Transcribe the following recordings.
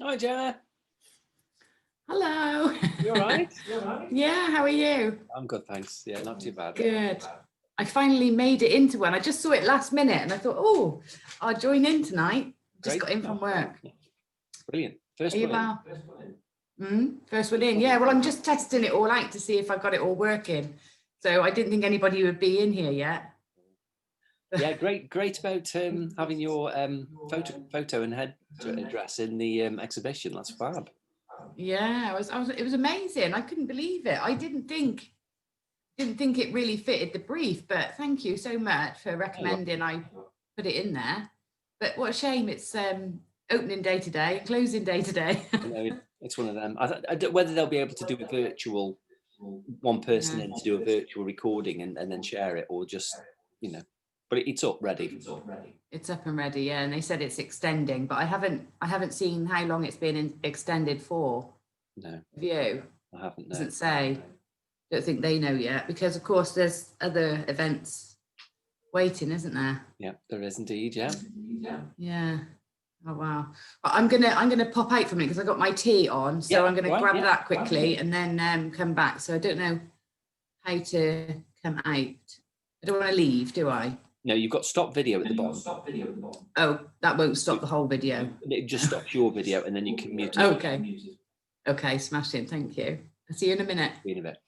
Hi, Jenna. Hello. You all right? Yeah, how are you? I'm good, thanks. Yeah, not too bad. Good. I finally made it into one. I just saw it last minute and I thought, oh, I'll join in tonight. Just got in from work. Brilliant. First Are you one well? First one in. Yeah, well, I'm just testing it all out to see if I got it all working. So I didn't think anybody would be in here yet. Yeah, great about having your photo and head address in the exhibition. That's fab. Yeah, it was amazing. I couldn't believe it. I didn't think it really fitted the brief, but thank you so much for recommending I put it in there. But what a shame it's opening day today, closing day today. No, it's one of them. I don't whether they'll be able to do a virtual one person in to do a virtual recording and then share it, or just but it's up ready. It's up and ready, yeah. And they said it's extending, but I haven't seen how long it's been extended for. No. Have you? I haven't. No. Doesn't say. Don't think they know yet, because of course there's other events waiting, isn't there? Yeah, there is indeed. Yeah. Yeah. Oh wow. I'm gonna pop out from it because I got my tea on, so I'm gonna grab that quickly and then come back. So I don't know how to come out. I don't want to leave, do I? No, you've got stop video at the bottom. Oh, that won't stop the whole video. It just stops your video and then you can mute it. Okay. Okay, smashing. Thank you. I'll see you in a minute. See you in a bit.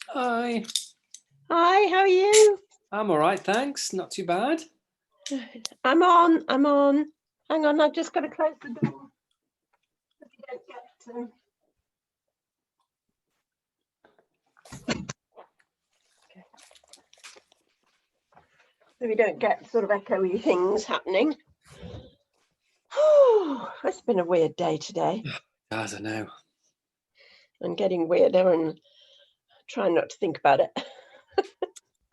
Hi. Hi, how are you? I'm all right, thanks. Not too bad. I'm on. Hang on, I've just got to close the door. If you don't get so we don't get sort of echoey things happening. It's been a weird day today. I don't know. And getting weirder and trying not to think about it.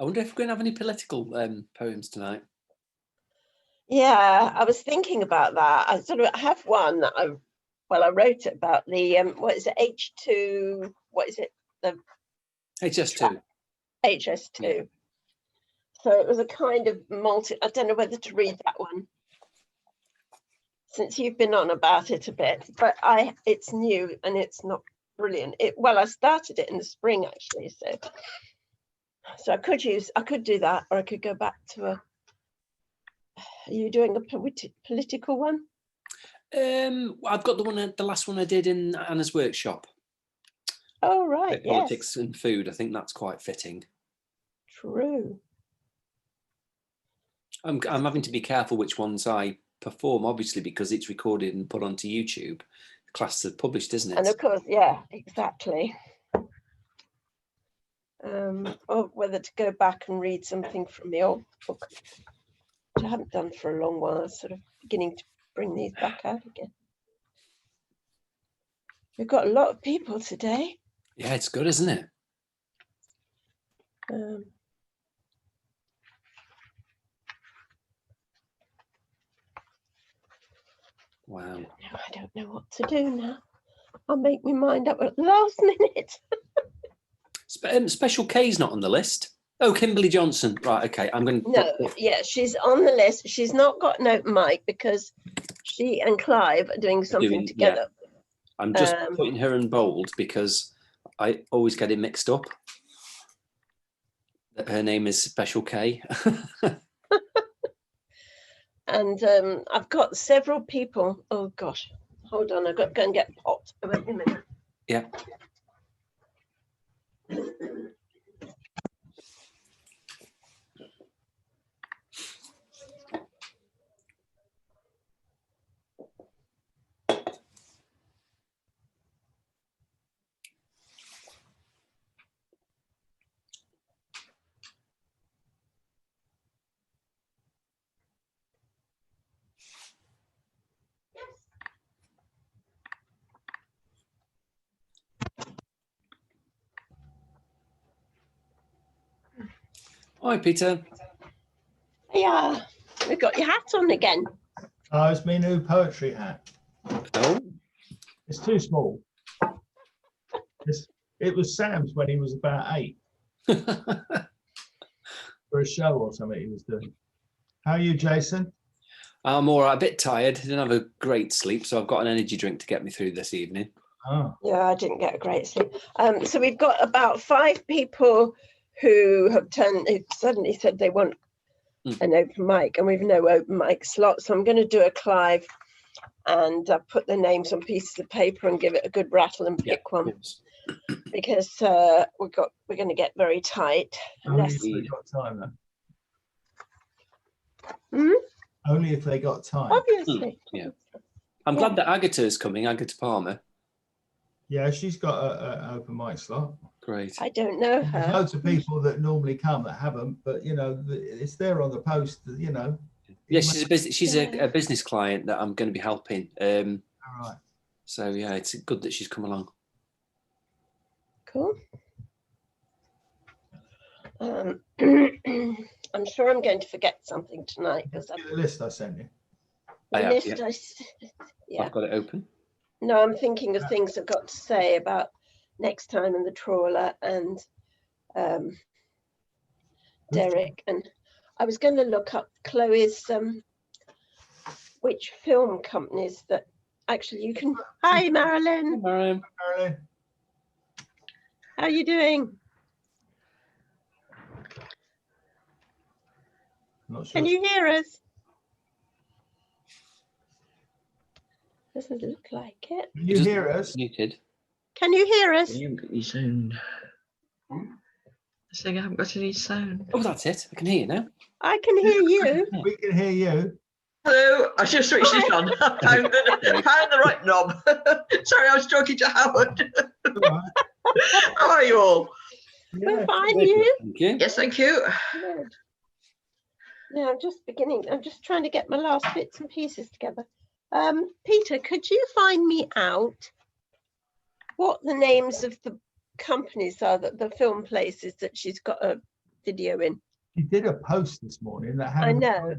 I wonder if we're going to have any political poems tonight. Yeah, I was thinking about that. I sort of have one that I wrote it about the what is it, H2? What is it? The HS2. HS2. Yeah. So it was a kind of I don't know whether to read that one, since you've been on about it a bit, but it's new and it's not brilliant. I started it in the spring actually, so I could do that, or I could go back to are you doing a political one? I've got the last one I did in Anna's workshop. Oh right, yes. Politics and food. I think that's quite fitting. True. I'm having to be careful which ones I perform, obviously, because it's recorded and put onto YouTube. The class is published, isn't it? And of course, yeah, exactly. Or whether to go back and read something from the old book, which I haven't done for a long while. I was sort of beginning to bring these back out again. We've got a lot of people today. Yeah, it's good, isn't it? Wow. I don't know what to do now. I'll make my mind up at the last minute. Special K's not on the list. Oh, Kimberly Johnson. Right, okay. I'm going to... No, yeah, she's on the list. She's not got an open mic because she and Clive are doing something together. Yeah. I'm just putting her in bold because I always get it mixed up. Her name is Special K. And I've got several people. Oh, gosh. Hold on. I've got to go and get a pot. Wait a minute. Yeah. Hi, Peter. Yeah, we've got your hat on again. Oh, it's my new poetry hat. Oh, It's too small. It was Sam's when he was about 8 for a show or something he was doing. How are you, Jason? I'm all right, a bit tired. Didn't have a great sleep, so I've got an energy drink to get me through this evening. Oh, Yeah, I didn't get a great sleep. So we've got about 5 people who have suddenly said they want an open mic, and we've no open mic slot. So I'm going to do a Clive and put the names on pieces of paper and give it a good rattle and pick one, because we're going to get very tight. only if they got time, though. Hmm? Only if they got time. Obviously. Yeah. I'm glad that Agatha is coming, Agatha Palmer. Yeah, she's got an open mic slot. Great. I don't know There's her. loads of people that normally come that haven't, but you know, it's there on the post. You know. Yeah, she's a business client that I'm going to be helping. All right. So yeah, it's good that she's come along. Cool. I'm sure I'm going to forget something tonight, because The list I sent you. Yeah. I've got it open. No, I'm thinking of things I've got to say about next time in the trawler and Derek. And I was going to look up Chloe's which film companies that actually you can. Hi, Marilyn. Marilyn. How are you doing? Not sure. Can you hear us? Doesn't look like it. Can you hear us? Muted. Can you hear us? You haven't got any sound. Saying I haven't got any sound. Oh, that's it. I can hear you now. I can hear you. We can hear you. Hello, I just switched it on. Found the right knob. Sorry, I was talking to Howard. All right. How are you all? We're Yeah. fine, you? Thank you. Yes, thank you. Good. Yeah, I'm just trying to get my last bits and pieces together. Peter, could you find me out what the names of the companies are, that the film places that she's got a video in? She did a post this morning that had. I know.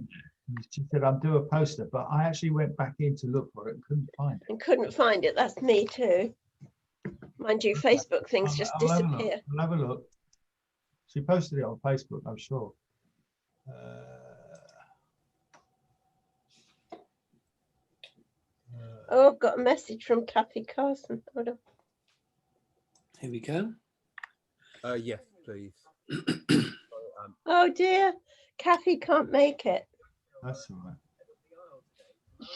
She said, "I'll do a poster," but I actually went back in to look for it and couldn't find it. And couldn't find it. That's me too. Mind you, Facebook things just I'll have a look. disappear. I'll have a look. She posted it on Facebook, I'm sure. Oh, I've got a message from Kathy Carson. Hold on. Here we go. Yes, please. Oh dear, Kathy can't make it. That's all right.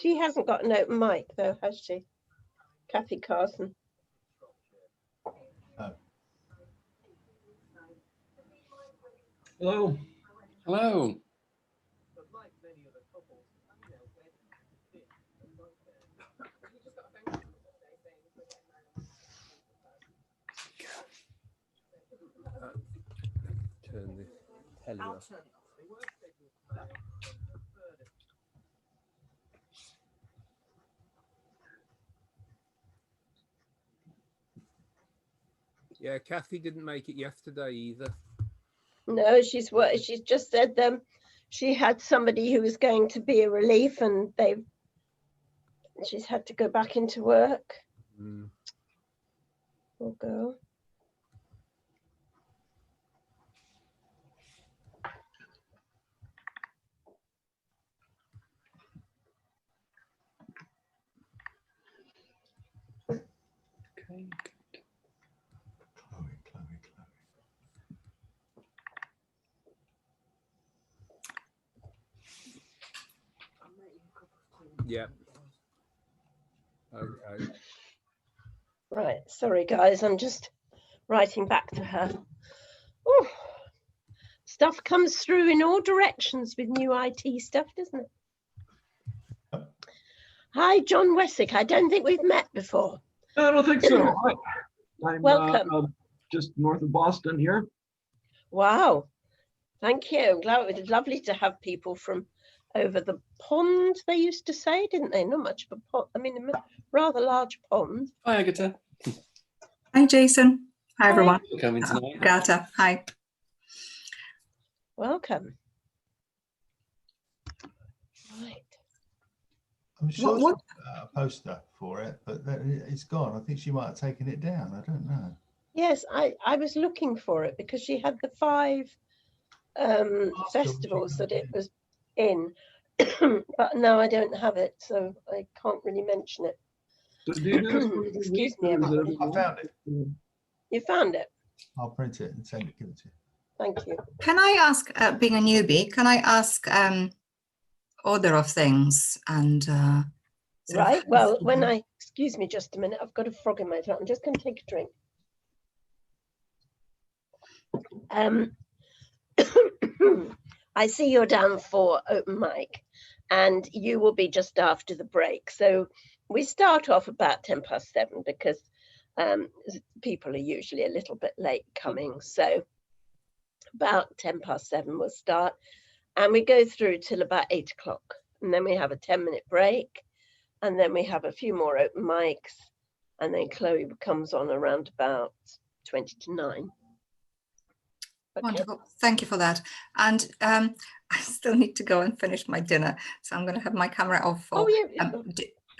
She hasn't got an open mic though, has she? Kathy Carson. Oh. Hello. Hello. Turn the telly off. Yeah, Kathy didn't make it yesterday either. No, she's just said she had somebody who was going to be a relief, and she's had to go back into work. Poor girl. Okay. Chloe. Yeah. Okay. Right, sorry guys, I'm just writing back to her. Oh, stuff comes through in all directions with new IT stuff, doesn't it? Hi, John Wessick. I don't think we've met before. I don't think so. I'm Welcome. Just north of Boston here. Wow, thank you. It was lovely to have people from over the pond, they used to say, didn't they? Not much of a pond, I mean, a rather large pond. Hi, Agatha. Hi, Jason. Hi, everyone. Thanks for coming tonight. Agatha. Hi. Welcome. Right. I'm sure what- she put out a poster for it, but it's gone. I think she might have taken it down. I don't know. Yes, I was looking for it because she had the 5 festivals that it was in, but now I don't have it, so I can't really mention it. So do you do this for every Excuse week, me, or is it everybody. every I month? found it. You found it? I'll print it and send it to you. Thank you. Can I ask, being a newbie, can I ask order of things and sort of- Right, well, when excuse me just a minute, I've got a frog in my throat. I'm just going to take a drink. I see you're down for open mic, and you will be just after the break. So we start off about 7:10 because people are usually a little bit late coming. So about 7:10 we'll start, and we go through till about 8 o'clock, and then we have a 10-minute break, and then we have a few more open mics, and then Chloe comes on around about 20 to 9. Okay. Wonderful. Thank you for that. And I still need to go and finish my dinner, so I'm going to have my camera off. For, Oh yeah.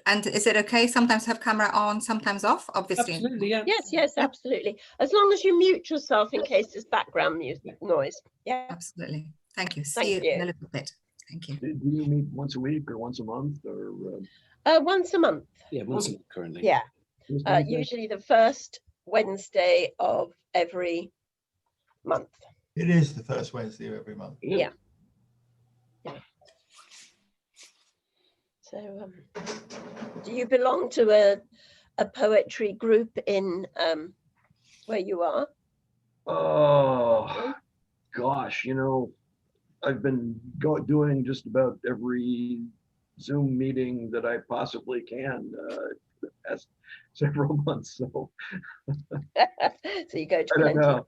and is it okay? Sometimes have camera on, sometimes off. Obviously. Absolutely, yeah. Yes, absolutely. As long as you mute yourself in case there's background music noise. Yeah. Absolutely. Thank you. Thank See you in you. a little bit. Thank you. Do you meet once a week or once a month or? Once a month. Yeah, once a month currently. Yeah. just like that? Usually the first Wednesday of every month. It is the first Wednesday of every month. Yeah. So, do you belong to a poetry group in where you are? Oh, gosh, you know, I've been doing just about every Zoom meeting that I possibly can the past several months. So So you go to I don't plenty. know.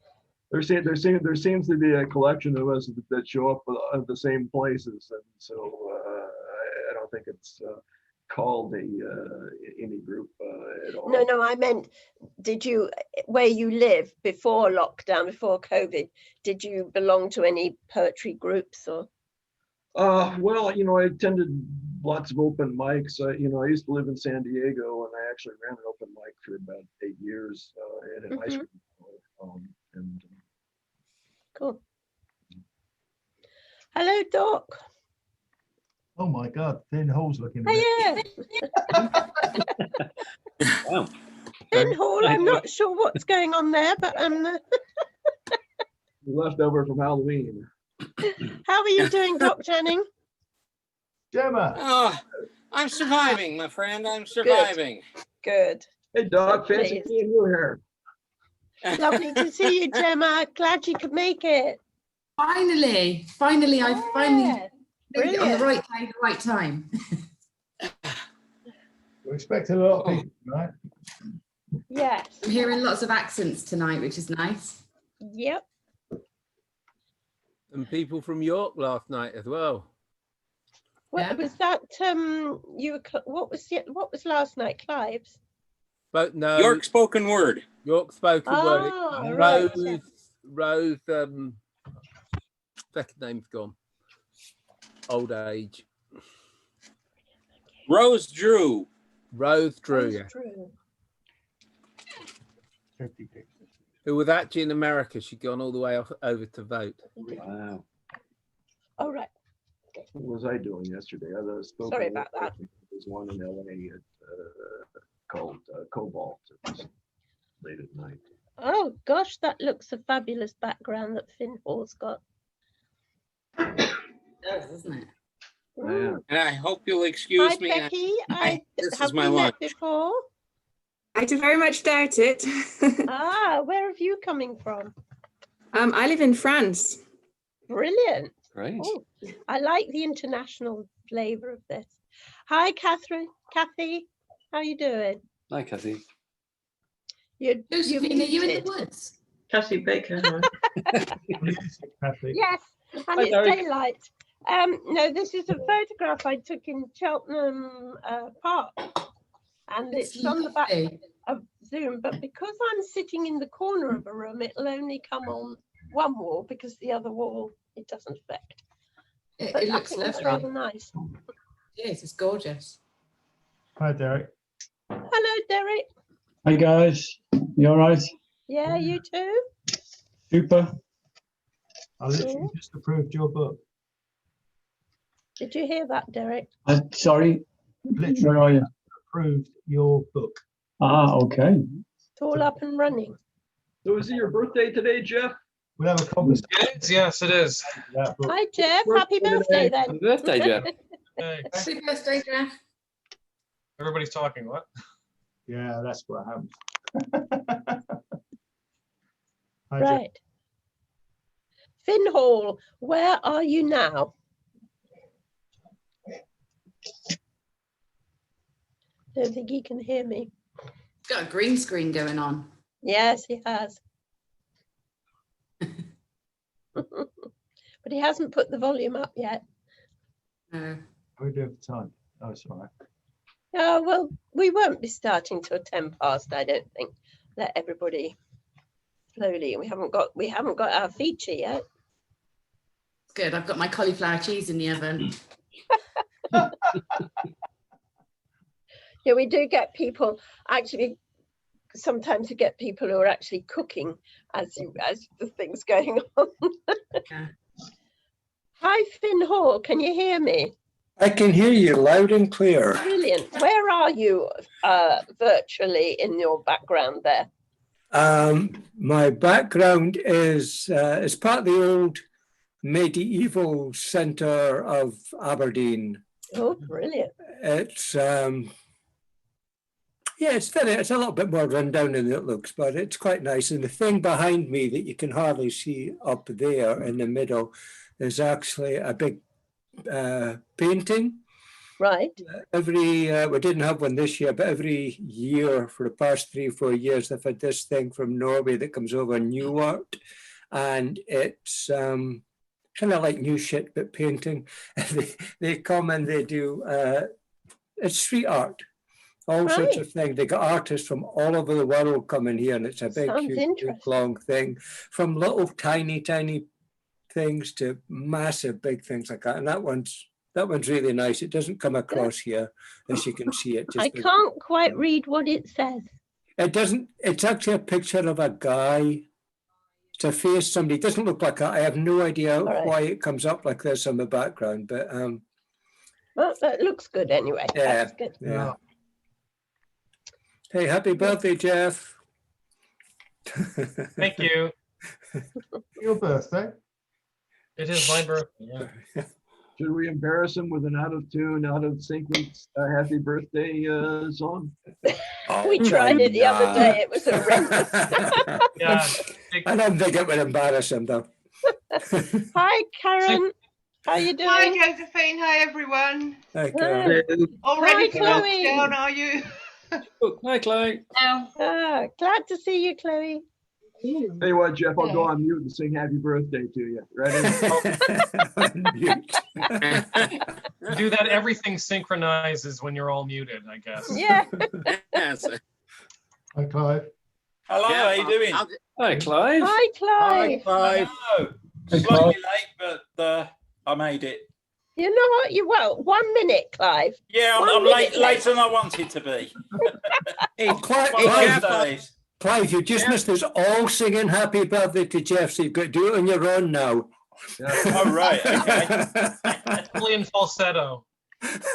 There seems to be a collection of us that show up at the same places, and so I don't think it's called any group at all. No, I meant, did you, where you live before lockdown, before COVID, did you belong to any poetry groups or? Well, you know, I attended lots of open mics. You know, I used to live in San Diego, and I actually ran an open mic for about 8 years in an ice cream parlor. Cool. Hello, Doc. Oh my God, Finn Hall's looking a Oh, bit. yeah. Wow. Ben Hall, I'm not sure what's going on there, but Left over from Halloween. how are you doing, Doc Channing? Gemma, Oh, I'm surviving, my friend. I'm surviving. Good. Hey, Doc, fancy Please. seeing you here. Lovely to see you, Gemma. Glad you could make it. Finally, I finally Yeah, made it on brilliant. the right day, the right time. we're expecting a lot of people tonight. Yes. I'm hearing lots of accents tonight, which is nice. Yep. And people from York last night as well. What Yeah. was that? You were. What was last night, Clive's? But no, York spoken word. York spoken word. Oh, right. Rose, second name's gone. Old age. Rose Drew. Rose Drew, yeah. True. Who was actually in America. She'd gone all the way over to vote. Wow. All right. What was I doing yesterday? I was spoken Sorry about word. that. There's one in LA called Cobalt. It was late at night. Oh gosh, that looks a fabulous background that Finn Hall's got. It does, doesn't it? Yeah. And I hope you'll Hi, excuse me. Becky. This Have is my we lunch. met before? I do very much doubt it. Ah, where have you coming from? I live in France. Brilliant. Great. Oh, I like the international flavour of this. Hi, Kathy. How you doing? Hi, Kathy. You're Josephine, are you in muted. the woods? Cassie Baker. Kathy. Yes, and Hi, it's Derek. daylight. No, this is a photograph I took in Cheltenham Park, and it's on the back lovely. of Zoom. But because I'm sitting in the corner of a room, it'll only come on one wall because the other wall it doesn't affect. It, But it I looks think it's lovely. rather nice. Yes, it's gorgeous. Hi, Derek. Hello, Derek. Hi guys, you all right? Yeah, you too. Super. I literally just approved your book. Did you hear that, Derek? Sorry, Literally where are you? approved your book. Ah, okay. It's all up and running. So is it your birthday today, Jeff? We'll have a conversation. Yes, it is. About that book. Hi, Jeff. Happy birthday then. Happy birthday, Jeff. Hey, Happy birthday, Jeff. everybody's talking. What? Yeah, that's what happens. Hi, Jeff. Right. Finn Hall, where are you now? Don't think he can hear me. He's got a green screen going on. Yes, he has. But he hasn't put the volume up yet. No. How are we doing for time? Oh, it's all right. Oh, well, we won't be starting till 10 past, I don't think. Let everybody slowly. We haven't got our feature yet. Good. I've got my cauliflower cheese in the oven. Yeah, we do get people actually. Sometimes you get people who are actually cooking as the thing's going on. Yeah. Hi, Finn Hall. Can you hear me? I can hear you loud and clear. Brilliant. Where are you virtually in your background there? My background is it's part of the old medieval centre of Aberdeen. Oh, brilliant. It's yeah, it's a little bit more run down than it looks, but it's quite nice. And the thing behind me that you can hardly see up there in the middle is actually a big painting. Right. We didn't have one this year, but every year for the past 3-4 years, they've had this thing from Norway that comes over, new art, and it's kind of like new shit, but painting. they come and they do, it's street art, all sorts of things. They got artists from all over the world coming here, and it's a big, huge, long thing, from little tiny things to massive big things like that. And that one's really nice. It doesn't come across here, as you can see it. I can't quite read what it says. It doesn't. It's actually a picture of a guy. It's a face. Somebody. It doesn't look like that. I have no idea why it comes up like this on the background, but well, that looks good anyway. Yeah, that's good. Yeah. Hey, happy birthday, Jeff. Thank you. Your birthday. It is my birthday. Yeah. Should we embarrass him with an out of tune, out of sequence happy birthday song? We tried it the other day. It was horrendous. Yeah. I don't think it would embarrass him though. Hi, Karen. How you doing? Hi, Josephine. Hi, everyone. Hi, Karen. All ready Hi, for Chloe. lockdown, are you? Hi, Chloe. Glad to see you, Chloe. Tell you what, Jeff, I'll go on mute and sing happy birthday to you. Ready? Do that. Everything synchronizes when you're all muted, I guess. Yeah. Yes. Hi, Clive. Hello, how you doing? Hi, Clive. Hi, Clive. Hello. Slightly late, but I made it. You know what? 1 minute, Clive. Yeah, I'm later than I wanted to be. Clive, you just missed us all singing happy birthday to Jeff, so you've got to do it on your own now. Oh, right, okay. Fully in falsetto.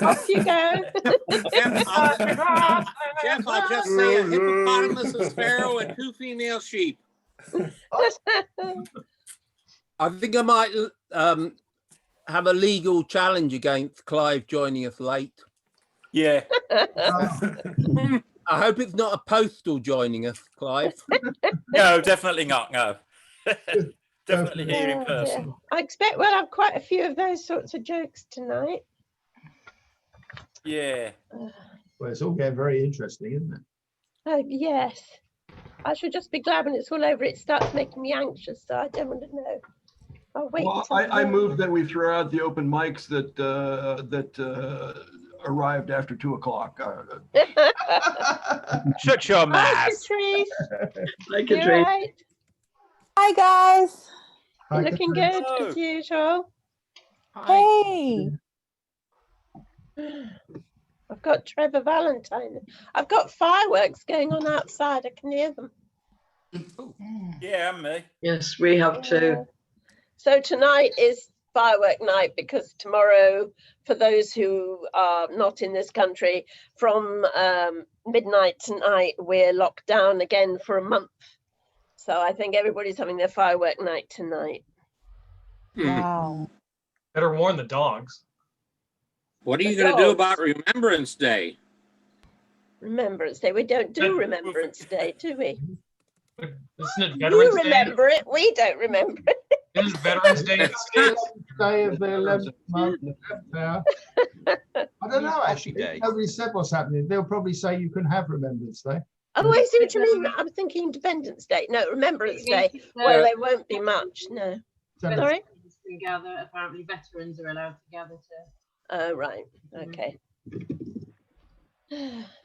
Off you go. Jeff, I just say a hippopotamus, a sparrow, and 2 female sheep. I think I might have a legal challenge against Clive joining us late. Yeah. I hope it's not a postal joining us, Clive. No, definitely not. No. Definitely here in person. Dear. I expect we'll have quite a few of those sorts of jokes tonight. Yeah. Well, it's all getting very interesting, isn't it? Yes. I should just be glad when it's all over. It starts making me anxious, so I don't want to know. I'll wait. Well, I move that we throw out the open mics that arrived after 2 o'clock. Shut your mouth. Hi, Patrice. Hi, You Katrina. all right? Hi, guys. Hi, Looking Katrina. good as usual. Hey. I've got Trevor Valentine. I've got fireworks going on outside. I can hear them. Yeah, and me. Yes, we have too. So tonight is firework night because tomorrow, for those who are not in this country, from midnight tonight, we're locked down again for a month. So I think everybody's having their firework night tonight. Wow. Better warn the dogs. What are you The going to do dogs. about Remembrance Day? Remembrance Day. We don't do Remembrance Day, do we? Isn't it You Veterans Day? remember it. We don't remember it. It is Veterans Day in the States. Day of the 11th month. I don't know, actually. Nobody said what's happening. They'll probably say you can have Remembrance Day. Oh, I see what you mean. I'm thinking Independence Day. No, Remembrance Day. Well, there won't be much. No. Sorry? Can gather. Apparently, veterans are allowed to gather too. Oh, right. Okay.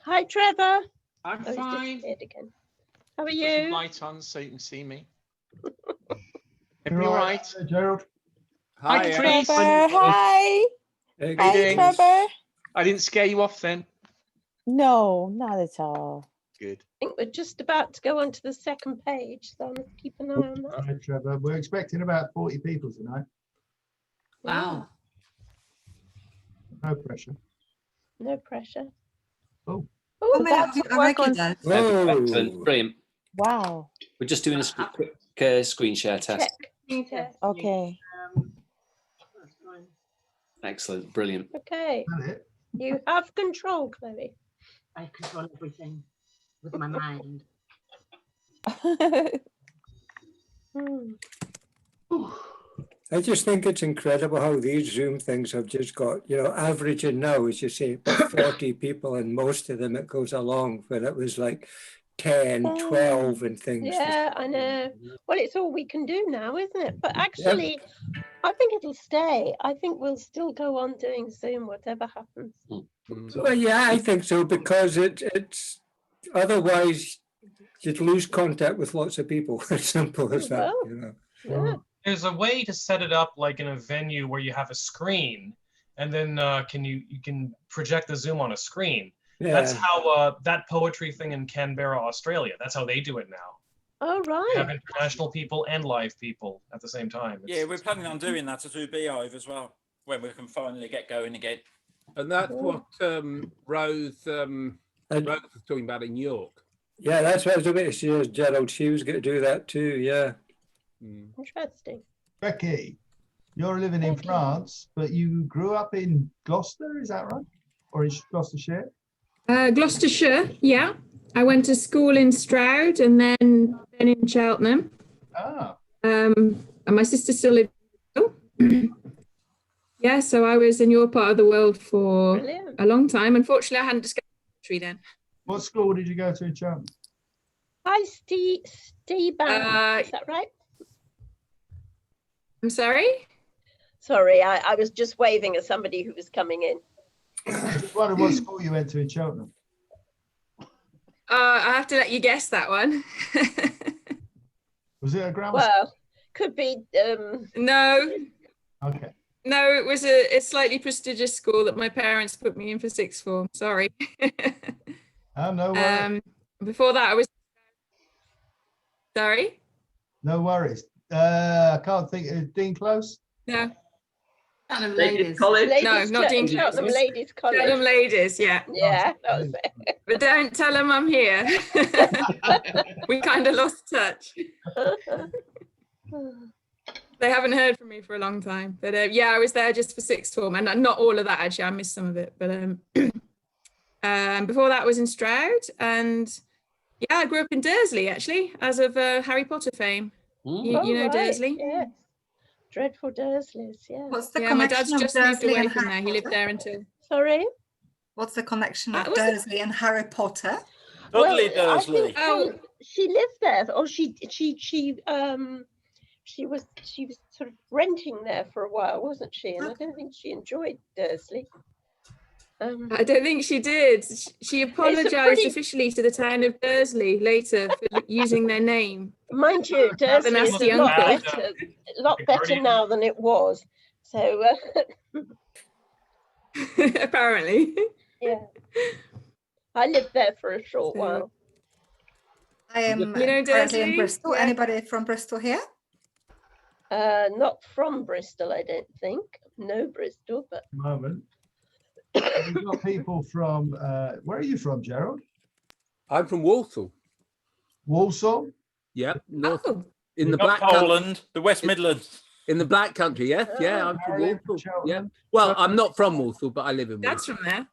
Hi, Trevor. I'm Oh, he's fine. disappeared again. How are Put some you? light on so you can see me. You Everything all right? Gerald? Hi, Patrice. Trevor, hi. Hey, Hi, Greetings. Trevor. I didn't scare you off then. No, not at all. Good. I think we're just about to go on to the second page, so let's keep an eye on that. Hi, Trevor. We're expecting about 40 people tonight. Wow. No pressure. No pressure. Oh. Oh, that's that's I like it then. Excellent, brilliant. Wow. We're just doing a quick screen share test. check. Okay. That's fine. Excellent, brilliant. Okay. You have control, Chloe. I control everything with my mind. I just think it's incredible how these Zoom things have just got, averaging now, as you say, about 40 people, and most of them it goes along, when it was like 10, 12 and things. Yeah, I know. Well, it's all we can do now, isn't it? But actually, I think it'll stay. I think we'll still go on doing Zoom, whatever happens. Well, yeah, I think so, because it's otherwise you'd lose contact with lots of people. As simple as that, Yeah. There's a way to set it up like in a venue where you have a screen, and then you can project the Zoom on a screen. Yeah. That's how that poetry thing in Canberra, Australia. That's how they do it now. Oh, They right. have international people and live people at the same time. Yeah, we're planning on doing that at Beehive as well, when we can finally get going again. And that's what Rose was talking about in York. Yeah, that's what I was about to say, Gerald. She was going to do that too, yeah. Interesting. Becky, you're living in France, but you grew up in Gloucester, is that right? Or in Gloucestershire? Gloucestershire, yeah. I went to school in Stroud and then in Cheltenham. Ah. And my sister still lives. Yeah, so I was in your part of the world for a long time. Unfortunately, I hadn't discovered country then. What school did you go to in Cheltenham? Hi, Steve. Is that right? I'm sorry? Sorry, I was just waving at somebody who was coming in. I just wondered what school you went to in Cheltenham. I have to let you guess that one. Was it a grammar school? Well, could be. No. Okay. No, it was a slightly prestigious school that my parents put me in for sixth form. Sorry. Oh, no worries. Before that, I was. Sorry? No worries. I can't think. Dean Close? No. Ladies College? No, not Dean Close. Cheltenham Ladies College. Cheltenham Ladies, yeah. Yeah, that was it. But don't tell them I'm here. We kind of lost touch. They haven't heard from me for a long time. But yeah, I was there just for sixth form. And not all of that, actually. I missed some of it. But before that, I was in Stroud. And yeah, I grew up in Dursley, actually, as of Harry Potter fame. You know right, Dursley? Yes. Dreadful Dursleys, yeah. What's the Yeah, my dad's connection of just moved Dursley away and from Harry there. He lived there until. Sorry? What's the connection of what's the- Dursley and Harry Potter? Dudley Well, I Dursley. think, she lived there, or she was sort of renting there for a while, wasn't she? And I don't think she enjoyed Dursley. I don't think she did. She apologised pretty- officially to the town of Dursley later for using their name. Mind you, Dursley is nasty a lot uncle. better now than it was. So Apparently. yeah. I lived there for a short So- while. I am You know currently in Dursley? Bristol. Yeah. Anybody from Bristol here? Not from Bristol, I don't think. No Bristol, but Moment. We've got people from, where are you from, Gerald? I'm from Walsall. Walsall? Yep, north Oh, in the Not Black Country. Poland, the West Midlands. In the Black Country, yes, yeah, I'm from Marilyn from Walsall. Yeah. Cheltenham. Well, I'm not from Walsall, but I live in that's Walsall. from there.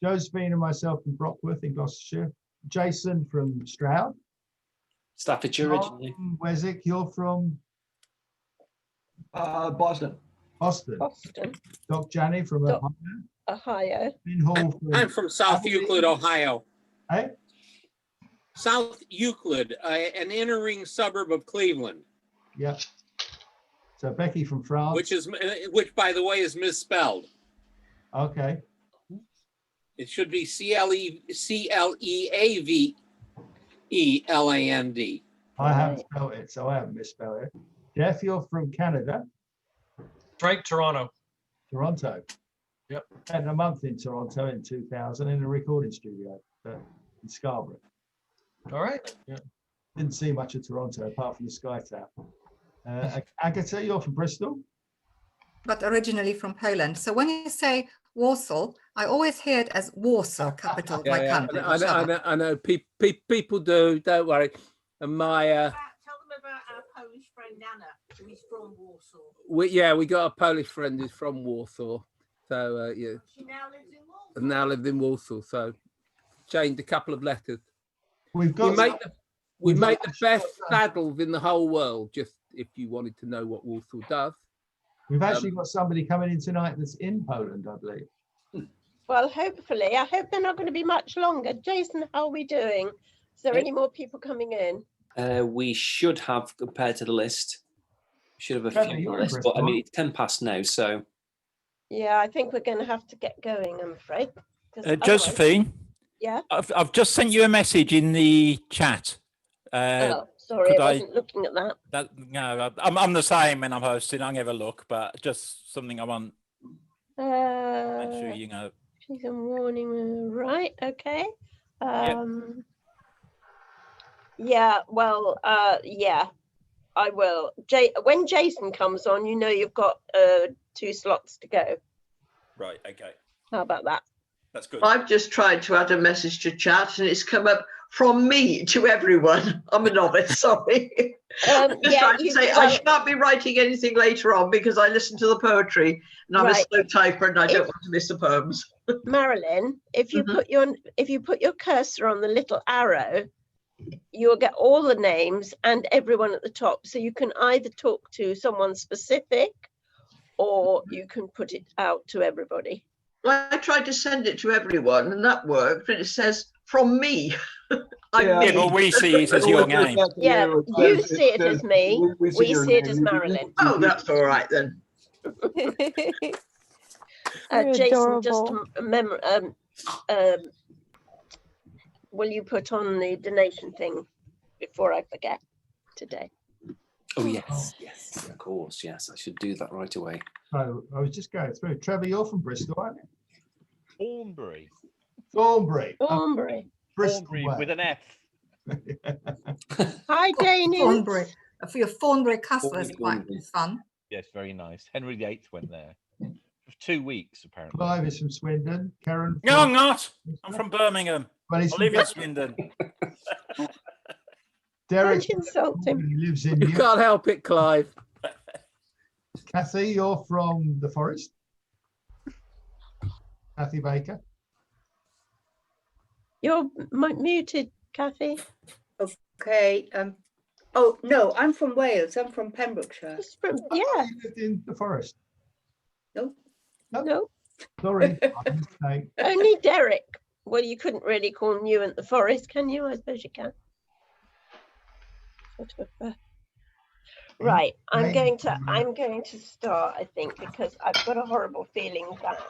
Josephine and myself from Brockworth in Gloucestershire. Jason from Stroud. Staffordshire originally. Weswick, you're from Boston. Boston. Boston, Doc Janny from Doc- Ohio. Ohio. Finn Hall from I'm from South Aberdeen. Euclid, Ohio. Hey? South Euclid, an inner ring suburb of Cleveland, Yep. So Becky from France. which by the way is misspelled. Okay. It should be Cleaveland. I haven't spelled it, so I haven't misspelled it. Jeff, you're from Canada. Right, Toronto. Toronto. Yep. Spent a month in Toronto in 2000 in a recording studio in Scarborough. All right. Yeah. Didn't see much of Toronto apart from the Sky Tower. Agatha, you're from Bristol. But originally from Poland. So when you say Warsaw, I always hear it as Warsaw, capital of my country. I know. People do. Don't worry. And my Tell them about our Polish friend Anna, who is from Warsaw. we got a Polish friend who's from Warsaw. So yeah. She now lives in Warsaw. And now lived in Warsaw. So changed a couple of letters. We've got. We make the best saddles in the whole world. Just if you wanted to know what Warsaw does. We've actually got somebody coming in tonight that's in Poland, I believe. Well, hopefully. I hope they're not going to be much longer. Jason, how are we doing? Is there any more people coming in? We should have, compared to the list, should have a Trevor, few on you're the in list, but I Bristol. mean, it's 10 past now, so. Yeah, I think we're going to have to get going, I'm afraid. 'cause otherwise- Josephine, Yeah. I've just sent you a message in the chat. Oh, sorry, could I wasn't looking at that. No, I'm the same when I'm hosting. I never look, but just something I want. Make sure you know. She's a warning, right? Okay. Yeah. Well, yeah, I will. When Jason comes on, you know you've got 2 slots to go. Right. Okay. How about that? That's good. I've just tried to add a message to chat and it's come up from me to everyone. I'm a novice, sorry. I'm just trying to say I shan't be writing anything later on because I listen to the poetry and I'm a slow typer and I don't want to miss the poems. Marilyn, if you put your cursor on the little arrow, you'll get all the names and everyone at the top. So you can either talk to someone specific or you can put it out to everybody. Well, I tried to send it to everyone and that worked, but it says from me. Yeah, but we see it as your name. Yeah, you see it as me. We see it as Marilyn. Oh, that's all right then. Jason, just will you put on the donation thing before I forget today? Oh, yes, yes, of course, yes. I should do that right away. So I was just going through. Trevor, you're from Bristol, aren't you? Thornbury. Thornbury. Thornbury. Bristol Thornbury way. with an F. Hi, Janie. Thornbury. For your Thornbury Castle is quite fun. Yes, very nice. Henry VIII went there for 2 weeks, apparently. Clive is from Swindon. Karen. No, I'm not. I'm from Birmingham. Well, I he's live from in Swindon. Derek. Insult him. He lives in. You can't help it, Clive. Kathy, you're from the Forest. Kathy Baker. You're muted, Kathy. Okay. Oh no, I'm from Wales. I'm from Pembrokeshire. Yeah. You lived in the Forest. No. No. Sorry. my mistake. Only Derek. Well, you couldn't really call Newent the Forest, can you? I suppose you can. Right. I'm going to start, I think, because I've got a horrible feeling that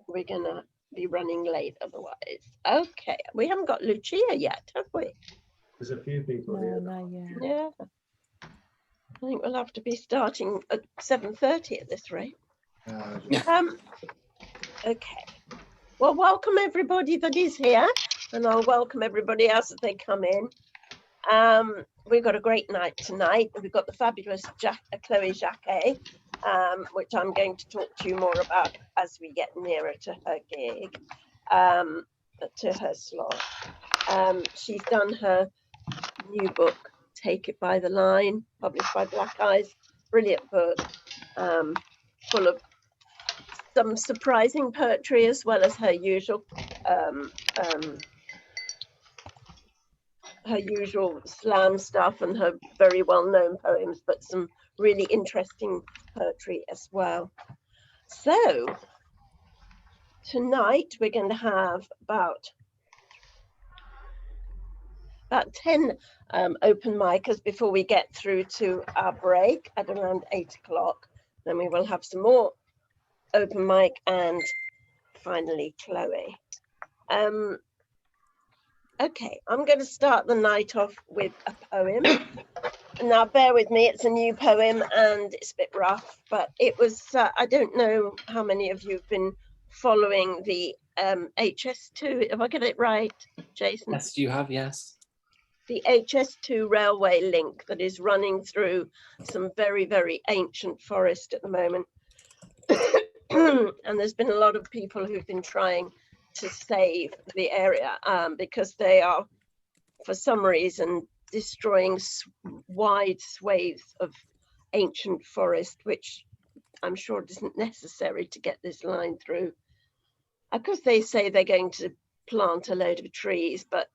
we're gonna be running late otherwise. Okay. We haven't got Lucia yet, have we? There's a few people here. Yeah. I think we'll have to be starting at 7:30 at this rate. Okay. Well, welcome everybody that is here, and I'll welcome everybody else as they come in. We've got a great night tonight. We've got the fabulous Chloë Jacquet, which I'm going to talk to you more about as we get nearer to her gig, to her slot. She's done her new book, Take It By the Line, published by Black Eyes. Brilliant book, full of some surprising poetry as well as her usual slam stuff and her very well-known poems, but some really interesting poetry as well. So tonight we're going to have about 10 open micers before we get through to our break at around 8 o'clock. Then we will have some more open mic, and finally Chloe. Okay, I'm going to start the night off with a poem. Now bear with me, it's a new poem and it's a bit rough, but it was, I don't know how many of you have been following the HS2, if I get it right, Jason? Yes, you have, yes. The HS2 railway link that is running through some very, very ancient forest at the moment. And there's been a lot of people who've been trying to save the area because they are, for some reason, destroying wide swathes of ancient forest, which I'm sure isn't necessary to get this line through. Of course, they say they're going to plant a load of trees, but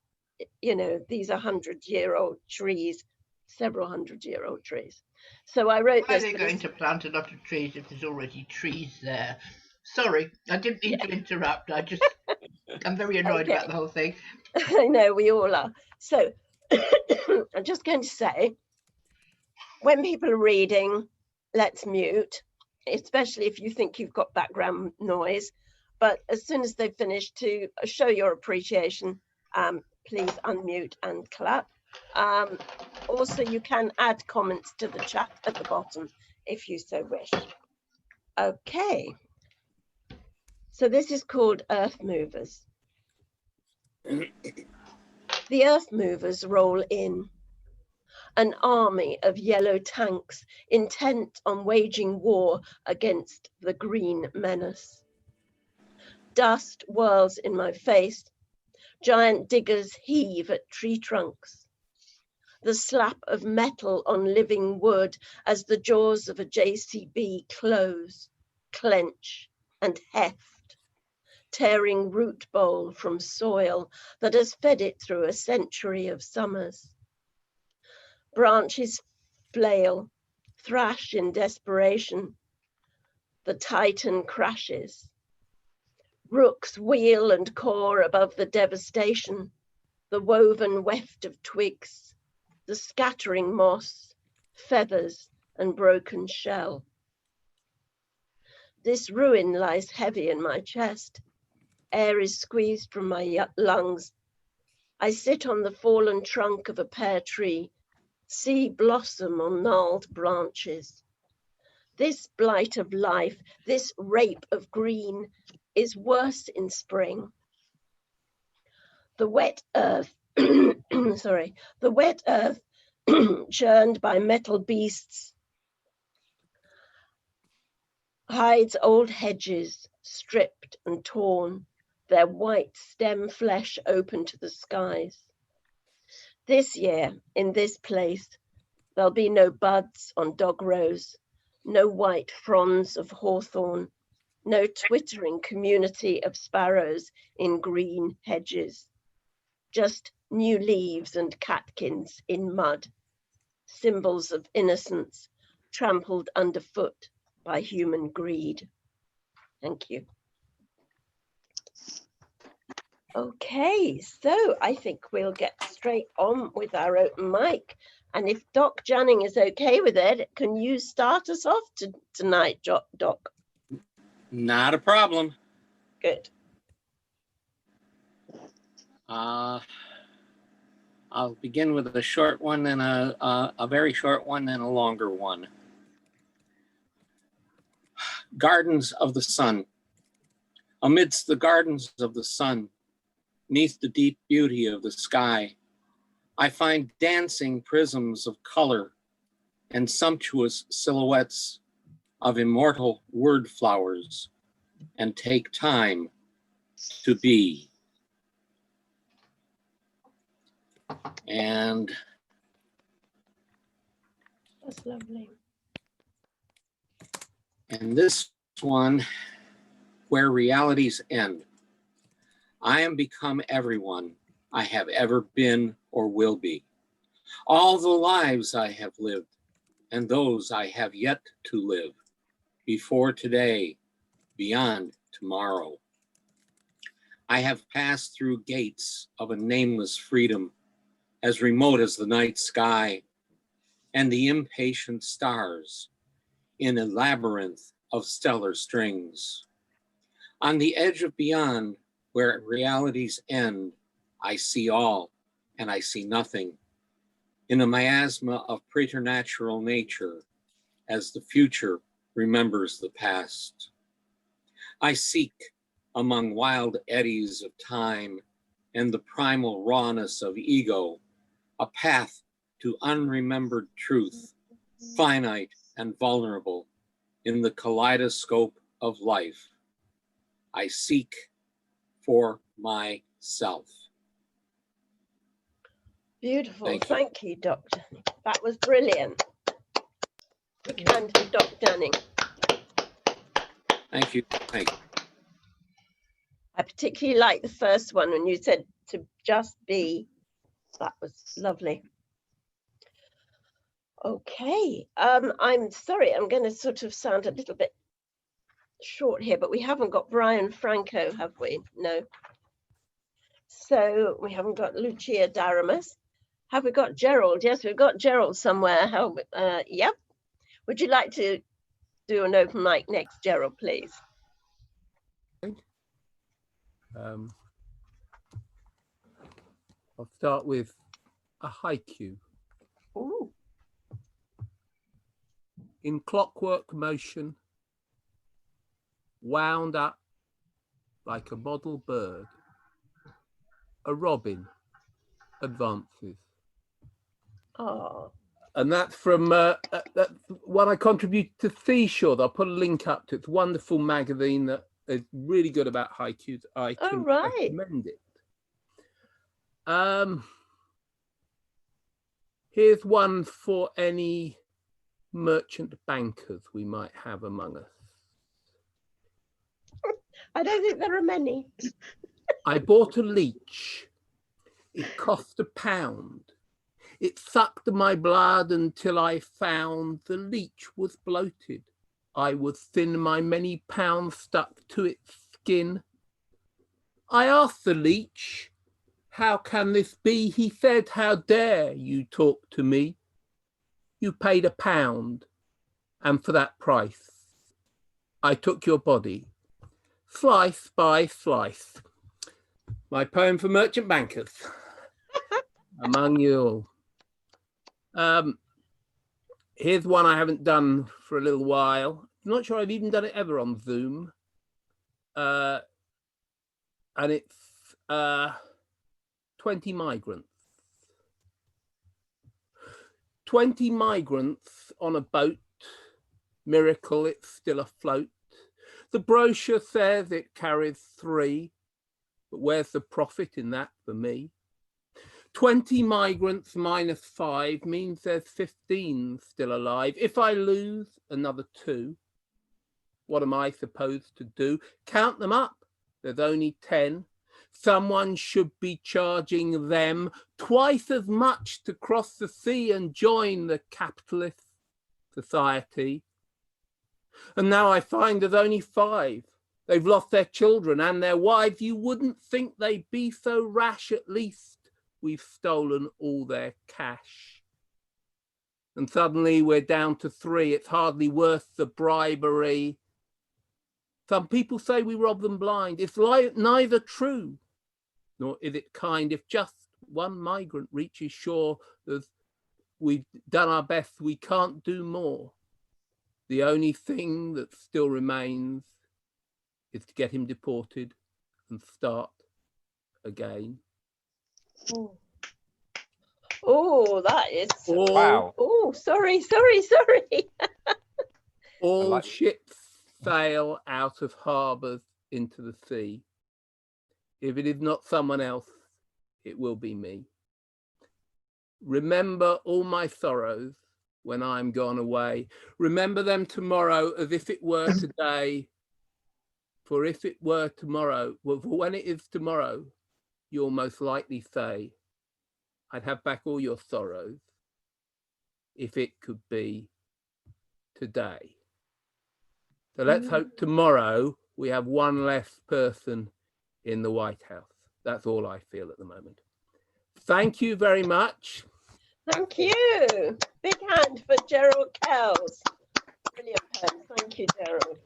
you know, these are 100-year-old trees, several 100-year-old trees. So I wrote Why this. are they going to plant a lot of trees if there's already trees there? Sorry, I didn't mean to interrupt. I'm very annoyed about the whole thing. I know, we all are. So I'm just going to say, when people are reading, let's mute, especially if you think you've got background noise. But as soon as they've finished, to show your appreciation, please unmute and clap. Also, you can add comments to the chat at the bottom if you so wish. Okay. So this is called Earth Movers. The Earth Movers roll in, an army of yellow tanks intent on waging war against the green menace. Dust whirls in my face. Giant diggers heave at tree trunks. The slap of metal on living wood as the jaws of a JCB close, clench, and heft, tearing root bowl from soil that has fed it through a century of summers. Branches flail, thrash in desperation. The titan crashes. Rooks wheel and caw above the devastation, the woven weft of twigs, the scattering moss, feathers, and broken shell. This ruin lies heavy in my chest. Air is squeezed from my lungs. I sit on the fallen trunk of a pear tree, see blossom on gnarled branches. This blight of life, this rape of green, is worse in spring. The wet earth, the wet earth churned by metal beasts hides old hedges, stripped and torn, their white stem flesh open to the skies. This year, in this place, there'll be no buds on dog rose, no white fronds of hawthorn, no twittering community of sparrows in green hedges, just new leaves and catkins in mud, symbols of innocence trampled underfoot by human greed. Thank you. Okay, so I think we'll get straight on with our open mic. And if Doc Janning is okay with it, can you start us off tonight, Doc? Not a problem. Good. I'll begin with a short one and a very short one and a longer one. Gardens of the Sun. Amidst the gardens of the sun, 'neath the deep beauty of the sky, I find dancing prisms of color and sumptuous silhouettes of immortal word flowers, and take time to be. And That's lovely. And this one, where realities end. I am become everyone I have ever been or will be. All the lives I have lived and those I have yet to live, before today, beyond tomorrow. I have passed through gates of a nameless freedom, as remote as the night sky and the impatient stars in a labyrinth of stellar strings. On the edge of beyond, where realities end, I see all and I see nothing. In a miasma of preternatural nature, as the future remembers the past. I seek among wild eddies of time and the primal rawness of ego, a path to unremembered truth, finite and vulnerable in the kaleidoscope of life. I seek for myself. Beautiful. Thank you, Doctor. That was brilliant. Big hand to Dr. Dunning. Thank you. Thank you. I particularly like the first one when you said to just be. That was lovely. Okay. I'm sorry, I'm going to sort of sound a little bit short here, but we haven't got Brian Franco, have we? No. So we haven't got Lucia Daramus. Have we got Gerald? Yes, we've got Gerald somewhere. Yep. Would you like to do an open mic next, Gerald, please? I'll start with a haiku. Ooh. In clockwork motion, wound up like a model bird, a robin advances. Oh. And that's from that one I contributed to Seashore. I'll put a link up to. It's a wonderful magazine that is really good about haikus. I can recommend it. Here's one for any merchant bankers we might have among us. I don't think there are many. I bought a leech. It cost £1. It sucked my blood until I found the leech was bloated. I was thin, my many pounds stuck to its skin. I asked the leech, "How can this be?" He said, "How dare you talk to me? You paid £1, and for that price, I took your body, slice by slice." My poem for merchant bankers, among you all. Here's one I haven't done for a little while. I'm not sure I've even done it ever on Zoom. And it's 20 migrants. 20 migrants on a boat. Miracle, it's still afloat. The brochure says it carries 3, but where's the profit in that for me? 20 migrants minus 5 means there's 15 still alive. If I lose another 2, what am I supposed to do? Count them up. There's only 10. Someone should be charging them twice as much to cross the sea and join the capitalist society. And now I find there's only 5. They've lost their children and their wives. You wouldn't think they'd be so rash. At least we've stolen all their cash. And suddenly we're down to 3. It's hardly worth the bribery. Some people say we rob them blind. It's neither true nor is it kind. If just one migrant reaches shore, we've done our best. We can't do more. The only thing that still remains is to get him deported and start again. Oh, that is. Wow. Oh, sorry. All ships sail out of harbours into the sea. If it is not someone else, it will be me. Remember all my sorrows when I am gone away. Remember them tomorrow as if it were today. For if it were tomorrow, well, for when it is tomorrow, you'll most likely say, I'd have back all your sorrows if it could be today. So let's hope tomorrow we have one less person in the White House. That's all I feel at the moment. Thank you very much. Thank you. Big hand for Gerald Kells. Brilliant poem. Thank you, Gerald.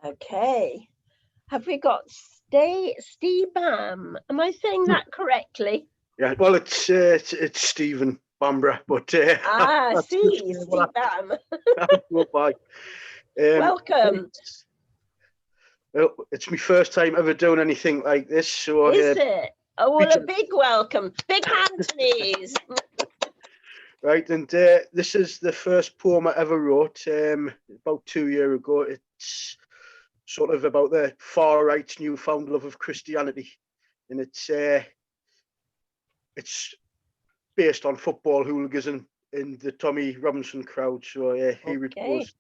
Okay. Have we got Steve Bam? Am I saying that correctly? Yeah, well, it's Stephen Bamborough, but Steve Bam. Bye. Welcome. Well, it's my first time ever doing anything like this, so is it? Oh, well, a big welcome. Big hand, please. Right, and this is the first poem I ever wrote about 2 years ago. It's sort of about the far right's newfound love of Christianity, and it's based on football hooligans in the Tommy Robinson crowd. So here it goes.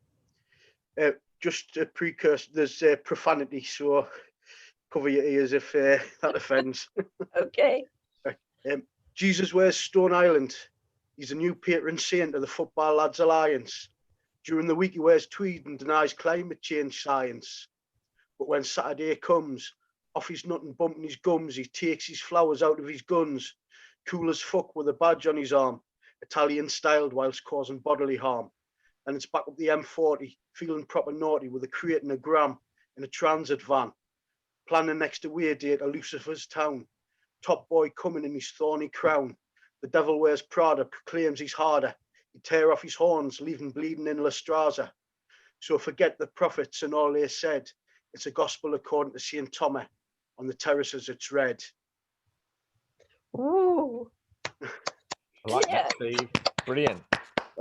Just a precursor. There's profanity, so cover your ears if that offends. Okay. Jesus wears Stone Island. He's a new patron saint of the Football Lads Alliance. During the week he wears tweed and denies climate change science. But when Saturday comes, off his nut and bumping his gums, he takes his flowers out of his guns. Cool as fuck with a badge on his arm, Italian styled whilst causing bodily harm. And it's back up the M40, feeling proper naughty with a crate and a gram in a transit van. Planning next away date at Lucifer's town. Top boy coming in his thorny crown. The devil wears Prada, proclaims he's harder. He tear off his horns, leaving bleeding in La Straza. So forget the prophets and all they said. It's a gospel according to St. Thomas. On the terraces it's read. Ooh. I like that, Steve. Brilliant.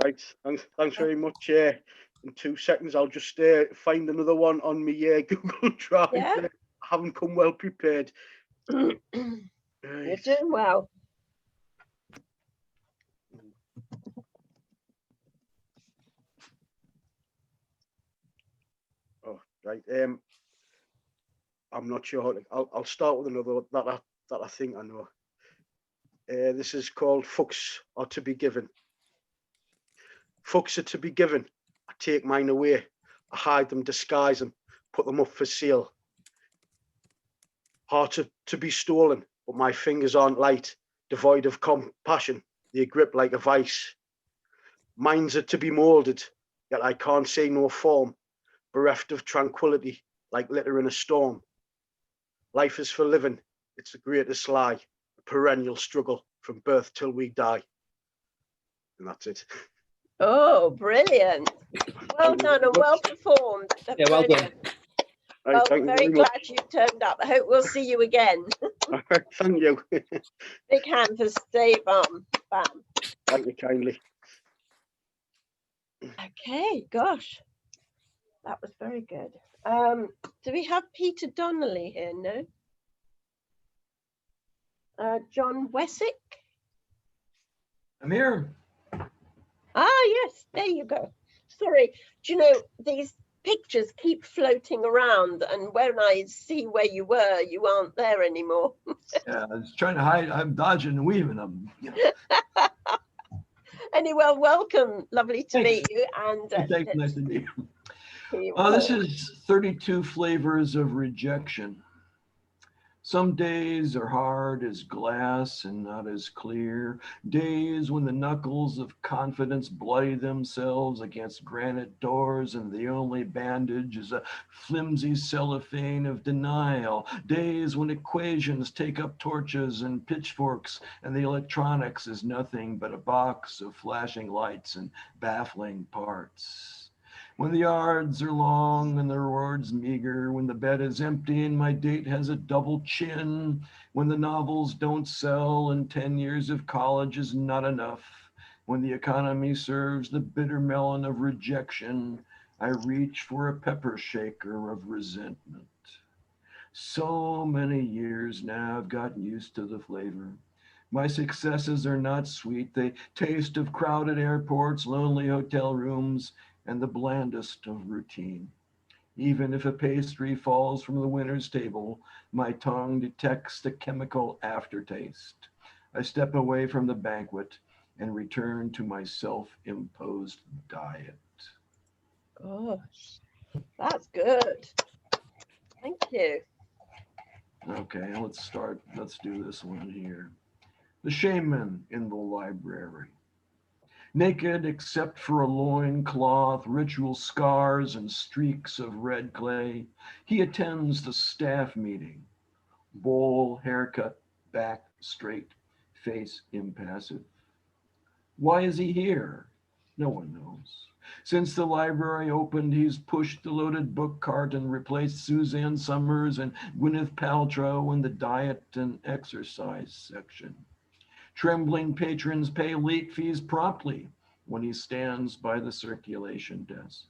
Right, thanks very much. In 2 seconds, I'll just find another one on my Google Drive. Yeah. I haven't come well prepared. You're doing well. Oh, right. I'm not sure how to. I'll start with another that I think I know. This is called Fucks Are to Be Given. Fucks are to be given. I take mine away. I hide them, disguise them, put them up for sale. Hard to be stolen, but my fingers aren't light, devoid of compassion. They grip like a vice. Minds are to be moulded, yet I can't say no form. Bereft of tranquility, like litter in a storm. Life is for living. It's the greatest lie. A perennial struggle from birth till we die. And that's it. Oh, brilliant. Well done and well performed. Yeah, well done. Well, Thank you very very glad much. you turned up. I hope we'll see you again. Thank you. Big hand for Steve Bam. Thank you kindly. Okay, gosh. That was very good. Do we have Peter Donnelly here? No? John Wessick? I'm here. Ah, yes, there you go. Sorry, do you know, these pictures keep floating around, and when I see where you were, you aren't there anymore. Yeah, I was trying to hide. I'm dodging and weaving them. Anyway, welcome. Lovely to meet you. And Thanks, nice to meet you. you. This is 32 Flavors of Rejection. Some days are hard as glass and not as clear. Days when the knuckles of confidence bloody themselves against granite doors and the only bandage is a flimsy cellophane of denial. Days when equations take up torches and pitchforks and the electronics is nothing but a box of flashing lights and baffling parts. When the yards are long and the rewards meager, when the bed is empty and my date has a double chin, when the novels don't sell and 10 years of college is not enough, when the economy serves the bitter melon of rejection, I reach for a pepper shaker of resentment. So many years now I've gotten used to the flavor. My successes are not sweet. They taste of crowded airports, lonely hotel rooms, and the blandest of routine. Even if a pastry falls from the winner's table, my tongue detects the chemical aftertaste. I step away from the banquet and return to my self-imposed diet. Gosh, that's good. Thank you. Okay, let's do this one here. The shaman in the library. Naked except for a loincloth, ritual scars, and streaks of red clay, he attends the staff meeting. Bowl, haircut, back straight, face impassive. Why is he here? No one knows. Since the library opened, he's pushed the loaded book cart and replaced Suzanne Summers and Gwyneth Paltrow in the diet and exercise section. Trembling patrons pay late fees promptly when he stands by the circulation desk.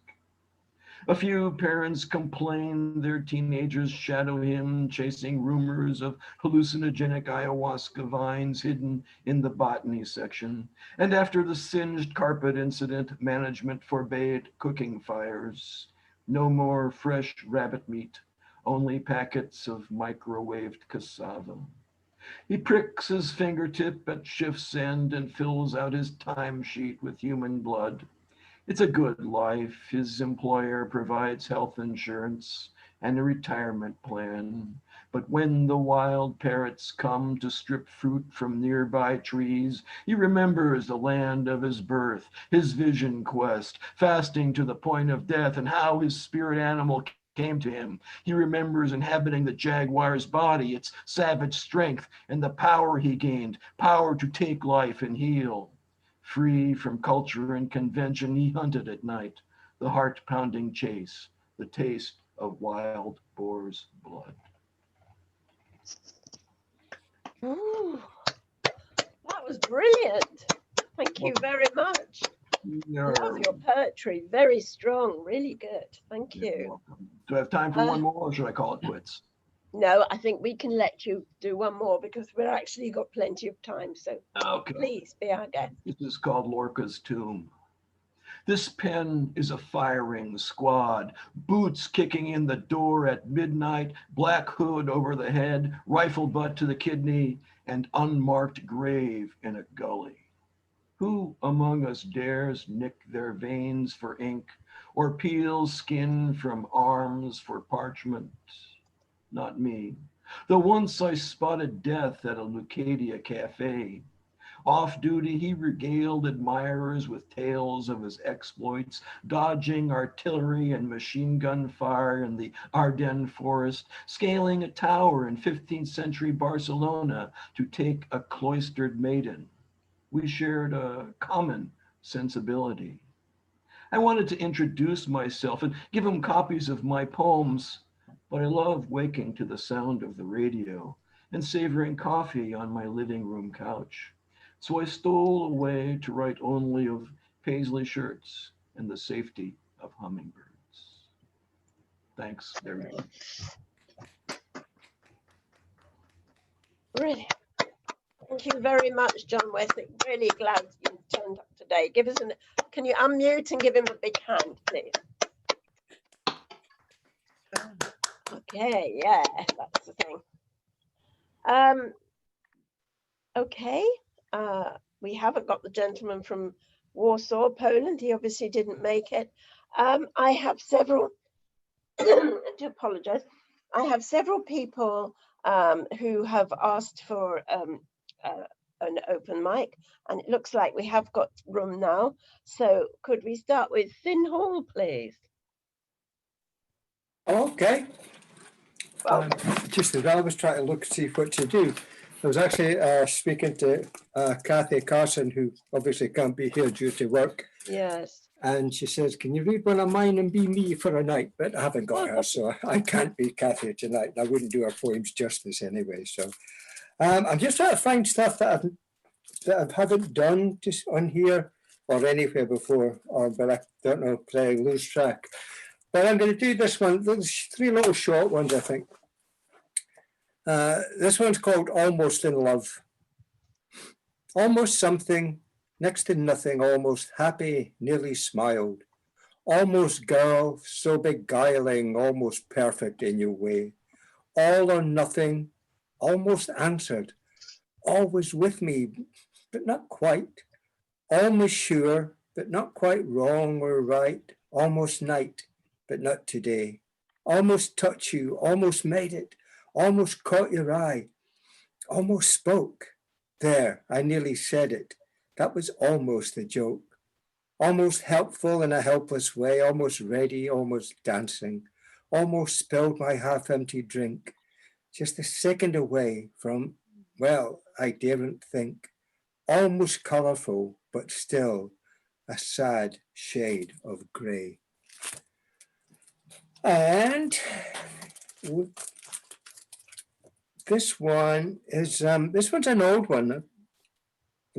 A few parents complain their teenagers shadow him, chasing rumors of hallucinogenic ayahuasca vines hidden in the botany section. And after the singed carpet incident, management forbade cooking fires. No more fresh rabbit meat, only packets of microwaved cassava. He pricks his fingertip at shift's end and fills out his timesheet with human blood. It's a good life. His employer provides health insurance and a retirement plan. But when the wild parrots come to strip fruit from nearby trees, he remembers the land of his birth, his vision quest, fasting to the point of death, and how his spirit animal came to him. He remembers inhabiting the jaguar's body, its savage strength, and the power he gained, power to take life and heal. Free from culture and convention, he hunted at night, the heart-pounding chase, the taste of wild boar's blood. Ooh, that was brilliant. Thank you very much. Love your poetry. Very strong. Really good. Thank you. Do I have time for one more, or should I call it quits? No, I think we can let you do one more because we've actually got plenty of time. So okay. Please be our guest. This is called Lorca's Tomb. This pen is a firing squad, boots kicking in the door at midnight, black hood over the head, rifle butt to the kidney, and unmarked grave in a gully. Who among us dares nick their veins for ink or peel skin from arms for parchment? Not me. Though once I spotted death at a Leucadia cafe. Off duty, he regaled admirers with tales of his exploits, dodging artillery and machine gun fire in the Ardennes forest, scaling a tower in 15th century Barcelona to take a cloistered maiden. We shared a common sensibility. I wanted to introduce myself and give him copies of my poems, but I love waking to the sound of the radio and savoring coffee on my living room couch. So I stole away to write only of paisley shirts and the safety of hummingbirds. Thanks very much. Brilliant. Thank you very much, John Weswick. Really glad you turned up today. Can you unmute and give him a big hand, please? Okay, yeah, that's the thing. Okay, we haven't got the gentleman from Warsaw, Poland. He obviously didn't make it. I have several, I do apologize. I have several people who have asked for an open mic, and it looks like we have got room now. So could we start with Finn Hall, please? Okay. Just as I was trying to look see what to do. I was actually speaking to Kathy Carson, who obviously can't be here due to work. Yes. And she says, can you read one of mine and be me for a night? But I haven't got her, so I can't be Cathy tonight. I wouldn't do her poems justice anyway. So I'm just trying to find stuff that I haven't done just on here or anywhere before, but I don't know, I lose track. But I'm going to do this one. There's 3 little short ones, I think. This one's called Almost in Love. Almost something, next to nothing, almost happy, nearly smiled. Almost girl, so beguiling, almost perfect in your way. All or nothing, almost answered. Always with me, but not quite. Almost sure, but not quite wrong or right. Almost night, but not today. Almost touch you, almost made it. Almost caught your eye. Almost spoke. There, I nearly said it. That was almost a joke. Almost helpful in a helpless way, almost ready, almost dancing. Almost spilled my half-empty drink. Just a second away from, well, I daren't think. Almost colourful, but still a sad shade of grey. And this one is, this one's an old one.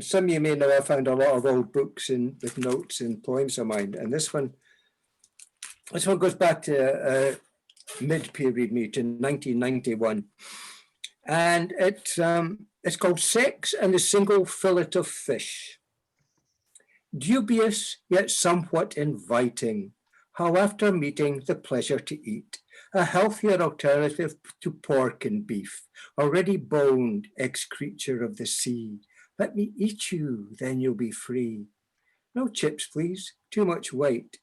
Some of you may know I found a lot of old books with notes and poems of mine. And this one goes back to mid-period me to 1991. And it's called Sex and the Single Fillet of Fish. Dubious, yet somewhat inviting, how after meeting the pleasure to eat, a healthier alternative to pork and beef, already boned, ex-creature of the sea. Let me eat you, then you'll be free. No chips, please, too much weight.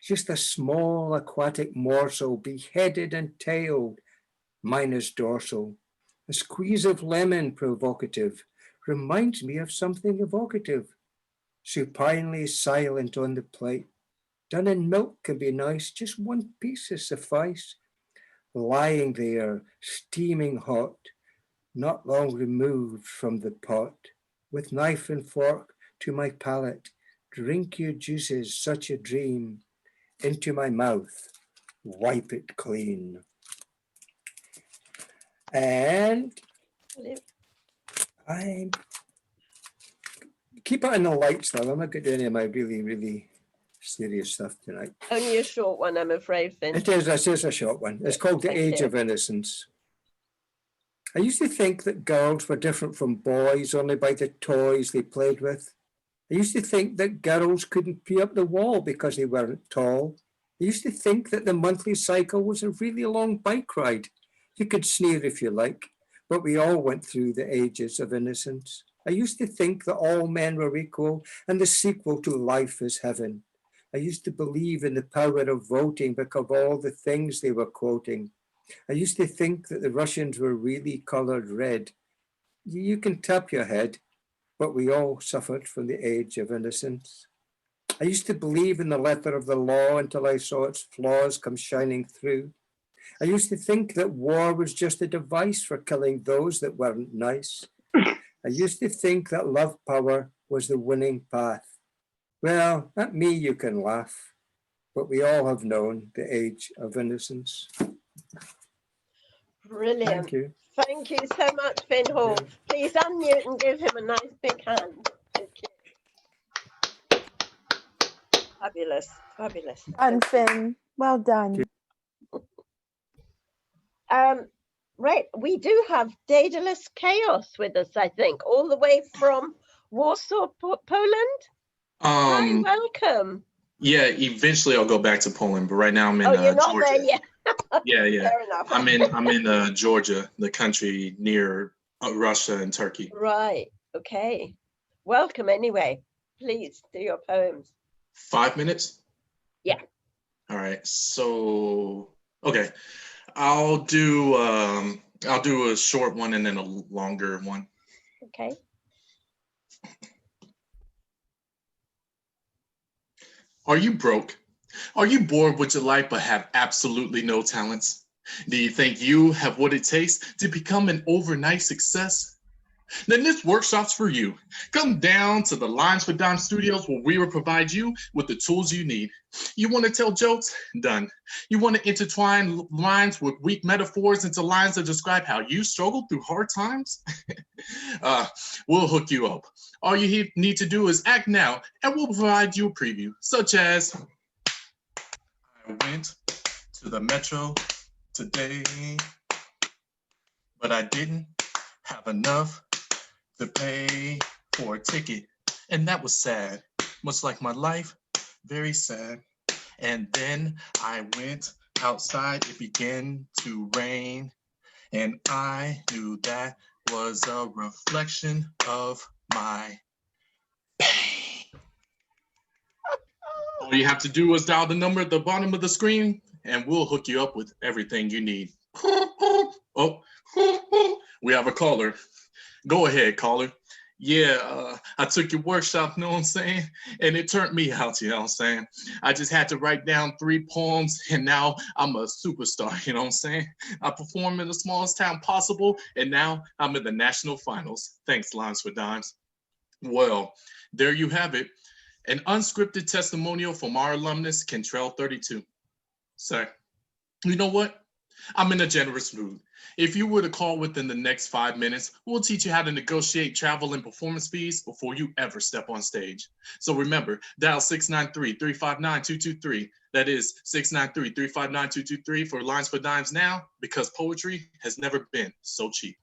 Just a small aquatic morsel, beheaded and tailed, minus dorsal. A squeeze of lemon provocative, reminds me of something evocative. Supinely silent on the plate. Done in milk can be nice, just one piece will suffice. Lying there, steaming hot, not long removed from the pot. With knife and fork to my palate, drink your juices, such a dream. Into my mouth, wipe it clean. And I keep it in the light stuff. I'm not going to do any of my really, really serious stuff tonight. Only a short one, I'm afraid, Finn. It is a short one. It's called The Age of Innocence. I used to think that girls were different from boys only by the toys they played with. I used to think that girls couldn't pee up the wall because they weren't tall. I used to think that the monthly cycle was a really long bike ride. You could sneer if you like, but we all went through the ages of innocence. I used to think that all men were equal and the sequel to life is heaven. I used to believe in the power of voting because of all the things they were quoting. I used to think that the Russians were really coloured red. You can tap your head, but we all suffered from the age of innocence. I used to believe in the letter of the law until I saw its flaws come shining through. I used to think that war was just a device for killing those that weren't nice. I used to think that love power was the winning path. Well, at me you can laugh, but we all have known the age of innocence. Brilliant. Thank you. Thank you so much, Finn Hall. Please unmute and give him a nice big hand. Thank you. Fabulous, fabulous. And Finn, well done. Right, we do have Daedalus Chaos with us, I think, all the way from Warsaw, Poland. Hi, welcome. Yeah, eventually I'll go back to Poland, but right now I'm in you're not Georgia. there yet. Yeah. Fair enough. I'm in Georgia, the country near Russia and Turkey. Right. Okay. Welcome anyway. Please do your poems. 5 minutes? Yeah. All right. So okay. I'll do a short one and then a longer one. Okay. Are you broke? Are you bored with your life but have absolutely no talents? Do you think you have what it takes to become an overnight success? Then this workshop's for you. Come down to the Lines for Dime Studios where we will provide you with the tools you need. You want to tell jokes? Done. You want to intertwine lines with weak metaphors into lines that describe how you struggled through hard times? We'll hook you up. All you need to do is act now, and we'll provide you a preview, such as, I went to the metro today, but I didn't have enough to pay for a ticket, and that was sad, much like my life, very sad. And then I went outside, it began to rain, and I knew that was a reflection of my pain. All you have to do is dial the number at the bottom of the screen, and we'll hook you up with everything you need. Oh, we have a caller. Go ahead, caller. Yeah, I took your workshop, you know what I'm saying? And it turned me out, you know what I'm saying? I just had to write down 3 poems, and now I'm a superstar, you know what I'm saying? I performed in the smallest town possible, and now I'm in the national finals. Thanks, Lines for Dimes. Well, there you have it. An unscripted testimonial from our alumnus, Kentrell 32. So, you know what? I'm in a generous mood. If you were to call within the next 5 minutes, we'll teach you how to negotiate travel and performance fees before you ever step on stage. So remember, dial 693-359-223. That is 693-359-223 for Lines for Dimes now, because poetry has never been so cheap.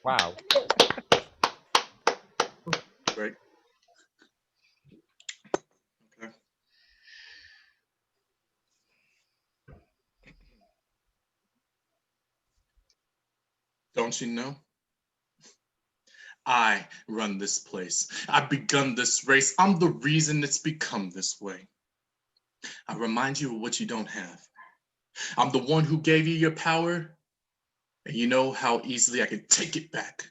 Wow. Great. Okay. Don't you know? I run this place. I've begun this race. I'm the reason it's become this way. I remind you of what you don't have. I'm the one who gave you your power, and you know how easily I can take it back.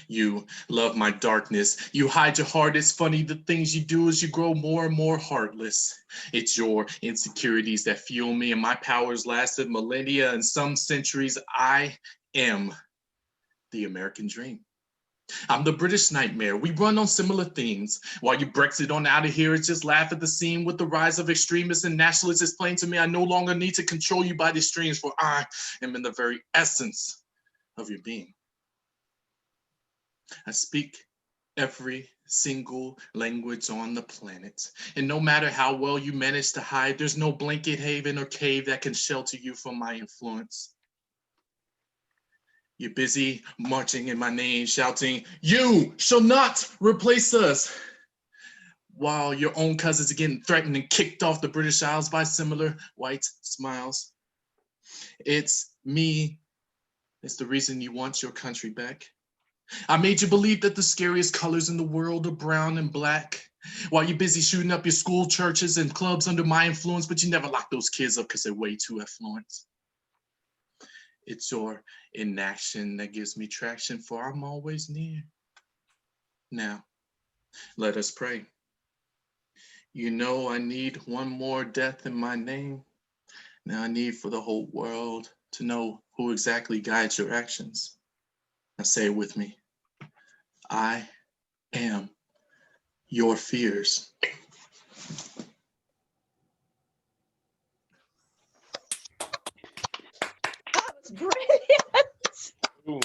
You love my darkness. You hide your heart. It's funny the things you do as you grow more and more heartless. It's your insecurities that fuel me, and my powers lasted millennia and some centuries. I am the American dream. I'm the British nightmare. We run on similar themes. While you Brexit on out of here, it's just laugh at the scene with the rise of extremists and nationalists. It's plain to me I no longer need to control you by these streams, for I am in the very essence of your being. I speak every single language on the planet. And no matter how well you manage to hide, there's no blanket haven or cave that can shelter you from my influence. You're busy marching in my name, shouting, "You shall not replace us," while your own cousins are getting threatened and kicked off the British Isles by similar white smiles. It's me. It's the reason you want your country back. I made you believe that the scariest colors in the world are brown and black, while you're busy shooting up your school, churches, and clubs under my influence, but you never lock those kids up because they're way too affluent. It's your inaction that gives me traction, for I'm always near. Now, let us pray. You know I need one more death in my name. Now I need for the whole world to know who exactly guides your actions. Now say it with me. I am your fears. That was brilliant. Boom.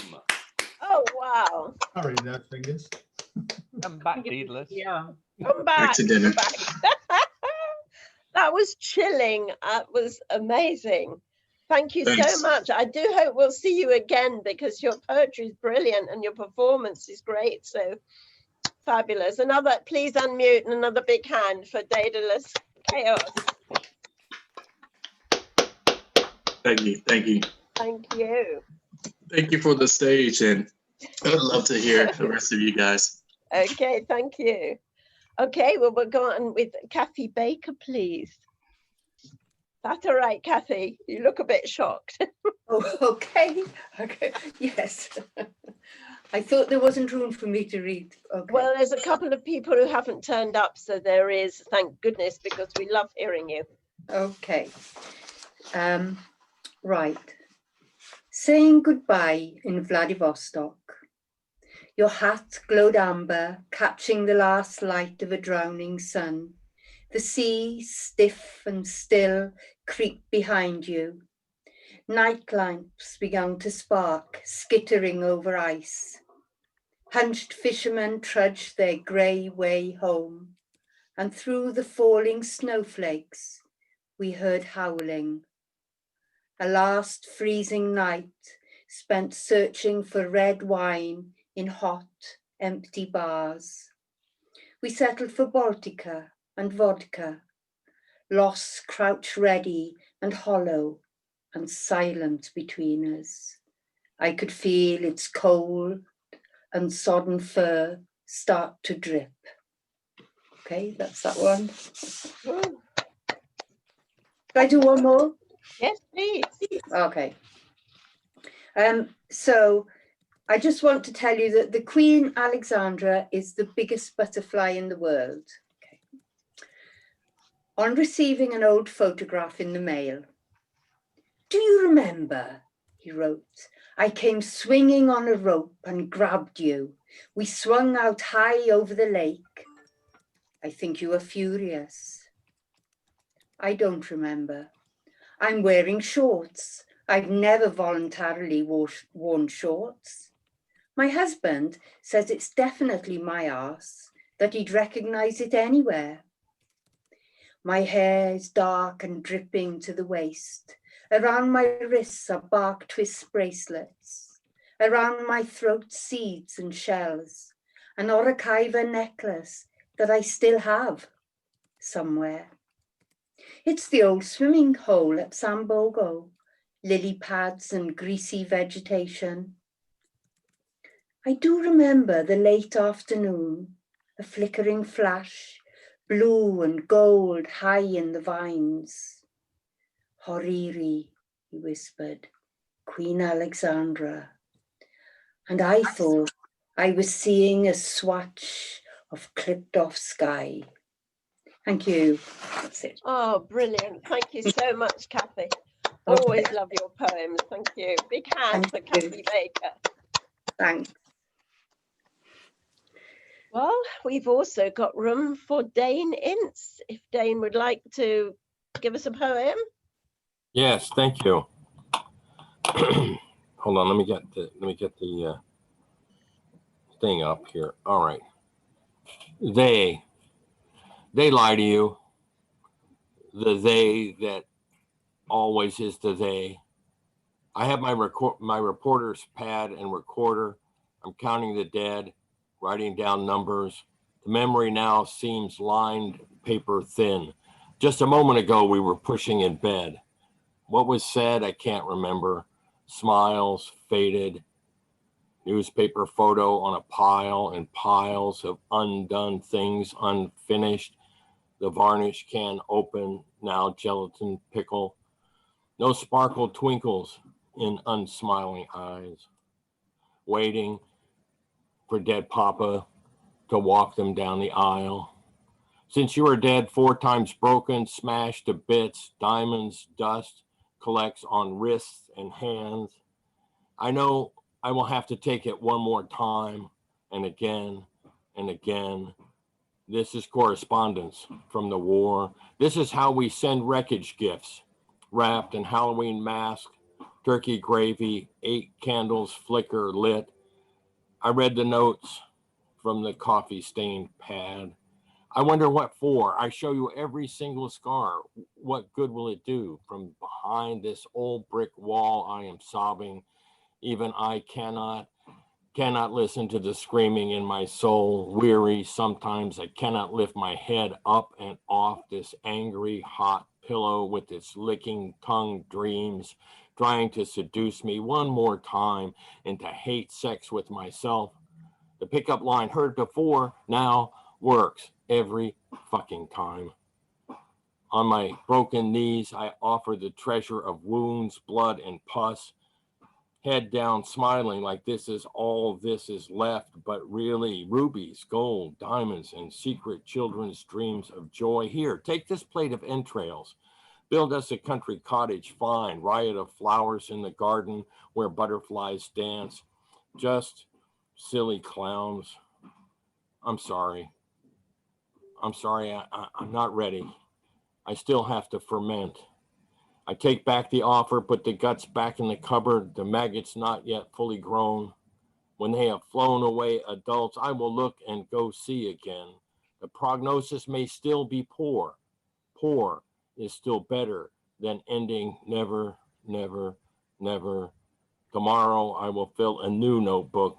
Oh, wow. Sorry, there, fingers. Come back, Needless. Yeah. Come back. to dinner. Come back. That was chilling. That was amazing. Thank you Thanks. so much. I do hope we'll see you again, because your poetry is brilliant and your performance is great. So fabulous. Please unmute, and another big hand for Daedalus Chaos. Thank you. Thank you. Thank you. Thank you for the stage, and I'd love to hear the rest of you guys. Okay, thank you. Okay, well, we'll go on with Kathy Baker, please. That's all right, Kathy. You look a bit shocked. Oh, okay. Okay. Yes. I thought there wasn't room for me to read. Okay. Well, there's a couple of people who haven't turned up, so there is, thank goodness, because we love hearing you. Okay. Right. saying goodbye in Vladivostok. Your hat glowed amber, catching the last light of a drowning sun. The sea, stiff and still, creaked behind you. Night lamps began to spark, skittering over ice. Hunched fishermen trudged their grey way home, and through the falling snowflakes, we heard howling. A last freezing night spent searching for red wine in hot, empty bars. We settled for Baltica and vodka. Loss crouched ready and hollow and silent between us. I could feel its cold and sodden fur start to drip. Okay, that's that one. Can I do one more? Yes, please. Okay. So I just want to tell you that the Queen Alexandra is the biggest butterfly in the world. Okay. On receiving an old photograph in the mail, "Do you remember," he wrote, "I came swinging on a rope and grabbed you. We swung out high over the lake. I think you were furious." I don't remember. I'm wearing shorts. I've never voluntarily worn shorts. My husband says it's definitely my arse, that he'd recognize it anywhere. My hair is dark and dripping to the waist. Around my wrists are bark twist bracelets. Around my throat, seeds and shells. An Oracaiva necklace that I still have somewhere. It's the old swimming hole at Sambogo, lily pads and greasy vegetation. I do remember the late afternoon, a flickering flash, blue and gold high in the vines. "Horiri," he whispered, "Queen Alexandra." And I thought I was seeing a swatch of clipped off sky. Thank you. That's it. Oh, brilliant. Thank you so much, Kathy. Always love your poems. Thank you. Big hand for Kathy Baker. Thanks. Well, we've also got room for Dane Ince, if Dane would like to give us a poem. Yes, thank you. Hold on, let me get the thing up here. All right. They lie to you. The they that always is the they. I have my reporter's pad and recorder. I'm counting the dead, writing down numbers. The memory now seems lined paper thin. Just a moment ago, we were pushing in bed. What was said, I can't remember. Smiles faded. Newspaper photo on a pile and piles of undone things unfinished. The varnish can open, now gelatin pickle. No sparkle twinkles in unsmiling eyes. Waiting for dead Papa to walk them down the aisle. Since you are dead, 4 times broken, smashed to bits, diamonds, dust collects on wrists and hands. I know I will have to take it one more time and again and again. This is correspondence from the war. This is how we send wreckage gifts, wrapped in Halloween mask, turkey gravy, 8 candles flicker lit. I read the notes from the coffee-stained pad. I wonder what for. I show you every single scar. What good will it do? From behind this old brick wall, I am sobbing. Even I cannot listen to the screaming in my soul. Weary, sometimes I cannot lift my head up and off this angry, hot pillow with its licking tongue dreams, trying to seduce me one more time into hate sex with myself. The pickup line heard before now works every fucking time. On my broken knees, I offer the treasure of wounds, blood, and pus. Head down, smiling like this is all this is left, but really rubies, gold, diamonds, and secret children's dreams of joy. Here, take this plate of entrails. Build us a country cottage fine, riot of flowers in the garden where butterflies dance. Just silly clowns. I'm sorry. I'm sorry, I'm not ready. I still have to ferment. I take back the offer, put the guts back in the cupboard, the maggots not yet fully grown. When they have flown away adults, I will look and go see again. The prognosis may still be poor. Poor is still better than ending never, never, never. Tomorrow I will fill a new notebook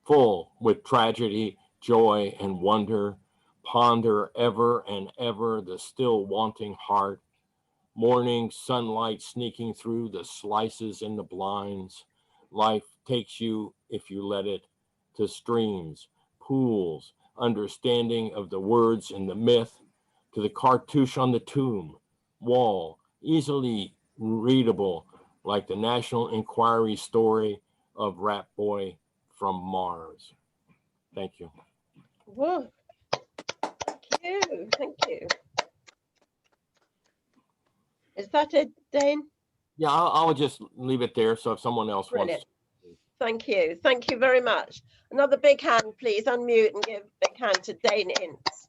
full with tragedy, joy, and wonder. Ponder ever and ever the still wanting heart. Morning sunlight sneaking through the slices in the blinds. Life takes you, if you let it, to streams, pools, understanding of the words in the myth, to the cartouche on the tomb, wall, easily readable, like the National Enquiry story of Rat Boy from Mars. Thank you. Whoa. Thank you. Thank you. Is that it, Dane? Yeah, I'll just leave it there. So if someone else Brilliant. wants. Thank you. Thank you very much. Another big hand, please. Unmute and give a big hand to Dane Ince.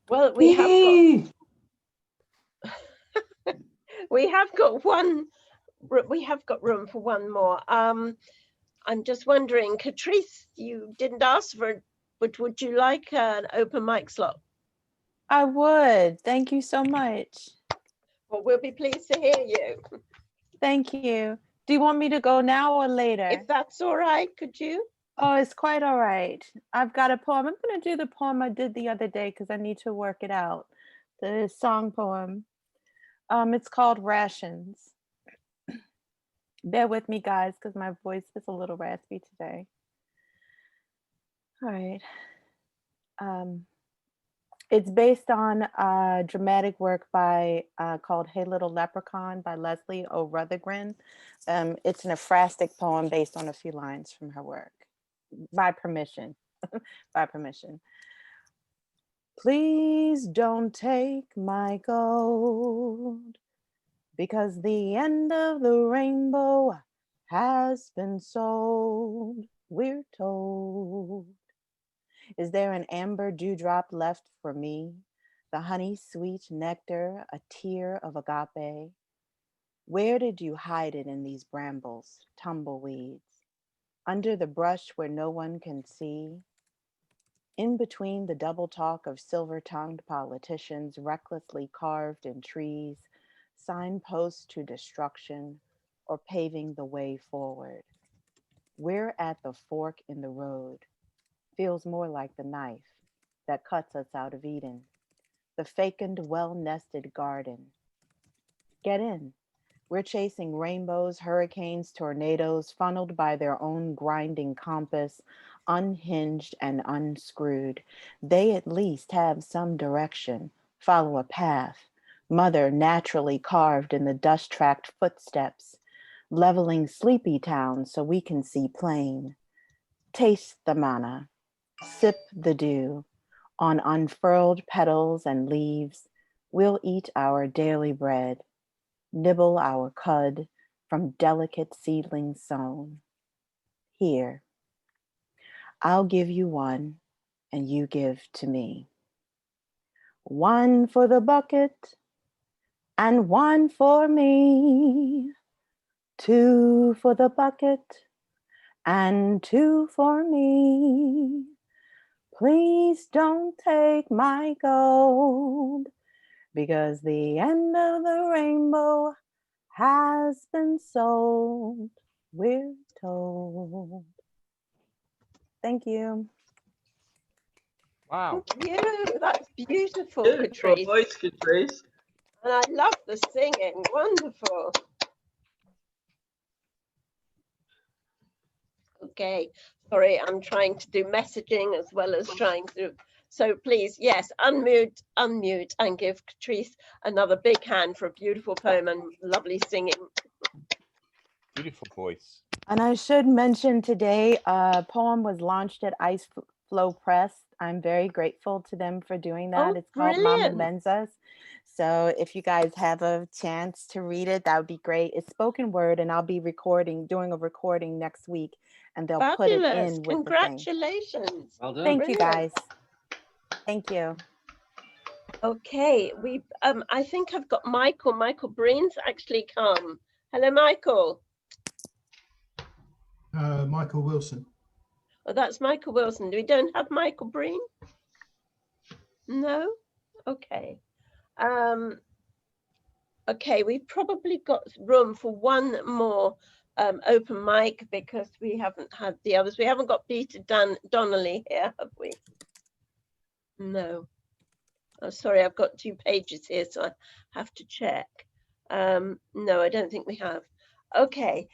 Well, we have got room for one more. I'm just wondering, Catrice, you didn't ask for it, but would you like an open mic slot? I would. Thank you so much. Well, we'll be pleased to hear you. Thank you. Do you want me to go now or later? If that's all right, could you? Oh, it's quite all right. I've got a poem. I'm going to do the poem I did the other day because I need to work it out. The song poem. It's called Rations. Bear with me, guys, because my voice is a little raspy today. All right. It's based on a dramatic work by called Hey Little Leprechaun by Leslie O. Ruthergren. It's an ekphrastic poem based on a few lines from her work. By permission. By permission. Please don't take my gold, because the end of the rainbow has been sold, we're told. Is there an amber dewdrop left for me? The honey sweet nectar, a tear of agape? Where did you hide it in these brambles, tumbleweeds? Under the brush where no one can see? In between the double talk of silver-tongued politicians recklessly carved in trees, signposts to destruction, or paving the way forward. We're at the fork in the road. Feels more like the knife that cuts us out of Eden, the fecund, well-nested garden. Get in. We're chasing rainbows, hurricanes, tornadoes, funneled by their own grinding compass, unhinged and unscrewed. They at least have some direction, follow a path, mother naturally carved in the dust-tracked footsteps, leveling sleepy towns so we can see plain. Taste the manna, sip the dew. On unfurled petals and leaves, we'll eat our daily bread, nibble our cud from delicate seedlings sown. Here, I'll give you one and you give to me. One for the bucket and one for me. Two for the bucket and two for me. Please don't take my gold, because the end of the rainbow has been sold, we're told. Thank you. Wow. Thank you. That's beautiful, Beautiful Catrice. voice, Catrice. And I love the singing. Wonderful. Okay. Sorry, I'm trying to do messaging as well as trying to. So please, yes, unmute, and give Catrice another big hand for a beautiful poem and lovely singing. Beautiful voice. And I should mention today, a poem was launched at Ice Flow Press. I'm very grateful to them for doing that. Oh, it's called Mama brilliant. Menza's. So if you guys have a chance to read it, that would be great. It's spoken word, and I'll be doing a recording next week, and they'll put it in with the thing. Congratulations. Well done. Thank you, Brilliant. guys. Thank you. Okay, I think I've got Michael Breen's actually come. Hello, Michael. Michael Wilson. Oh, that's Michael Wilson. We don't have Michael Breen? No? Okay. Okay, we've probably got room for one more open mic because we haven't had the others. We haven't got Peter Donnelly here, have we? No. Oh, sorry, I've got 2 pages here, so I have to check. No, I don't think we have. Okay.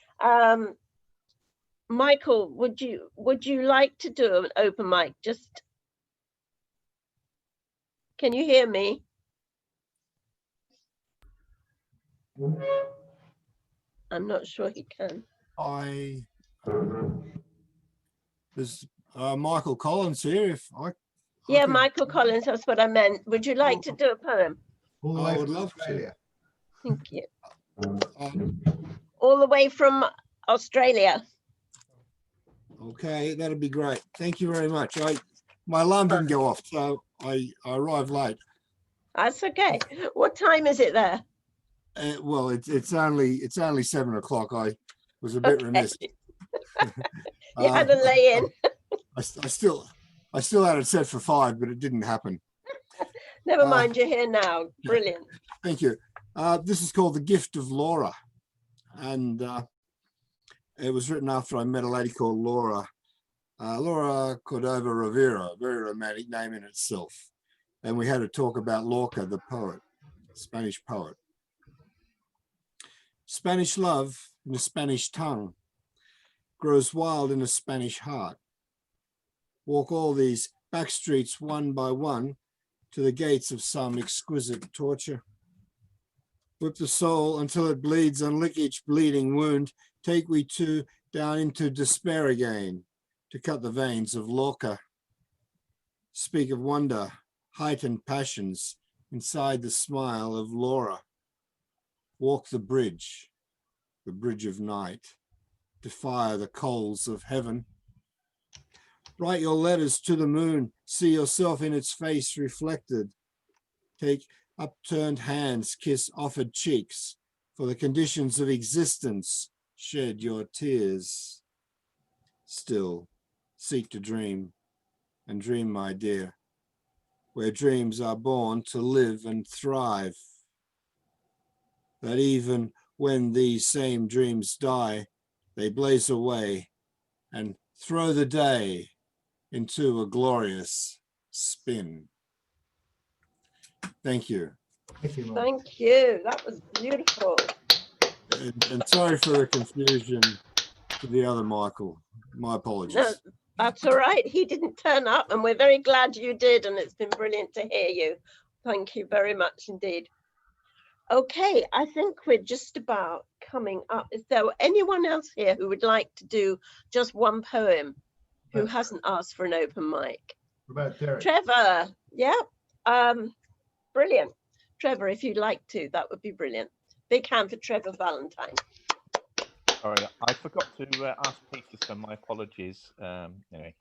Michael, would you like to do an open mic? Just, can you hear me? I'm not sure he can. There's Michael Collins here. Yeah, Michael Collins, that's what I meant. Would you like to do a poem? I would love to. Thank you. All the way from Australia. Okay, that'd be great. Thank you very much. My alarm didn't go off, so I arrived late. That's okay. What time is it there? Well, it's only 7 o'clock. I was a bit remiss. You had to lay in. I still had it set for 5, but it didn't happen. Never mind, you're here now. Brilliant. Thank you. This is called The Gift of Laura, and it was written after I met a lady called Laura. Laura Cordova Rivera, a very romantic name in itself. And we had a talk about Lorca, the poet, Spanish poet. Spanish love in a Spanish tongue grows wild in a Spanish heart. Walk all these back streets one by one to the gates of some exquisite torture. Whip the soul until it bleeds, unlick each bleeding wound. Take we two down into despair again to cut the veins of Lorca. Speak of wonder, heightened passions inside the smile of Laura. Walk the bridge of night, to fire the coals of heaven. Write your letters to the moon, see yourself in its face reflected. Take upturned hands, kiss offered cheeks, for the conditions of existence shed your tears. Still, seek to dream, and dream, my dear, where dreams are born to live and thrive. That even when these same dreams die, they blaze away and throw the day into a glorious spin. Thank you. Thank you, Mike. Thank you. That was beautiful. And sorry for the confusion to the other Michael. My apologies. No, that's all right. He didn't turn up, and we're very glad you did, and it's been brilliant to hear you. Thank you very much indeed. Okay, I think we're just about coming up. Is there anyone else here who would like to do just one poem who hasn't asked for an open mic? What about Derek? Trevor, yeah, brilliant. Trevor, if you'd like to, that would be brilliant. Big hand for Trevor Valentine. Sorry, I forgot to ask Peter, so my apologies. Anyway,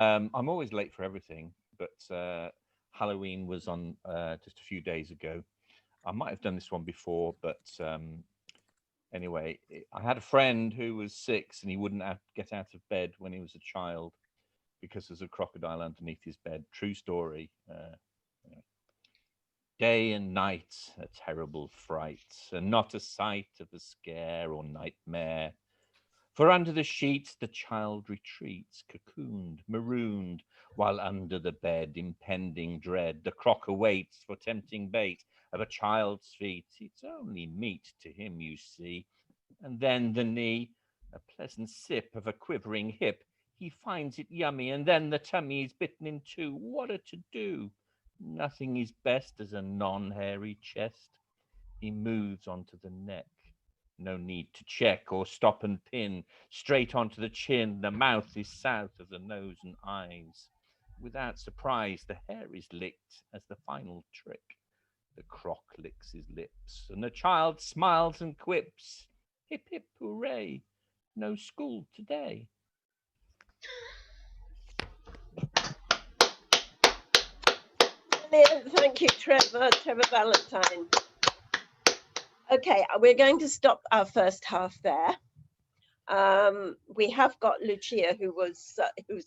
I'm always late for everything, but Halloween was on just a few days ago. I might have done this one before, but anyway, I had a friend who was 6 and he wouldn't get out of bed when he was a child because there's a crocodile underneath his bed. True story. Day and night, a terrible fright, and not a sight of a scare or nightmare. For under the sheets the child retreats, cocooned, marooned, while under the bed, impending dread, the croc awaits for tempting bait of a child's feet. It's only meat to him, you see. And then the knee, a pleasant sip of a quivering hip. He finds it yummy, and then the tummy is bitten in two. What a to-do! Nothing is best as a non-hairy chest. He moves onto the neck. No need to check or stop and pin. Straight onto the chin. The mouth is south of the nose and eyes. Without surprise, the hair is licked as the final trick. The croc licks his lips, and the child smiles and quips, hip, hip, hooray, no school today. Brilliant. Thank you, Trevor Valentine. Okay, we're going to stop our first half there. We have got Lucia, who's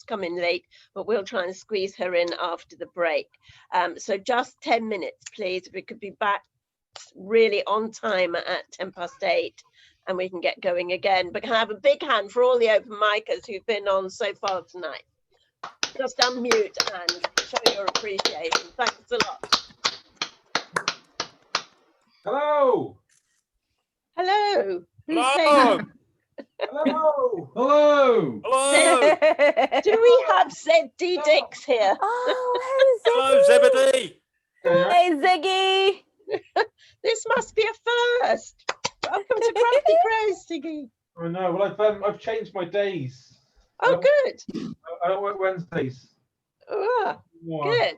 coming late, but we'll try and squeeze her in after the break. So just 10 minutes, please. We could be back really on time at 8:10, and we can get going again. But can I have a big hand for all the open micers who've been on so far tonight? Just unmute and show your appreciation. Thanks a lot. Hello. Hello. Who's Hello. saying? Hello. Hello. Hello. Do we have Zed Dix here? Oh, hello, Zebedee. Hey, Ziggy. This must be a first. Welcome to Crafty Crows, Ziggy. I know. Well, I've changed my days. Oh, good. I don't work Wednesdays. Oh, good.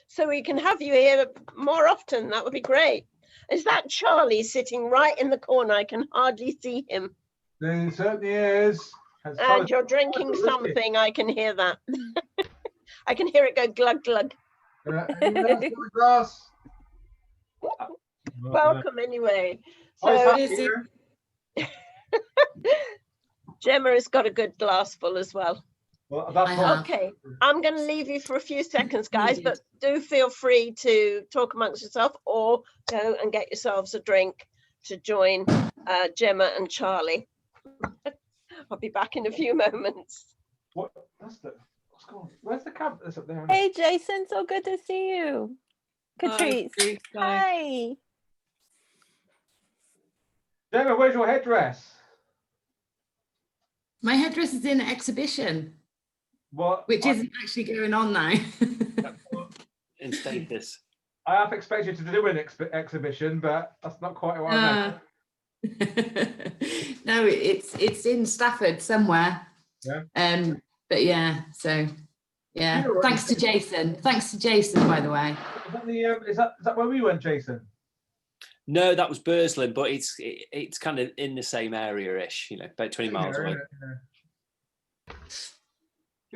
So we can have you here more often. That would be great. Is that Charlie sitting right in the corner? I can hardly see him. It certainly is. And you're drinking something. I can hear that. I can hear it go glug glug. Anyone else got a glass? Welcome anyway. Oh, So Gemma has got a good glass full as well. Well, that's not Okay, I'm going to leave you for a few seconds, guys, but do feel free to talk amongst yourself or go and get yourselves a drink to join Gemma and Charlie. I'll be back in a few moments. What's going on? Where's the cab? That's up there. Hey, Jason, so good to see you. Catrice. Hi. Gemma, where's your headdress? My headdress is in an exhibition. What? Which isn't actually going on now. In status. I half expected you to do an exhibition, but that's not quite what I meant. No, it's in Stafford somewhere. Yeah. But yeah, so yeah. Thanks to Jason. Thanks to Jason, by the way. Is that where we went, Jason? No, that was Burslem, but it's kind of in the same area-ish, you know, about 20 miles away.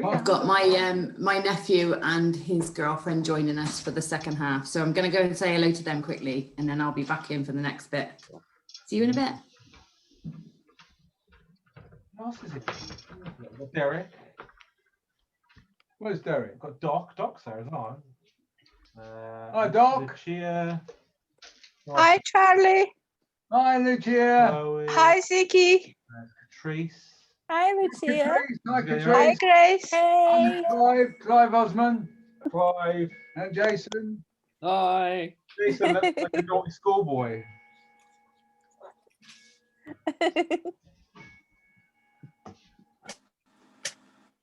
I've got my nephew and his girlfriend joining us for the second half. So I'm going to go and say hello to them quickly, and then I'll be back in for the next bit. See you in a bit. Who else is it? Derek. Where's Derek? Got Doc. Doc's there as well. Hi, Doc. Lucia. Hi, Charlie. Hi, Lucia. Chloe. Hi, Ziggy. Catrice. Hi, Lucia. Hi, Catrice. Hi, Grace. Hey. Clive Osman. Clive. And Jason. Hi. Jason looks like a naughty schoolboy.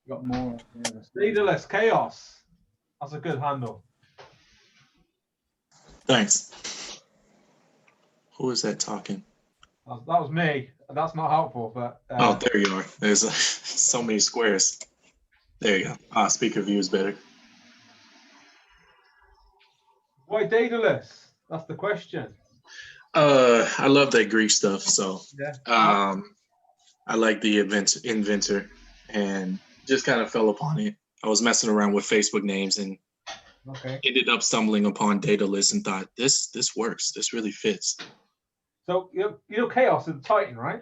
Got more. Leaderless chaos. That's a good handle. Thanks. Who is that talking? That was me. That's not helpful, but. Oh, there you are. There's so many squares. There you go. Speaker view is better. Why daedalus? That's the question. I love that Greek stuff. So, yeah. I like the inventor, and just kind of fell upon it. I was messing around with Facebook names and ended up stumbling upon Daedalus and thought, this works. This really fits. So you know Chaos is the Titan, right?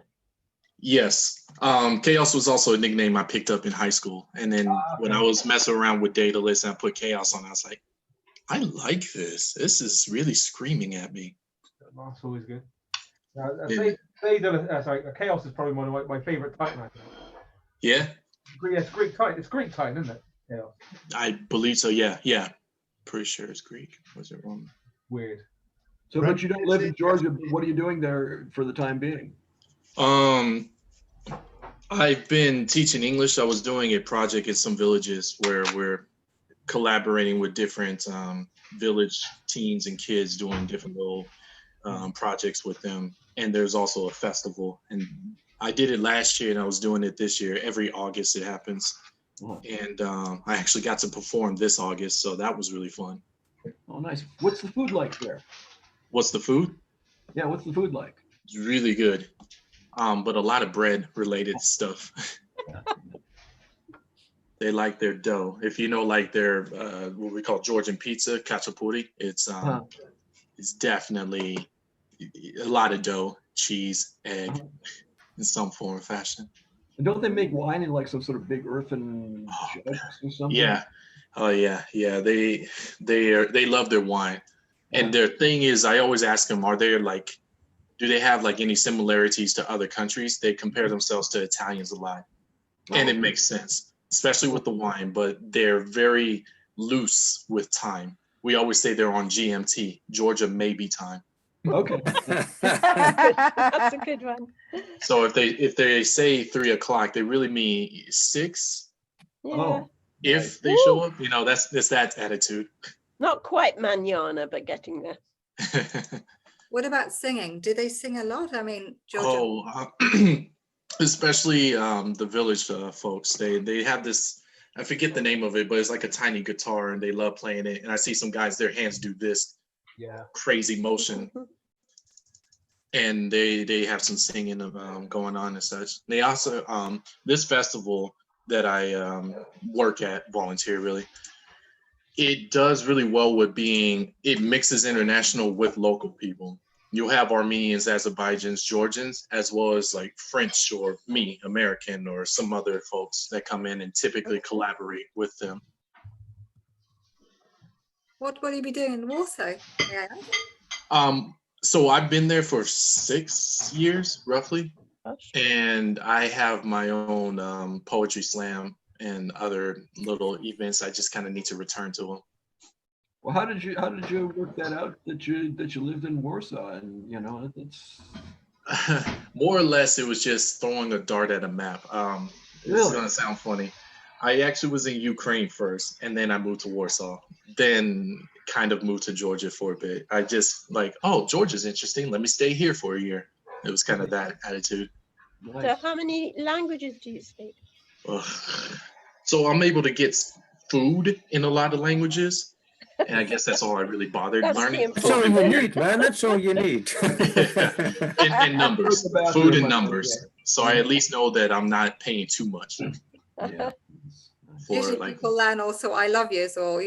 Yes. Chaos was also a nickname I picked up in high school. And then when I was messing around with Daedalus and I put Chaos on, I was like, I like this. This is really screaming at me. That's always good. Yeah. Chaos is probably one of my favorite Titan. I think. Yeah. Yeah, it's Greek Titan. It's Greek Titan, isn't it? Yeah. I believe so. Yeah. Pretty sure it's Greek. Was it wrong? Weird. So, but you don't live in Georgia. What are you doing there for the time being? I've been teaching English. I was doing a project in some villages where we're collaborating with different village teens and kids doing different little projects with them. And there's also a festival. And I did it last year and I was doing it this year. Every August it happens. And I actually got to perform this August. So that was really fun. Oh, Oh, nice. What's the food like there? What's the food? Yeah, what's the food like? It's really good. But a lot of bread related stuff. They like their dough. If you know, like their what we call Georgian pizza, cacciapuri, it's definitely a lot of dough, cheese, egg, in some form or fashion. And don't they make wine in like some sort of big earthen jugs or something? Yeah. Oh yeah, yeah. They love their wine, and their thing is, I always ask them, do they have like any similarities to other countries? They compare themselves to Italians a lot, and it makes sense, especially with the wine. But they're very loose with time. We always say they're on GMT, Georgia maybe time. Okay. That's a good one. So if they say 3 o'clock, they really mean 6. Yeah. Oh, if they show up, that's that attitude. Not quite manana, but getting there. What about singing? Do they sing a lot? I mean, Georgia. Especially the village folks. They have this, I forget the name of it, but it's like a tiny guitar, and they love playing it. And I see some guys, their hands do this crazy motion. And they have some singing going on and such. They also, this festival that I work at, volunteer really, it does really well with it mixes international with local people. You'll have Armenians, Azerbaijans, Georgians, as well as like French or me, American, or some other folks that come in and typically collaborate with them. What will you be doing in Warsaw? Yeah. So I've been there for 6 years, roughly, and I have my own poetry slam and other little events. I just kind of need to return to them. Well, how did you work that out that you lived in Warsaw? And it's more or less it was just throwing a dart at a map. Really? It's gonna sound funny. I actually was in Ukraine first, and then I moved to Warsaw. Then kind of moved to Georgia for a bit. I just Georgia's interesting. Let me stay here for a year. It was kind of that attitude. Nice. So how many languages do you speak? So I'm able to get food in a lot of languages. And I guess that's all I really bothered learning. That's all you need, man. That's all you need. and numbers, food and numbers. So I at least know that I'm not paying too much. Yeah. Usually people learn also I love yous or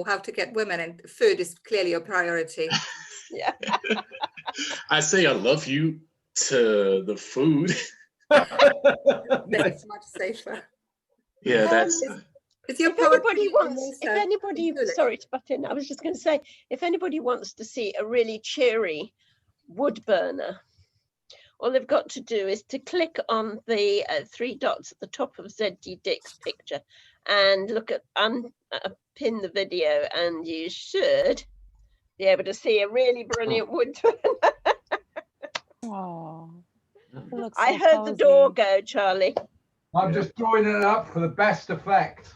how to get women, and food is clearly a priority. Yeah. I say I love you to the food. That's much safer. Yeah, that's. If anybody, sorry to butt in, I was just going to say, if anybody wants to see a really cheery wood burner, all they've got to do is to click on the 3 dots at the top of ZD Dick's picture and look at pin the video, and you should be able to see a really brilliant wood burner. Oh, I heard the door go, Charlie. I'm just drawing it up for the best effect.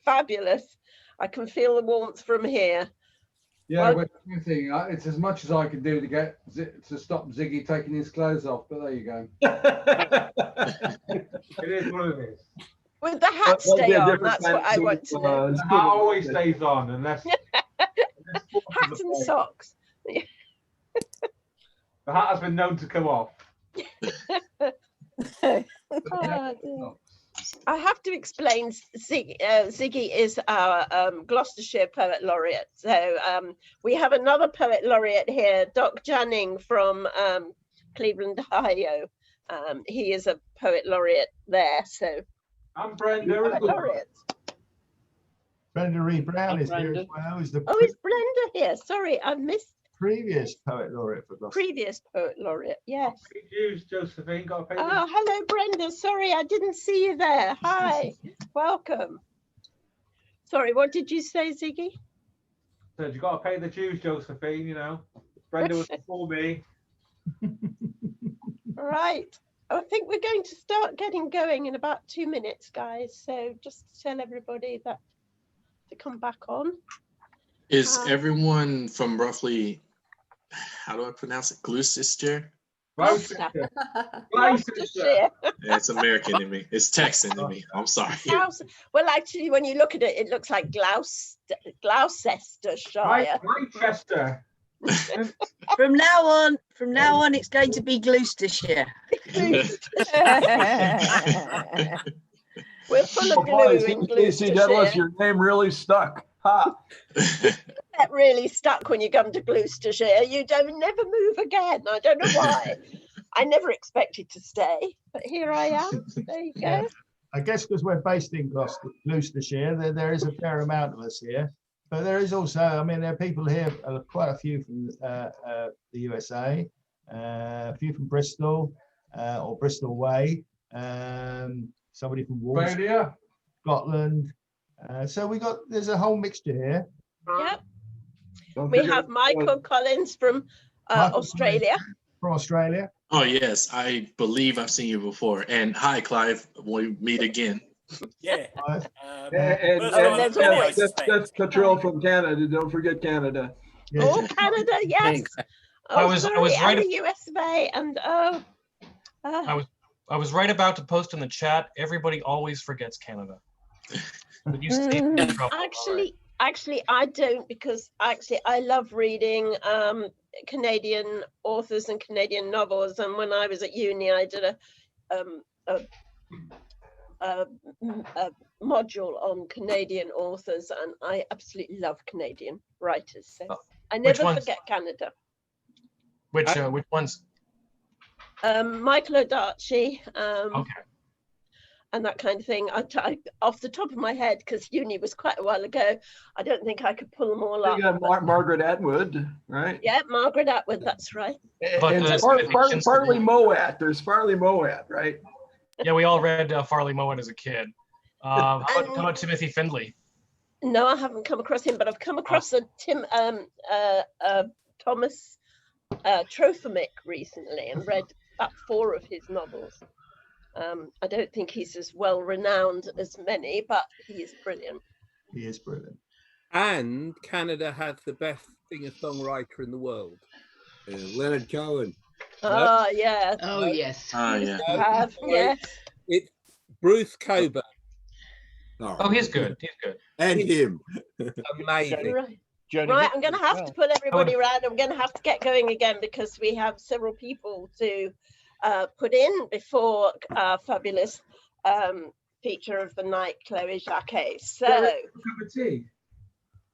Fabulous. I can feel the warmth from here. Yeah, but it's as much as I can do to stop Ziggy taking his clothes off, but there you go. It is what it is. Would the hat stay on? That's what I want to know. The hat always stays on unless hat and socks. The hat has been known to come off. I have to explain, Ziggy is our Gloucestershire Poet Laureate. So we have another Poet Laureate here, Doc Janning from Cleveland, Ohio. He is a Poet Laureate there. So I'm Brenda. Brenda Reed Brown is here as well. Is Brenda here? Sorry, I missed. Previous Poet Laureate for Gloucester. Previous Poet Laureate, yes. Josephine, got to pay Oh, hello, Brenda. Sorry, I didn't see you there. Hi, welcome. Sorry, what did you say, Ziggy? Said you got to pay the dues, Josephine. Brenda was before me. All right. I think we're going to start getting going in about 2 minutes, guys. So just to tell everybody that to come back on. Is everyone from roughly, how do I pronounce it? Gloucestershire? Gloucestershire. Gloucestershire. Yeah, it's American in me. It's Texan in me. I'm sorry. Well, actually, when you look at it, it looks like Gloucestershire. Manchester. From now on, it's going to be Gloucestershire. We're full of glue Boys, in Casey Douglas, Gloucestershire. your name really stuck. Ha! That really stuck when you come to Gloucestershire. You don't never move again. I don't know why. I never expected to stay, but here I am. There you go. Yeah. I guess because we're based in Gloucestershire, there is a fair amount of us here. But there is also, I mean, there are people here, quite a few from the USA, a few from Bristol or Bristol Way, somebody from Australia, Scotland. So there's a whole mixture here. Yep. We have Michael Collins from Australia. From Australia. Oh yes, I believe I've seen you before. And hi, Clive. We meet again. Yeah. That's Patrol from Canada. Don't forget Canada. Oh, Canada, yes. I was right. And the US of A, and I was right about to post in the chat. Everybody always forgets Canada. But you stayed in trouble. Actually, I don't, because actually I love reading Canadian authors and Canadian novels. And when I was at uni, I did a module on Canadian authors, and I absolutely love Canadian writers. So I never forget Canada. Which ones? Michael O'Darchie. Okay. And that kind of thing. I off the top of my head, because uni was quite a while ago, I don't think I could pull them all up. You got Margaret Atwood, right? Yeah, Margaret Atwood, that's right. And Farley Mowat. There's Farley Mowat, right? Yeah, we all read Farley Mowat as a kid. How about Timothy Findlay? No, I haven't come across him, but I've come across Thomas Trofimic recently and read about 4 of his novels. I don't think he's as well renowned as many, but he is brilliant. He is brilliant. And Canada has the best singer-songwriter in the world. Leonard Cohen. Oh, yeah. Oh, yes. Oh, yeah. Yes. It's Bruce Coburn. Oh, he's good. He's good. And him. Amazing. Right, I'm going to have to pull everybody around. I'm going to have to get going again because we have several people to put in before fabulous feature of the night, Chloë Jacquet. So, Derek got a cup of tea.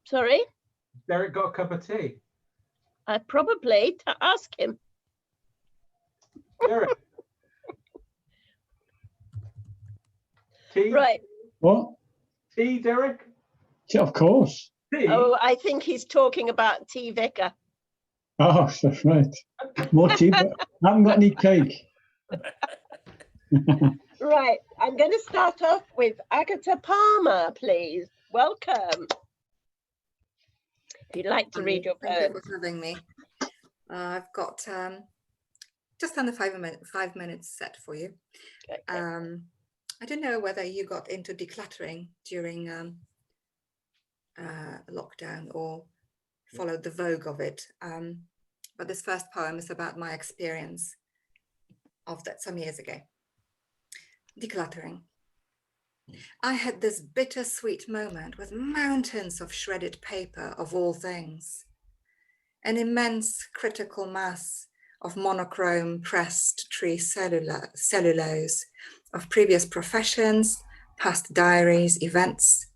Sorry? Derek got a cup of tea. Probably to ask him. Derek. Tea? Right. What? Tea, Derek? Yeah, of course. Tea? Oh, I think he's talking about tea Vicar. Oh, that's right. More tea, but I haven't got any cake. Right, I'm going to start off with Agatha Palmer, please. Welcome. If you'd like to read your poem. Thank you for having me. I've got just under 5 minutes set for you. Okay. I don't know whether you got into decluttering during lockdown or followed the vogue of it. But this first poem is about my experience of that some years ago. Decluttering. I had this bittersweet moment with mountains of shredded paper of all things, an immense critical mass of monochrome pressed tree cellulose of previous professions, past diaries, events,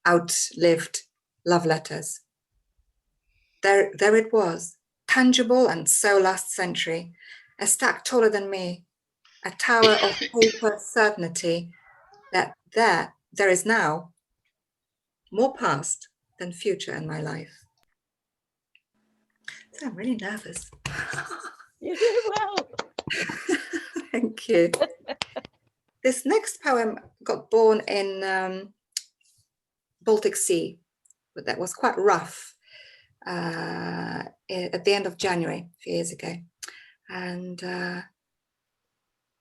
outlived love letters. There it was, tangible and so last century, a stack taller than me, a tower of paper certainty that there is now more past than future in my life. So I'm really nervous. You do well. Thank you. This next poem got born in Baltic Sea, but that was quite rough at the end of January, a few years ago. And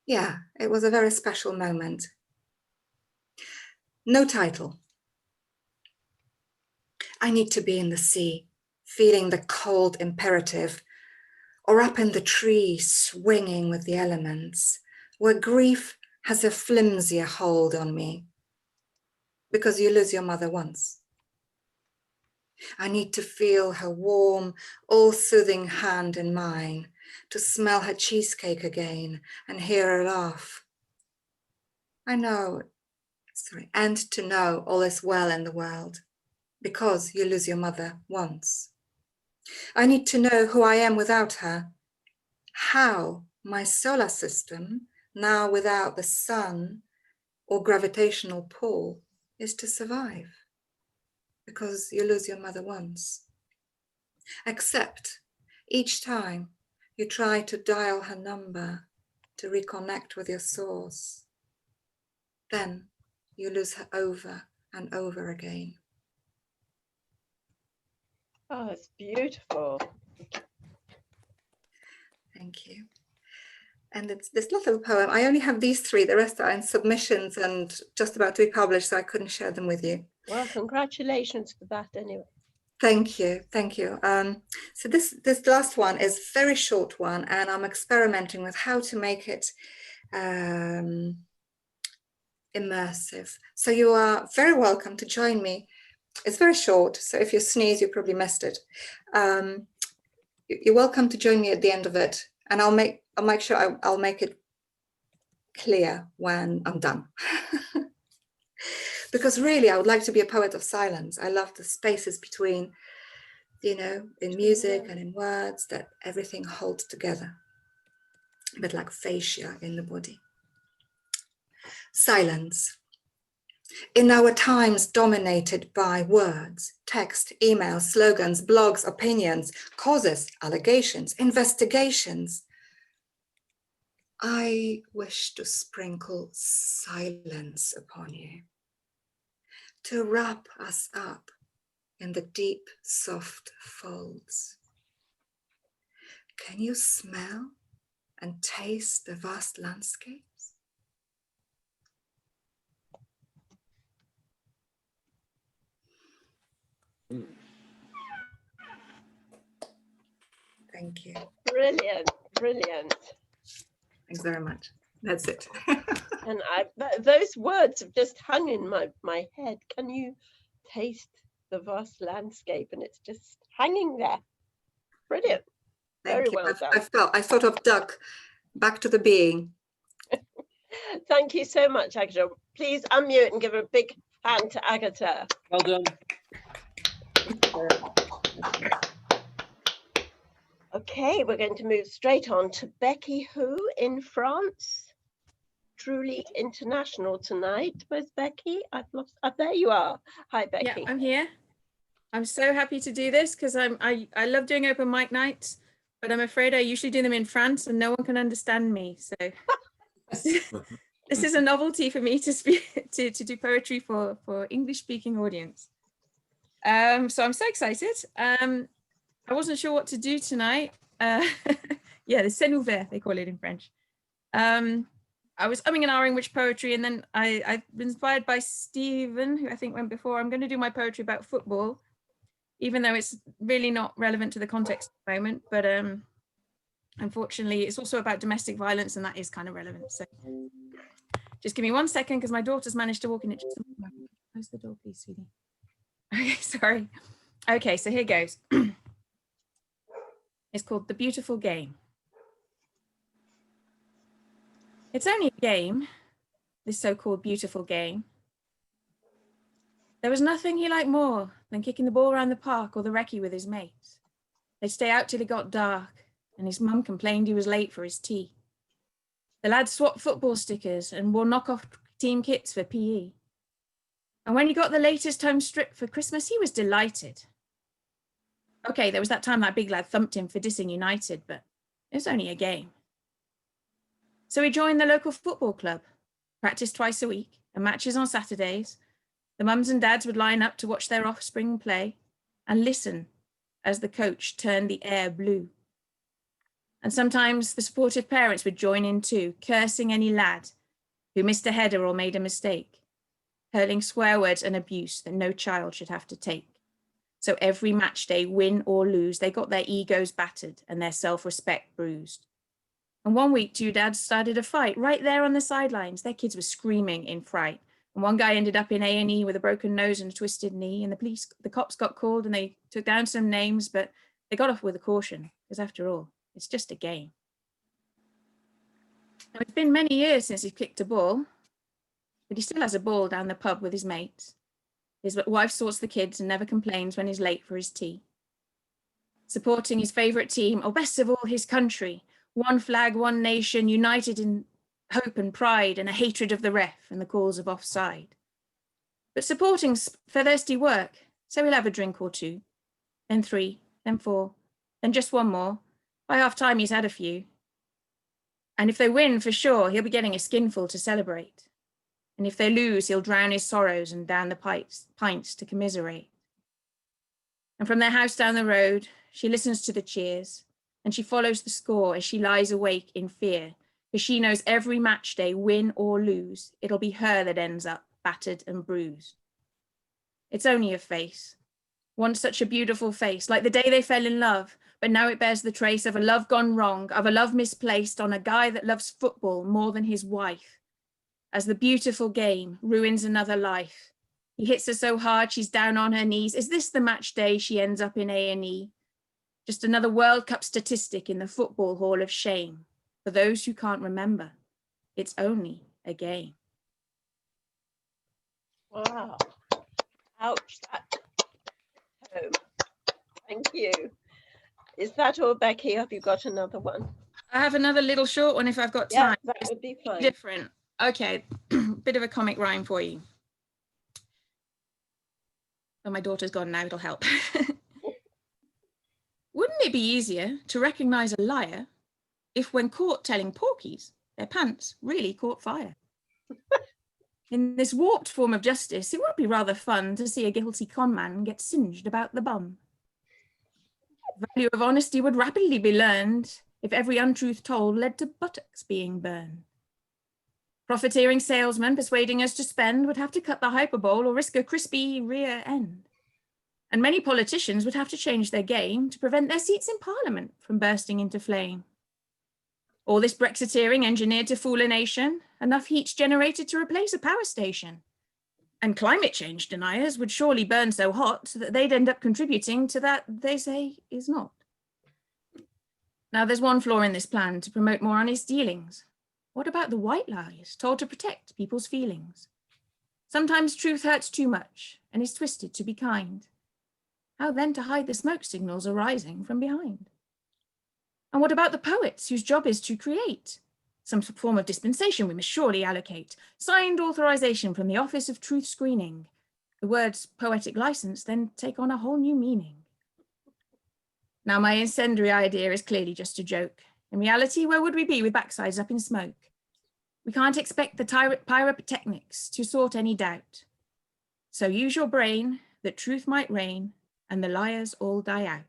yeah, it was a very special moment. No title. I need to be in the sea, feeling the cold imperative or up in the tree swinging with the elements, where grief has a flimsier hold on me, because you lose your mother once. I need to feel her warm, all-soothing hand in mine, to smell her cheesecake again and hear her laugh. And to know all is well in the world, because you lose your mother once. I need to know who I am without her, how my solar system, now without the sun or gravitational pull, is to survive, because you lose your mother once. Except each time you try to dial her number to reconnect with your source, then you lose her over and over again. Oh, it's beautiful. Thank you. And it's this little poem. I only have these three. The rest are in submissions and just about to be published, so I couldn't share them with you. Well, congratulations for that anyway. Thank you, thank you. So this last one is a very short one, and I'm experimenting with how to make it immersive. So you are very welcome to join me. It's very short, so if you sneeze, you probably missed it. You're welcome to join me at the end of it, and I'll make sure I'll make it clear when I'm done. Because really, I would like to be a poet of silence. I love the spaces between, in music and in words, that everything holds together, a bit like fascia in the body. Silence. In our times dominated by words, text, emails, slogans, blogs, opinions, causes, allegations, investigations, I wish to sprinkle silence upon you, to wrap us up in the deep, soft folds. Can you smell and taste the vast landscapes? Thank you. Brilliant, brilliant. Thanks very much. That's it. And those words have just hung in my head. Can you taste the vast landscape? And it's just hanging there. Brilliant. Very well done. I thought of duck, back to the being. Thank you so much, Agatha. Please unmute and give a big hand to Agatha. Well done. Okay, we're going to move straight on to Becky Hu in France. Truly international tonight. Where's Becky? I've lost. Oh, there you are. Hi, Becky. Yeah, I'm here. I'm so happy to do this because I love doing open mic nights, but I'm afraid I usually do them in France and no one can understand me. So this is a novelty for me to speak to do poetry for English speaking audience. So I'm so excited. I wasn't sure what to do tonight. Yeah, the scène ouverte, they call it in French. I was umming and ahhing which poetry, and then I've been inspired by Stephen, who I think went before. I'm going to do my poetry about football, even though it's really not relevant to the context at the moment. But unfortunately, it's also about domestic violence, and that is kind of relevant. So just give me 1 second, because my daughter's managed to walk in it. Close the door, please, sweetie. Okay, sorry. Okay, so here goes. It's called The Beautiful Game. It's only a game, this so-called beautiful game. There was nothing he liked more than kicking the ball around the park or the recce with his mates. They'd stay out till it got dark, and his mum complained he was late for his tea. The lads swapped football stickers and wore knock-off team kits for PE. And when he got the latest home strip for Christmas, he was delighted. Okay, there was that time that big lad thumped him for dissing United, but it was only a game. So he joined the local football club, practiced twice a week, and matches on Saturdays. The mums and dads would line up to watch their offspring play and listen as the coach turned the air blue. And sometimes the supportive parents would join in too, cursing any lad who missed a header or made a mistake, hurling swear words and abuse that no child should have to take. So every match day, win or lose, they got their egos battered and their self-respect bruised. And one week, two dads started a fight right there on the sidelines. Their kids were screaming in fright. And one guy ended up in A&E with a broken nose and a twisted knee. And the cops got called and they took down some names, but they got off with a caution, because after all, it's just a game. Now, it's been many years since he kicked a ball, but he still has a ball down the pub with his mates. His wife sorts the kids and never complains when he's late for his tea. Supporting his favourite team, or best of all, his country. One flag, one nation, united in hope and pride and a hatred of the ref and the calls of offside. But supporting's for thirsty work, so he'll have a drink or two, then 3, then 4, then just one more. By half time, he's had a few. And if they win, for sure, he'll be getting a skinful to celebrate. And if they lose, he'll drown his sorrows and down the pints to commiserate. And from their house down the road, she listens to the cheers, and she follows the score as she lies awake in fear, because she knows every match day, win or lose, it'll be her that ends up battered and bruised. It's only a face, once such a beautiful face, like the day they fell in love, but now it bears the trace of a love gone wrong, of a love misplaced on a guy that loves football more than his wife. As the beautiful game ruins another life, he hits her so hard she's down on her knees. Is this the match day she ends up in A&E? Just another World Cup statistic in the football hall of shame. For those who can't remember, it's only a game. Wow. Ouch. Home. Thank you. Is that all, Becky? Have you got another one? I have another little short one if I've got time. Yeah, that would be fine. Different. Okay, bit of a comic rhyme for you. Oh, my daughter's gone now, it'll help. Wouldn't it be easier to recognise a liar if when caught telling porkies, their pants really caught fire? In this warped form of justice, it would be rather fun to see a guilty con man get singed about the bum. The value of honesty would rapidly be learned if every untruth told led to buttocks being burned. Profiteering salesmen persuading us to spend would have to cut the hyperbole or risk a crispy rear end. And many politicians would have to change their game to prevent their seats in Parliament from bursting into flame. All this Brexiteering engineered to fool a nation, enough heat generated to replace a power station. And climate change deniers would surely burn so hot that they'd end up contributing to that they say is not. Now there's one flaw in this plan to promote more honest dealings. What about the white lies told to protect people's feelings? Sometimes truth hurts too much and is twisted to be kind. How then to hide the smoke signals arising from behind? And what about the poets whose job is to create? Some form of dispensation we must surely allocate. Signed authorization from the Office of Truth Screening. The words poetic license then take on a whole new meaning. Now my incendiary idea is clearly just a joke. In reality, where would we be with backsides up in smoke? We can't expect the pyrotechnics to sort any doubt. So use your brain that truth might reign and the liars all die out.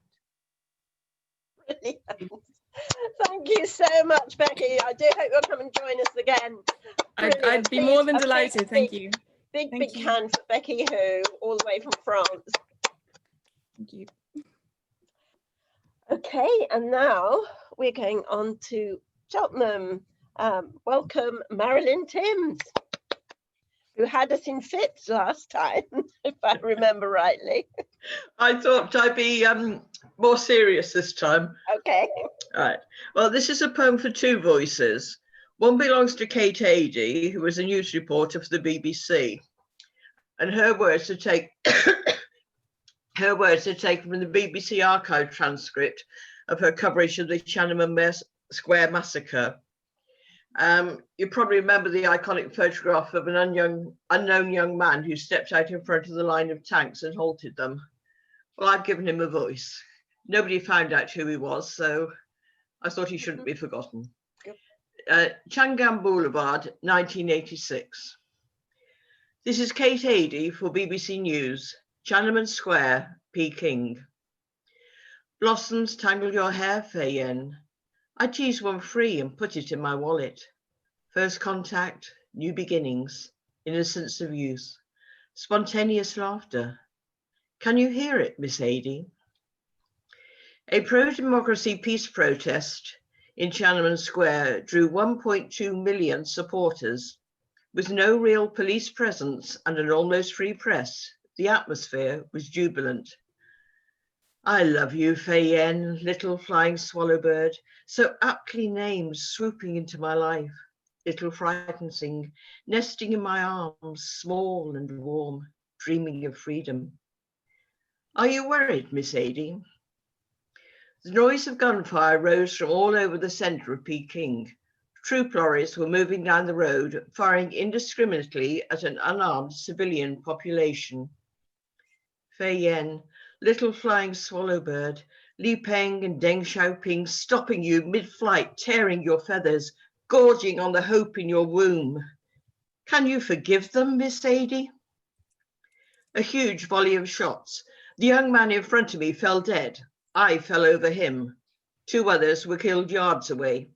Brilliant. Thank you so much, Becky. I do hope you'll come and join us again. I'd be more than delighted. Thank you. Big hand for Becky Who, all the way from France. Thank you. Okay, and now we're going on to Cheltenham. Welcome, Marilyn Timms, who had us in fits last time, if I remember rightly. I thought I'd be more serious this time. Okay. All right. Well, this is a poem for two voices. One belongs to Kate Adie, who was a news reporter for the BBC, and her words are taken from the BBC archive transcript of her coverage of the Tiananmen Square massacre. You probably remember the iconic photograph of an unknown young man who stepped out in front of the line of tanks and halted them. Well, I've given him a voice. Nobody found out who he was, so I thought he shouldn't be forgotten. Chang'an Boulevard, 1986. This is Kate Adie for BBC News, Tiananmen Square, Peking. Blossoms tangle your hair, Fei Yen. I tease one free and put it in my wallet. First contact, new beginnings, innocence of youth, spontaneous laughter. Can you hear it, Miss Adie? A pro-democracy peace protest in Tiananmen Square drew 1.2 million supporters. With no real police presence and an almost free press, the atmosphere was jubilant. I love you, Fei Yen, little flying swallow bird, so aptly named, swooping into my life. Little frightened thing, nesting in my arms, small and warm, dreaming of freedom. Are you worried, Miss Adie? The noise of gunfire rose from all over the centre of Peking. Troop lorries were moving down the road, firing indiscriminately at an unarmed civilian population. Fei Yen, little flying swallow bird, Li Peng and Deng Xiaoping stopping you mid-flight, tearing your feathers, gorging on the hope in your womb. Can you forgive them, Miss Adie? A huge volley of shots. The young man in front of me fell dead. I fell over him. 2 others were killed yards away.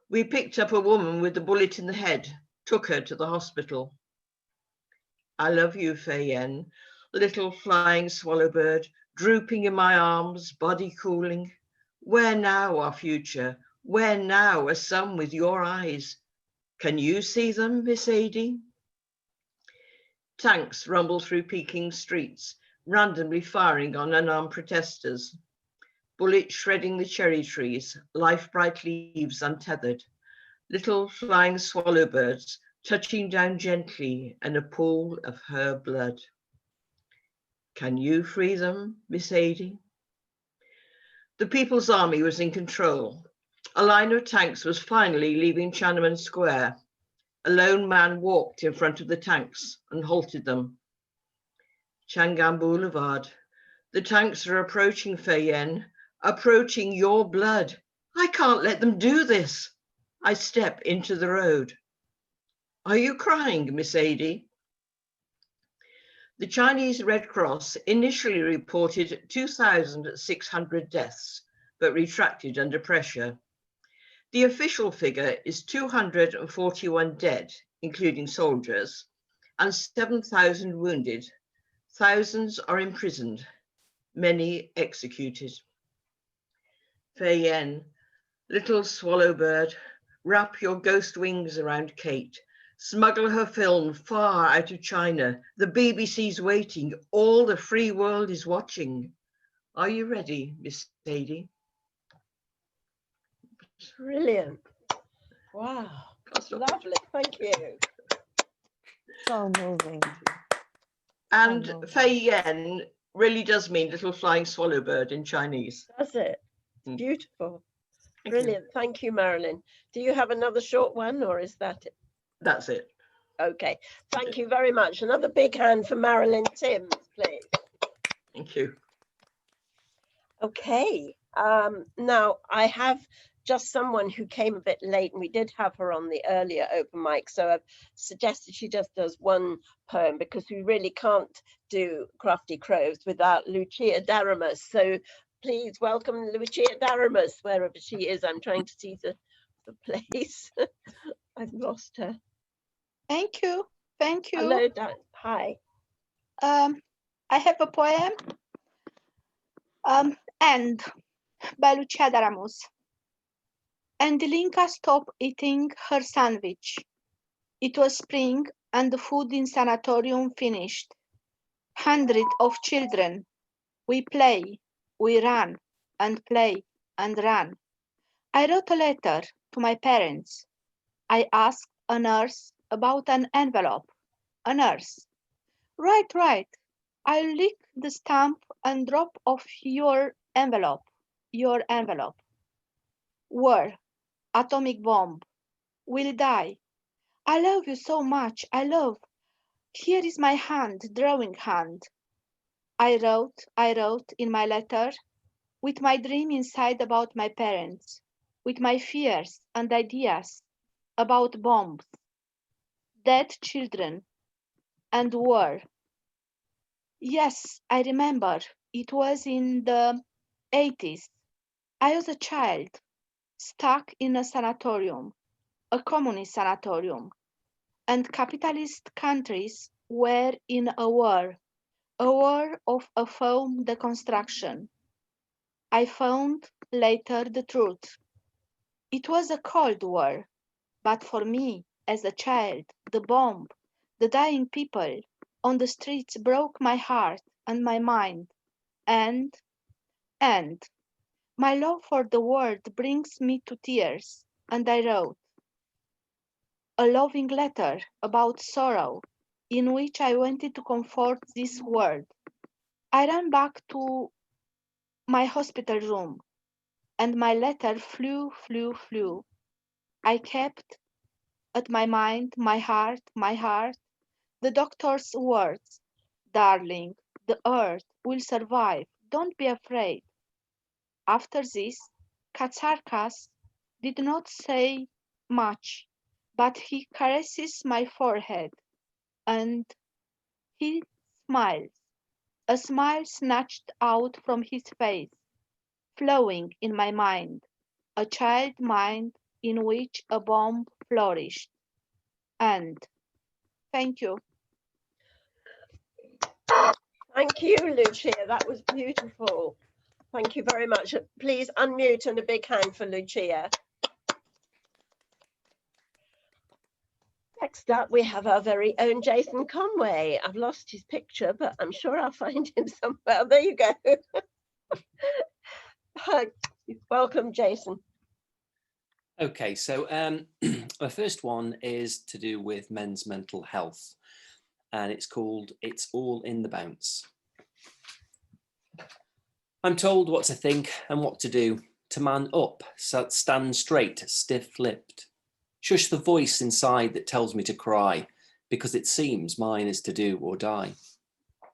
We picked up a woman with a bullet in the head, took her to the hospital. I love you, Fei Yen, little flying swallow bird, drooping in my arms, body cooling. Where now our future? Where now a sun with your eyes? Can you see them, Miss Adie? Tanks rumble through Peking streets, randomly firing on unarmed protesters. Bullets shredding the cherry trees, life-bright leaves untethered. Little flying swallow birds touching down gently in a pool of her blood. Can you free them, Miss Adie? The People's Army was in control. A line of tanks was finally leaving Tiananmen Square. A lone man walked in front of the tanks and halted them. Chang'an Boulevard. The tanks are approaching, Fei Yen, approaching your blood. I can't let them do this. I step into the road. Are you crying, Miss Adie? The Chinese Red Cross initially reported 2,600 deaths, but retracted under pressure. The official figure is 241 dead, including soldiers, and 7,000 wounded. Thousands are imprisoned, many executed. Fei Yen, little swallow bird, wrap your ghost wings around Kate. Smuggle her film far out of China. The BBC's waiting. All the free world is watching. Are you ready, Miss Adie? Brilliant. Wow, that's lovely. Thank you. So moving. And Fei Yen really does mean little flying swallow bird in Chinese. Does it? It's beautiful. Brilliant. Thank you, Marilyn. Do you have another short one, or is that it? That's it. Okay. Thank you very much. Another big hand for Marilyn Timms, please. Thank you. Okay. Now I have just someone who came a bit late, and we did have her on the earlier open mic, so I've suggested she just does one poem because we really can't do Crafty Crows without Lucia Daramus. So please welcome Lucia Daramus wherever she is. I'm trying to see the place. I've lost her. Thank you. Thank you. Hello, hi. I have a poem. End by Lucia Daramus. And Linka stopped eating her sandwich. It was spring and the food in sanatorium finished. Hundreds of children. We play, we run and play and run. I wrote a letter to my parents. I asked a nurse about an envelope. A nurse. Right. I'll lick the stamp and drop off your envelope. Your envelope. War. Atomic bomb. Will die. I love you so much. I love. Here is my hand, drawing hand. I wrote in my letter with my dream inside about my parents, with my fears and ideas about bombs, dead children, and war. Yes, I remember. It was in the 80s. I was a child, stuck in a sanatorium, a communist sanatorium, and capitalist countries were in a war. a war of a foam deconstruction. I found later the truth. It was a cold war, but for me, as a child, the bomb, the dying people on the streets broke my heart and my mind. And my love for the world brings me to tears, and I wrote a loving letter about sorrow in which I wanted to comfort this world. I ran back to my hospital room, and my letter flew. I kept at my mind, my heart, the doctor's words. Darling, the earth will survive. Don't be afraid. After this, Katsarkas did not say much, but he caresses my forehead, and he smiles, a smile snatched out from his face, flowing in my mind, a child mind in which a bomb flourished. And thank you. Thank you, Lucia. That was beautiful. Thank you very much. Please unmute and a big hand for Lucia. Next up, we have our very own Jason Conway. I've lost his picture, but I'm sure I'll find him somewhere. There you go. Welcome, Jason. Okay, so the first one is to do with men's mental health, and it's called It's All in the Bounce. I'm told what to think and what to do, to man up, stand straight, stiff-lipped. Shush the voice inside that tells me to cry, because it seems mine is to do or die.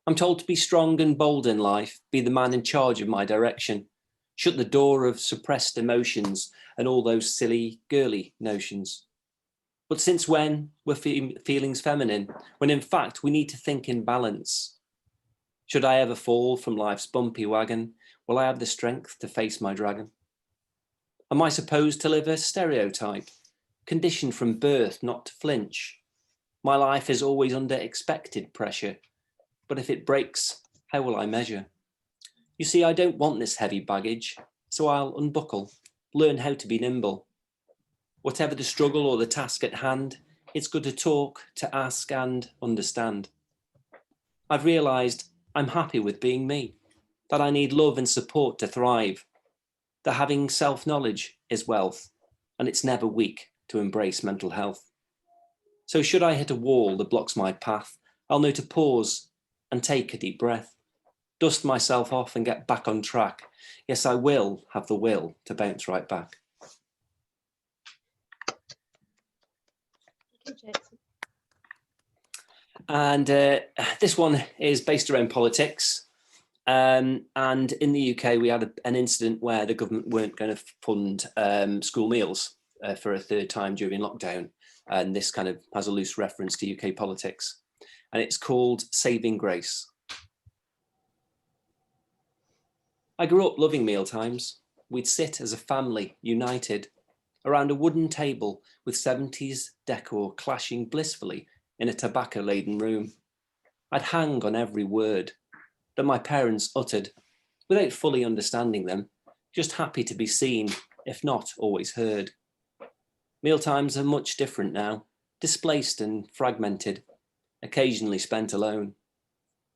I'm told to be strong and bold in life, be the man in charge of my direction, shut the door of suppressed emotions and all those silly, girly notions. But since when were feelings feminine, when in fact we need to think in balance? Should I ever fall from life's bumpy wagon, will I have the strength to face my dragon? Am I supposed to live a stereotype, conditioned from birth not to flinch? My life is always under expected pressure, but if it breaks, how will I measure? You see, I don't want this heavy baggage, so I'll unbuckle, learn how to be nimble. Whatever the struggle or the task at hand, it's good to talk, to ask and understand. I've realised I'm happy with being me, that I need love and support to thrive, that having self-knowledge is wealth, and it's never weak to embrace mental health. So should I hit a wall that blocks my path, I'll know to pause and take a deep breath, dust myself off and get back on track. Yes, I will have the will to bounce right back. And this one is based around politics. And in the UK, we had an incident where the government weren't going to fund school meals for a third time during lockdown. And this kind of has a loose reference to UK politics. And it's called Saving Grace. I grew up loving mealtimes. We'd sit as a family, united, around a wooden table with 70s decor clashing blissfully in a tobacco-laden room. I'd hang on every word that my parents uttered without fully understanding them, just happy to be seen, if not always heard. Mealtimes are much different now, displaced and fragmented, occasionally spent alone.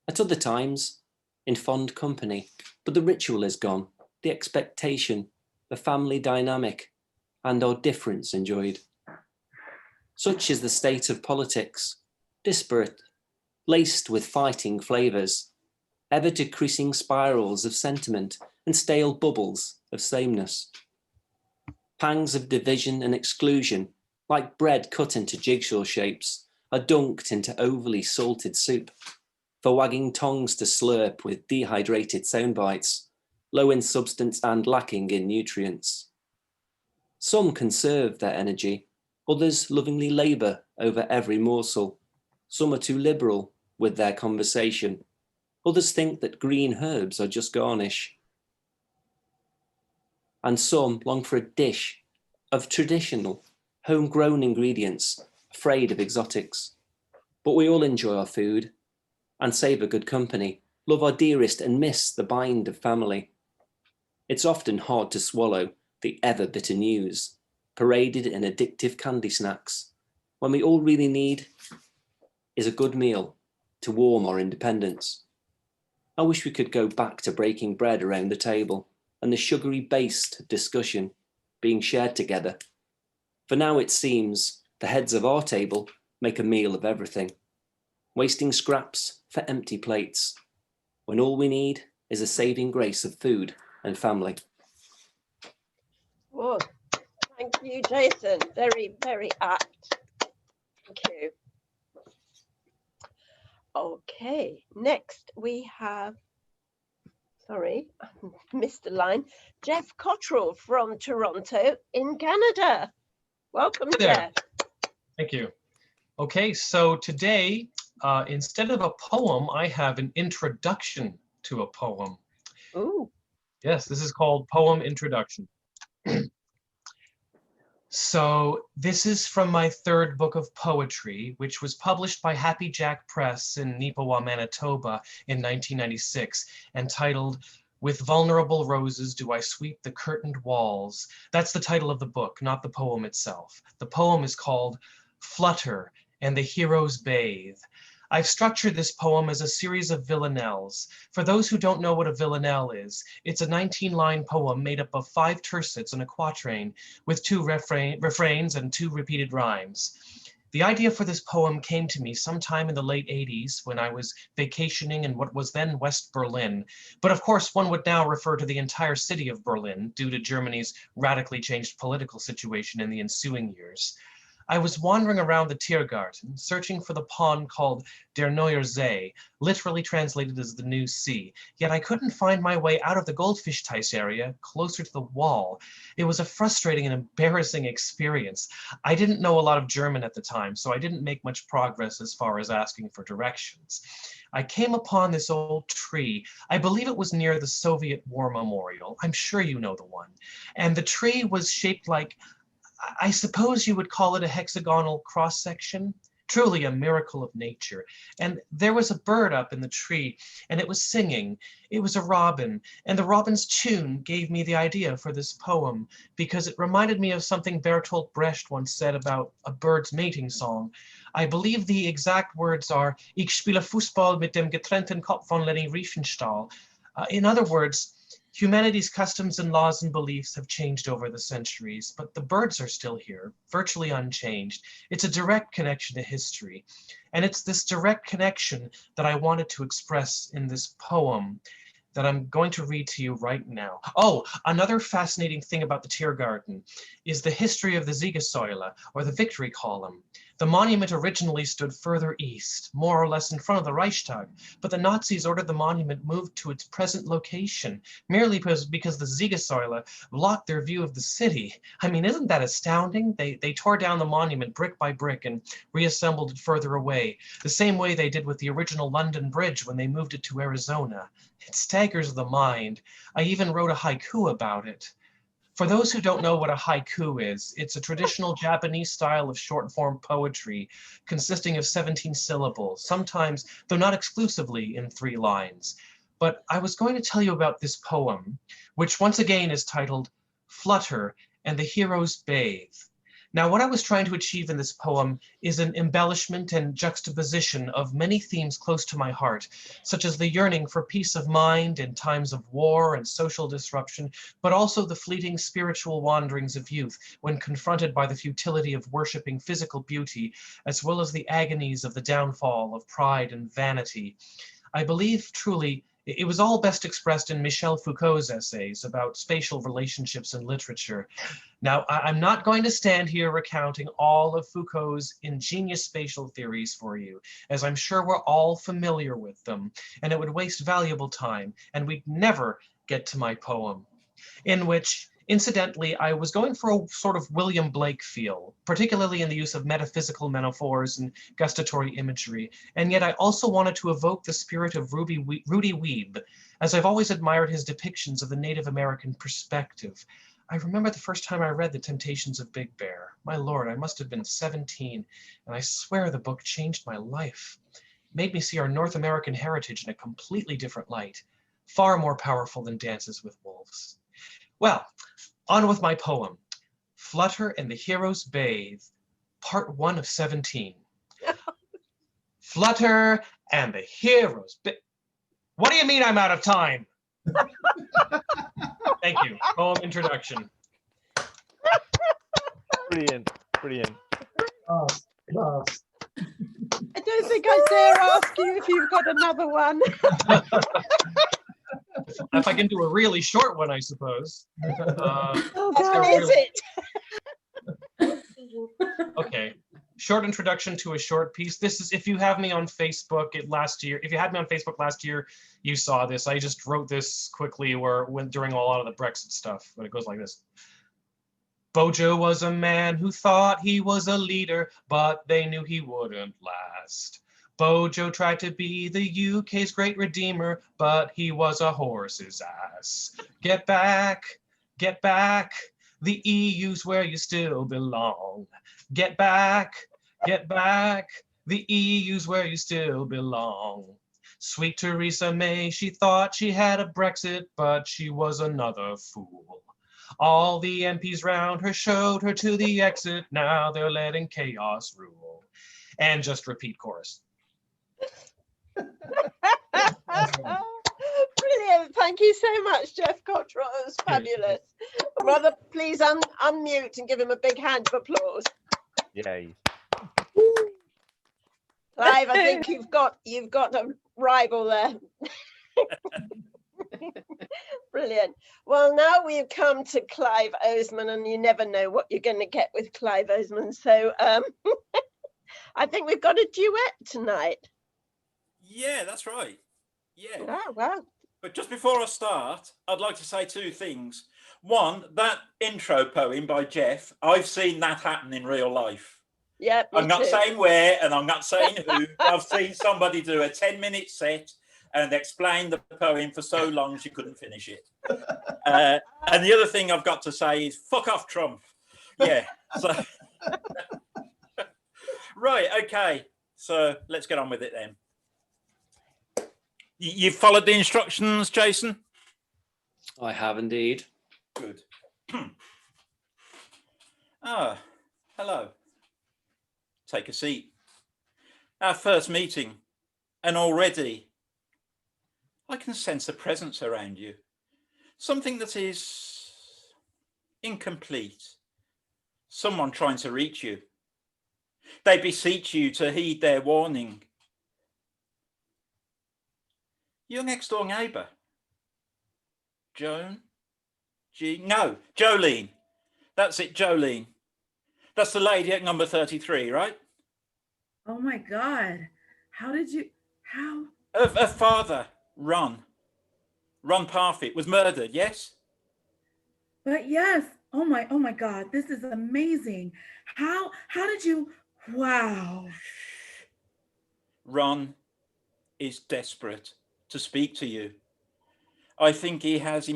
At other times, in fond company, but the ritual is gone, the expectation, the family dynamic, and our difference enjoyed. Such is the state of politics, disparate, laced with fighting flavours, ever-decreasing spirals of sentiment and stale bubbles of sameness. Pangs of division and exclusion, like bread cut into jigsaw shapes, are dunked into overly salted soup, for wagging tongues to slurp with dehydrated soundbites, low in substance and lacking in nutrients. Some conserve their energy, others lovingly labour over every morsel. Some are too liberal with their conversation. Others think that green herbs are just garnish. And some long for a dish of traditional, homegrown ingredients, afraid of exotics. But we all enjoy our food, and savour good company, love our dearest and miss the bind of family. It's often hard to swallow the ever bitter news, paraded in addictive candy snacks, when we all really need is a good meal to warm our independence. I wish we could go back to breaking bread around the table and the sugary-based discussion being shared together. For now it seems the heads of our table make a meal of everything, wasting scraps for empty plates, when all we need is a saving grace of food and family. Well, thank you, Jason. Very, very apt. Thank you. Okay, next we have, sorry, I missed the line, Jeff Cottrell from Toronto in Canada. Welcome, Hey there. Jeff. Thank you. Okay, so today, instead of a poem, I have an introduction to a poem. Ooh. Yes, this is called Poem Introduction. So this is from my third book of poetry, which was published by Happy Jack Press in Neepawa, Manitoba in 1996, and titled With Vulnerable Roses Do I Sweep the Curtained Walls. That's the title of the book, not the poem itself. The poem is called Flutter and the Heroes Bathe. I've structured this poem as a series of villanelles. For those who don't know what a villanelle is, it's a 19-line poem made up of 5 tercets and a quatrain, with 2 refrains and 2 repeated rhymes. The idea for this poem came to me sometime in the late 80s when I was vacationing in what was then West Berlin. But of course, one would now refer to the entire city of Berlin due to Germany's radically changed political situation in the ensuing years. I was wandering around the Tiergarten, searching for the pond called Der Neuer See, literally translated as the New Sea, yet I couldn't find my way out of the Goldfish-Teich area closer to the wall. It was a frustrating and embarrassing experience. I didn't know a lot of German at the time, so I didn't make much progress as far as asking for directions. I came upon this old tree. I believe it was near the Soviet War Memorial. I'm sure you know the one. And the tree was shaped like, I suppose you would call it a hexagonal cross-section. Truly a miracle of nature. And there was a bird up in the tree, and it was singing. It was a robin, and the robin's tune gave me the idea for this poem, because it reminded me of something Bertolt Brecht once said about a bird's mating song. I believe the exact words are, Ich spiele Fußball mit dem getrennten Kopf von Leni Riefenstahl. In other words, humanity's customs and laws and beliefs have changed over the centuries, but the birds are still here, virtually unchanged. It's a direct connection to history. And it's this direct connection that I wanted to express in this poem that I'm going to read to you right now. Oh, another fascinating thing about the Tiergarten is the history of the Siegessäule, or the Victory Column. The monument originally stood further east, more or less in front of the Reichstag, but the Nazis ordered the monument moved to its present location, merely because the Siegessäule blocked their view of the city. I mean, isn't that astounding? They tore down the monument brick by brick and reassembled it further away, the same way they did with the original London Bridge when they moved it to Arizona. It staggers the mind. I even wrote a haiku about it. For those who don't know what a haiku is, it's a traditional Japanese style of short-form poetry consisting of 17 syllables, sometimes, though not exclusively, in 3 lines. But I was going to tell you about this poem, which once again is titled Flutter and the Heroes Bathe. Now, what I was trying to achieve in this poem is an embellishment and juxtaposition of many themes close to my heart, such as the yearning for peace of mind in times of war and social disruption, but also the fleeting spiritual wanderings of youth when confronted by the futility of worshiping physical beauty, as well as the agonies of the downfall of pride and vanity. I believe truly it was all best expressed in Michel Foucault's essays about spatial relationships in literature. Now, I'm not going to stand here recounting all of Foucault's ingenious spatial theories for you, as I'm sure we're all familiar with them, and it would waste valuable time, and we'd never get to my poem, in which, incidentally, I was going for a sort of William Blake feel, particularly in the use of metaphysical metaphors and gustatory imagery, and yet I also wanted to evoke the spirit of Rudy Weeb, as I've always admired his depictions of the Native American perspective. I remember the first time I read The Temptations of Big Bear. My lord, I must have been 17, and I swear the book changed my life. made me see our North American heritage in a completely different light, far more powerful than Dances with Wolves. Well, on with my poem, Flutter and the Heroes Bathe, part 1 of 17. Flutter and the Heroes Bathe. What do you mean I'm out of time? Thank you. Poem introduction. Brilliant, brilliant. Class. I don't think I dare ask you if you've got another one. If I can do a really short one, I suppose. What is it? Okay. Short introduction to a short piece. This is, if you have me on Facebook if you had me on Facebook last year, you saw this. I just wrote this quickly during a lot of the Brexit stuff, but it goes like this. Bojo was a man who thought he was a leader, but they knew he wouldn't last. Bojo tried to be the UK's great redeemer, but he was a horse's ass. Get back, the EU's where you still belong. Get back, the EU's where you still belong. Sweet Theresa May, she thought she had a Brexit, but she was another fool. All the MPs round her showed her to the exit, now they're letting chaos rule. And just repeat chorus. Brilliant. Thank you so much, Jeff Cottrell. It was fabulous. Brother, please unmute and give him a big hand of applause. Yay. Clive, I think you've got a rival there. Brilliant. Well, now we've come to Clive Oseman, and you never know what you're going to get with Clive Oseman. So I think we've got a duet tonight. Yeah, that's right. Yeah. Oh, wow. But just before I start, I'd like to say two things. One, that intro poem by Jeff, I've seen that happen in real life. Yeah, I'm not saying where, and I'm not saying who. I've seen somebody do a 10-minute set and explain the poem for so long she couldn't finish it. And the other thing I've got to say is, fuck off, Trump. Yeah. So, right, okay. So let's get on with it then. You've followed the instructions, Jason? I have indeed. Good. Ah, hello. Take a seat. Our first meeting, and already I can sense a presence around you. Something that is incomplete. Someone trying to reach you. They beseech you to heed their warning. Your next door neighbour. Jolene. That's it, Jolene. That's the lady at number 33, right? Oh my God. How? Her father, Ron Parfit, was murdered, yes? But yes. Oh my God. This is amazing. How did you? Wow. Ron is desperate to speak to you. I think he has This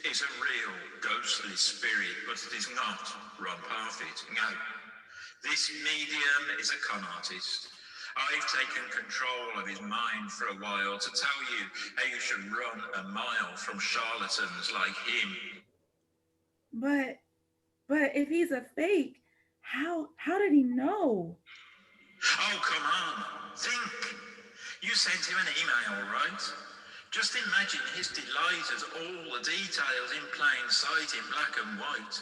is a real ghostly spirit, but it is not Ron Parfit. No. This medium is a con artist. I've taken control of his mind for a while to tell you how you should run a mile from charlatans like him. But if he's a fake, how did he know? Oh, come on. Think. You sent him an email, right? Just imagine his delight at all the details in plain sight in black and white.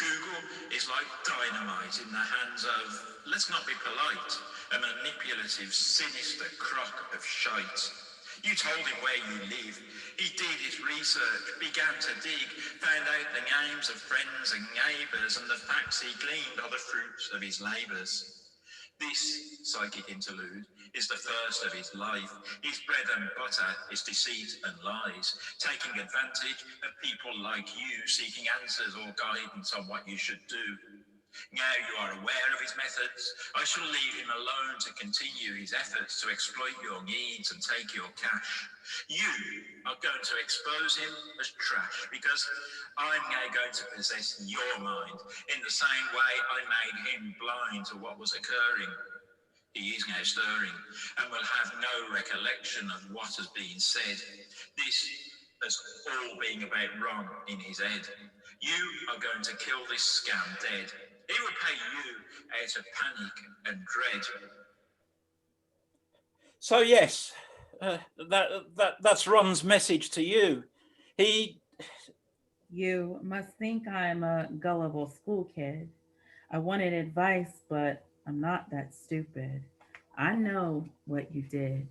Google is like dynamite in the hands of, let's not be polite, a manipulative, sinister crock of shite. You told him where you live. He did his research, began to dig, found out the names of friends and neighbours, and the facts he gleaned are the fruits of his labours. This psychic interlude is the first of his life. His bread and butter is deceit and lies, taking advantage of people like you seeking answers or guidance on what you should do. Now you are aware of his methods, I shall leave him alone to continue his efforts to exploit your needs and take your cash. You are going to expose him as trash because I'm now going to possess your mind in the same way I made him blind to what was occurring. He is now stirring and will have no recollection of what has been said. This has all been about wrong in his head. You are going to kill this scam dead. He will pay you out of panic and dread. So yes, that's Ron's message to you. You must think I'm a gullible school kid. I wanted advice, but I'm not that stupid. I know what you did.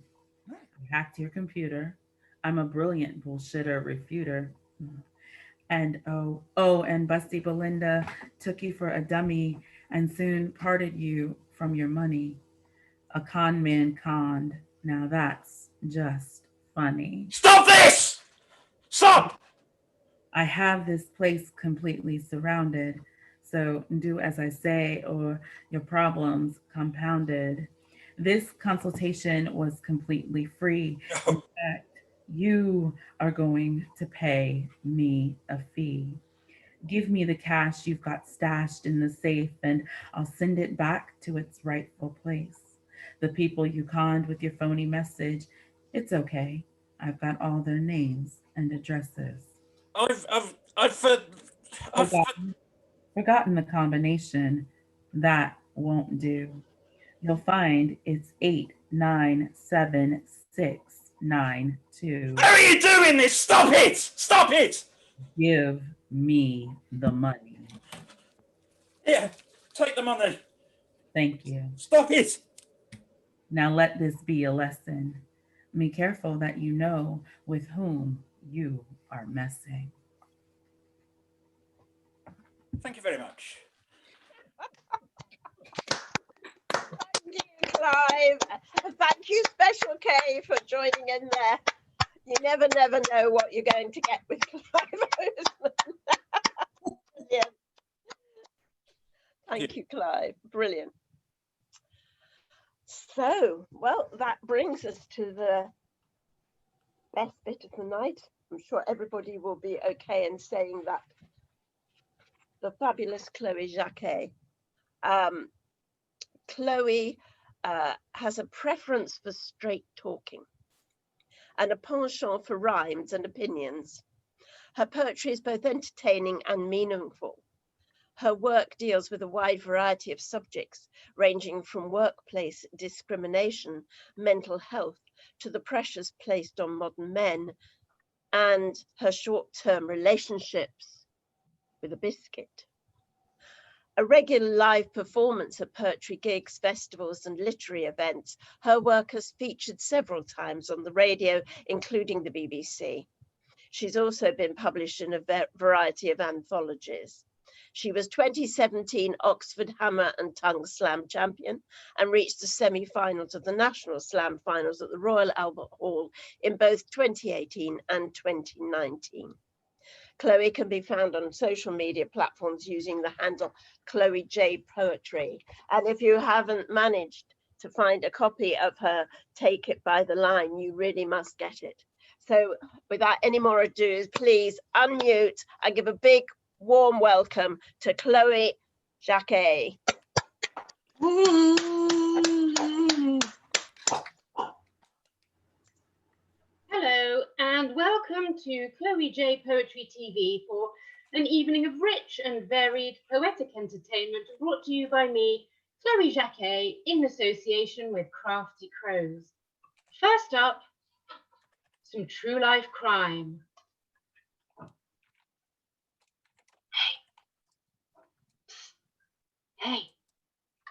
I hacked your computer. I'm a brilliant bullshitter refuter. And and Busty Belinda took you for a dummy and soon parted you from your money. A con man conned. Now that's just funny. Stop this! Stop! I have this place completely surrounded, so do as I say or your problems compounded. This consultation was completely free. In fact, you are going to pay me a fee. Give me the cash you've got stashed in the safe and I'll send it back to its rightful place. The people you conned with your phony message, it's okay. I've got all their names and addresses. I've forgotten the combination. That won't do. You'll find it's 897692. How are you doing this? Stop it! Stop it! Give me the money. Here, take the money. Thank you. Stop it! Now let this be a lesson. Be careful that you know with whom you are messing. Thank you very much. Thank you, Clive. Thank you, Special K, for joining in there. You never know what you're going to get with Clive. Yeah. Thank you, Clive. Brilliant. So, well, that brings us to the best bit of the night. I'm sure everybody will be okay in saying that. The fabulous Chloë Jacquet. Chloë has a preference for straight talking and a penchant for rhymes and opinions. Her poetry is both entertaining and meaningful. Her work deals with a wide variety of subjects, ranging from workplace discrimination, mental health, to the pressures placed on modern men, and her short-term relationships with a biscuit. A regular live performance at poetry gigs, festivals, and literary events, her work has featured several times on the radio, including the BBC. She's also been published in a variety of anthologies. She was 2017 Oxford Hammer and Tongue Slam champion and reached the semi-finals of the National Slam finals at the Royal Albert Hall in both 2018 and 2019. Chloë can be found on social media platforms using the handle Chloë J Poetry. And if you haven't managed to find a copy of her Take It by the Line, you really must get it. So without any more ado, please unmute and give a big warm welcome to Chloë Jacquet. Hello and welcome to Chloë J Poetry TV for an evening of rich and varied poetic entertainment brought to you by me, Chloë Jacquet, in association with Crafty Crows. First up, some true life crime. Hey,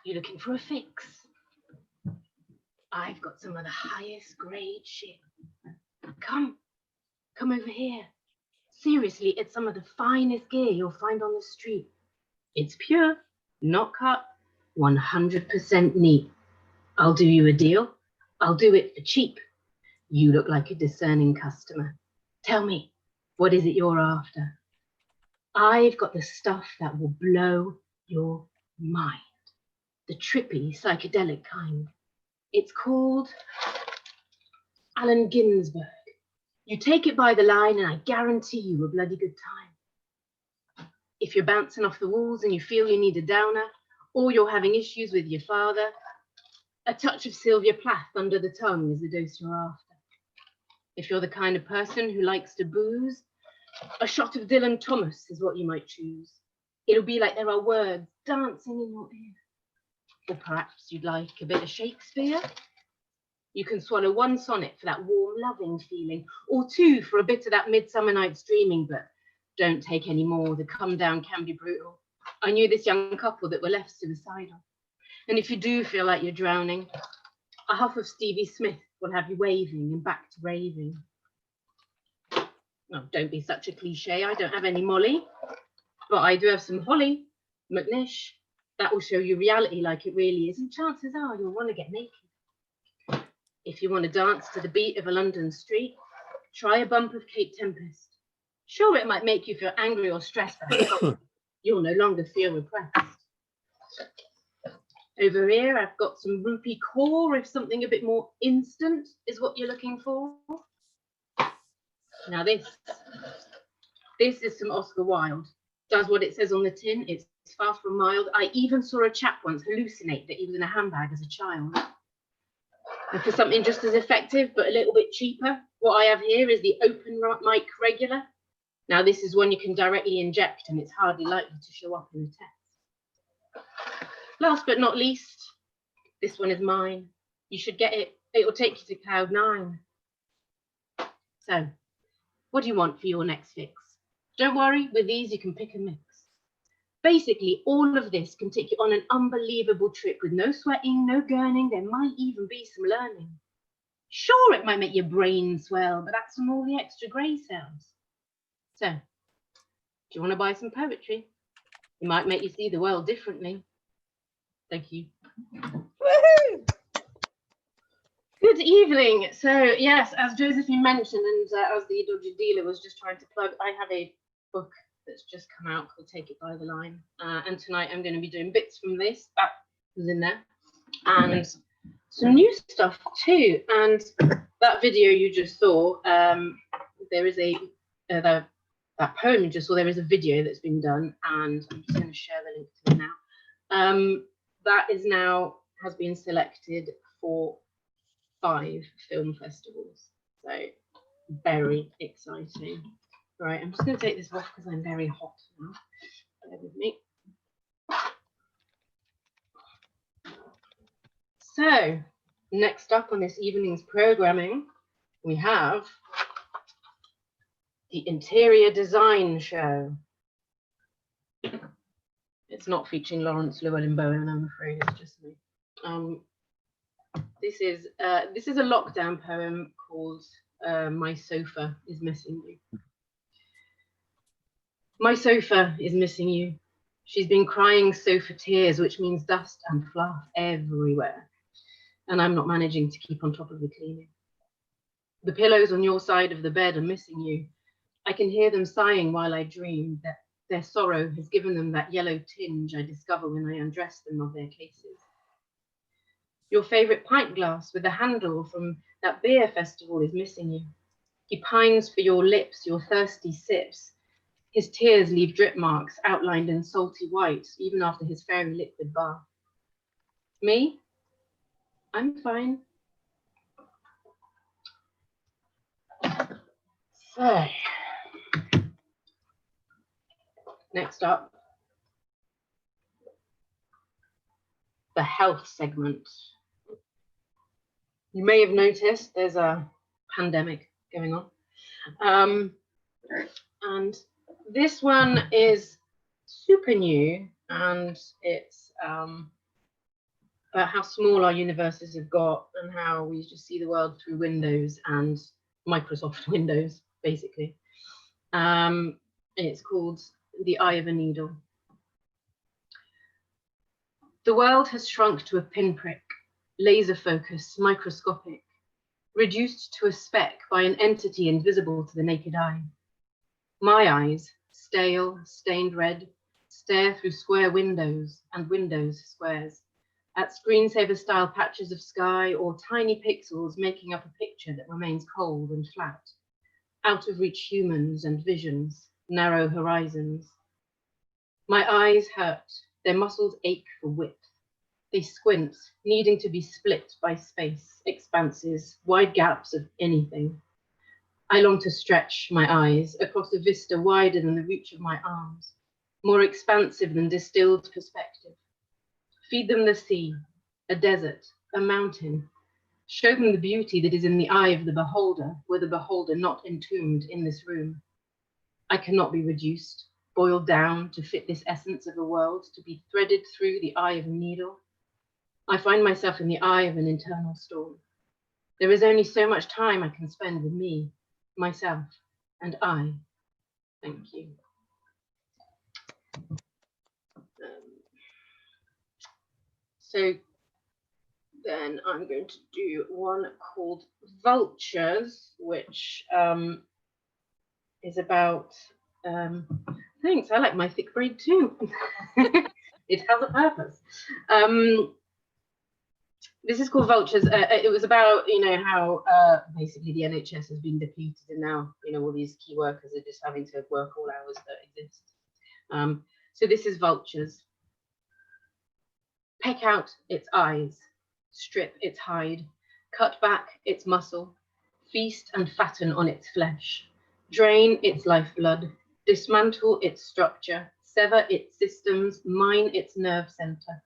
you looking for a fix? I've got some of the highest grade shit. Come over here. Seriously, it's some of the finest gear you'll find on the street. It's pure, not cut, 100% neat. I'll do you a deal. I'll do it for cheap. You look like a discerning customer. Tell me, what is it you're after? I've got the stuff that will blow your mind, the trippy, psychedelic kind. It's called Allen Ginsberg. You take it by the line and I guarantee you a bloody good time. If you're bouncing off the walls and you feel you need a downer, or you're having issues with your father, a touch of Sylvia Plath under the tongue is the dose you're after. If you're the kind of person who likes to booze, a shot of Dylan Thomas is what you might choose. It'll be like there are words dancing in your ear. Or perhaps you'd like a bit of Shakespeare. You can swallow one sonnet for that warm, loving feeling, or two for a bit of that Midsummer Night's Dreaming, but don't take any more. The come down can be brutal. I knew this young couple that were left suicidal. And if you do feel like you're drowning, a huff of Stevie Smith will have you waving and back to raving. Oh, don't be such a cliche. I don't have any Molly, but I do have some Holly McNish. That will show you reality like it really is, and chances are you'll want to get naked. If you want to dance to the beat of a London street, try a bump of Cape Tempest. Sure, it might make you feel angry or stressed, but you'll no longer feel repressed. Over here, I've got some rupee core if something a bit more instant is what you're looking for. Now this is some Oscar Wilde. Does what it says on the tin. It's far from mild. I even saw a chap once hallucinate that he was in a handbag as a child. And for something just as effective, but a little bit cheaper, what I have here is the open mic regular. Now this is one you can directly inject and it's hardly likely to show up in the test. Last but not least, this one is mine. You should get it. It will take you to cloud 9. So, what do you want for your next fix? Don't worry, with these you can pick and mix. Basically, all of this can take you on an unbelievable trip with no sweating, no gurning. There might even be some learning. Sure, it might make your brain swell, but that's from all the extra grey cells. So, do you want to buy some poetry? It might make you see the world differently. Thank you. Woohoo! Good evening. So yes, as Josephine mentioned, and as the dodgy dealer was just trying to plug, I have a book that's just come out called Take It By the Line. And tonight I'm going to be doing bits from this, that was in there, and some new stuff too. And that video you just saw, there is a, that poem you just saw, there is a video that's been done, and I'm just going to share the link to it now. That is now has been selected for 5 film festivals. So very exciting. Right, I'm just going to take this off because I'm very hot now. Bear with me. So next up on this evening's programming, we have the Interior Design Show. It's not featuring Lawrence Llewellyn-Bowen, I'm afraid. It's just me. This is a lockdown poem called "My Sofa is Missing You." My sofa is missing you. She's been crying sofa tears, which means dust and fluff everywhere, and I'm not managing to keep on top of the cleaning. The pillows on your side of the bed are missing you. I can hear them sighing while I dream that their sorrow has given them that yellow tinge I discover when I undress them of their cases. Your favourite pint glass with the handle from that beer festival is missing you. He pines for your lips, your thirsty sips. His tears leave drip marks outlined in salty white, even after his fairy liquid bath. Me? I'm fine. So, next up, the health segment. You may have noticed there's a pandemic going on. And this one is super new, and it's about how small our universes have got and how we just see the world through Windows and Microsoft Windows, basically. It's called The Eye of a Needle. The world has shrunk to a pinprick, laser focus, microscopic, reduced to a speck by an entity invisible to the naked eye. My eyes, stale, stained red, stare through square windows and windows squares, at screensaver-style patches of sky or tiny pixels making up a picture that remains cold and flat. Out of reach humans and visions, narrow horizons. My eyes hurt, their muscles ache for width. They squint, needing to be split by space, expanses, wide gaps of anything. I long to stretch my eyes across a vista wider than the reach of my arms, more expansive than distilled perspective. Feed them the sea, a desert, a mountain. Show them the beauty that is in the eye of the beholder, were the beholder not entombed in this room. I cannot be reduced, boiled down to fit this essence of a world, to be threaded through the eye of a needle. I find myself in the eye of an internal storm. There is only so much time I can spend with me, myself, and I. Thank you. So then I'm going to do one called Vultures, which is about, thanks, I like my thick braid too. It has a purpose. This is called Vultures. It was about, how basically the NHS has been depleted and now, all these key workers are just having to work all hours that exist. So this is Vultures. Peck out its eyes, strip its hide, cut back its muscle, feast and fatten on its flesh, drain its lifeblood, dismantle its structure, sever its systems, mine its nerve center,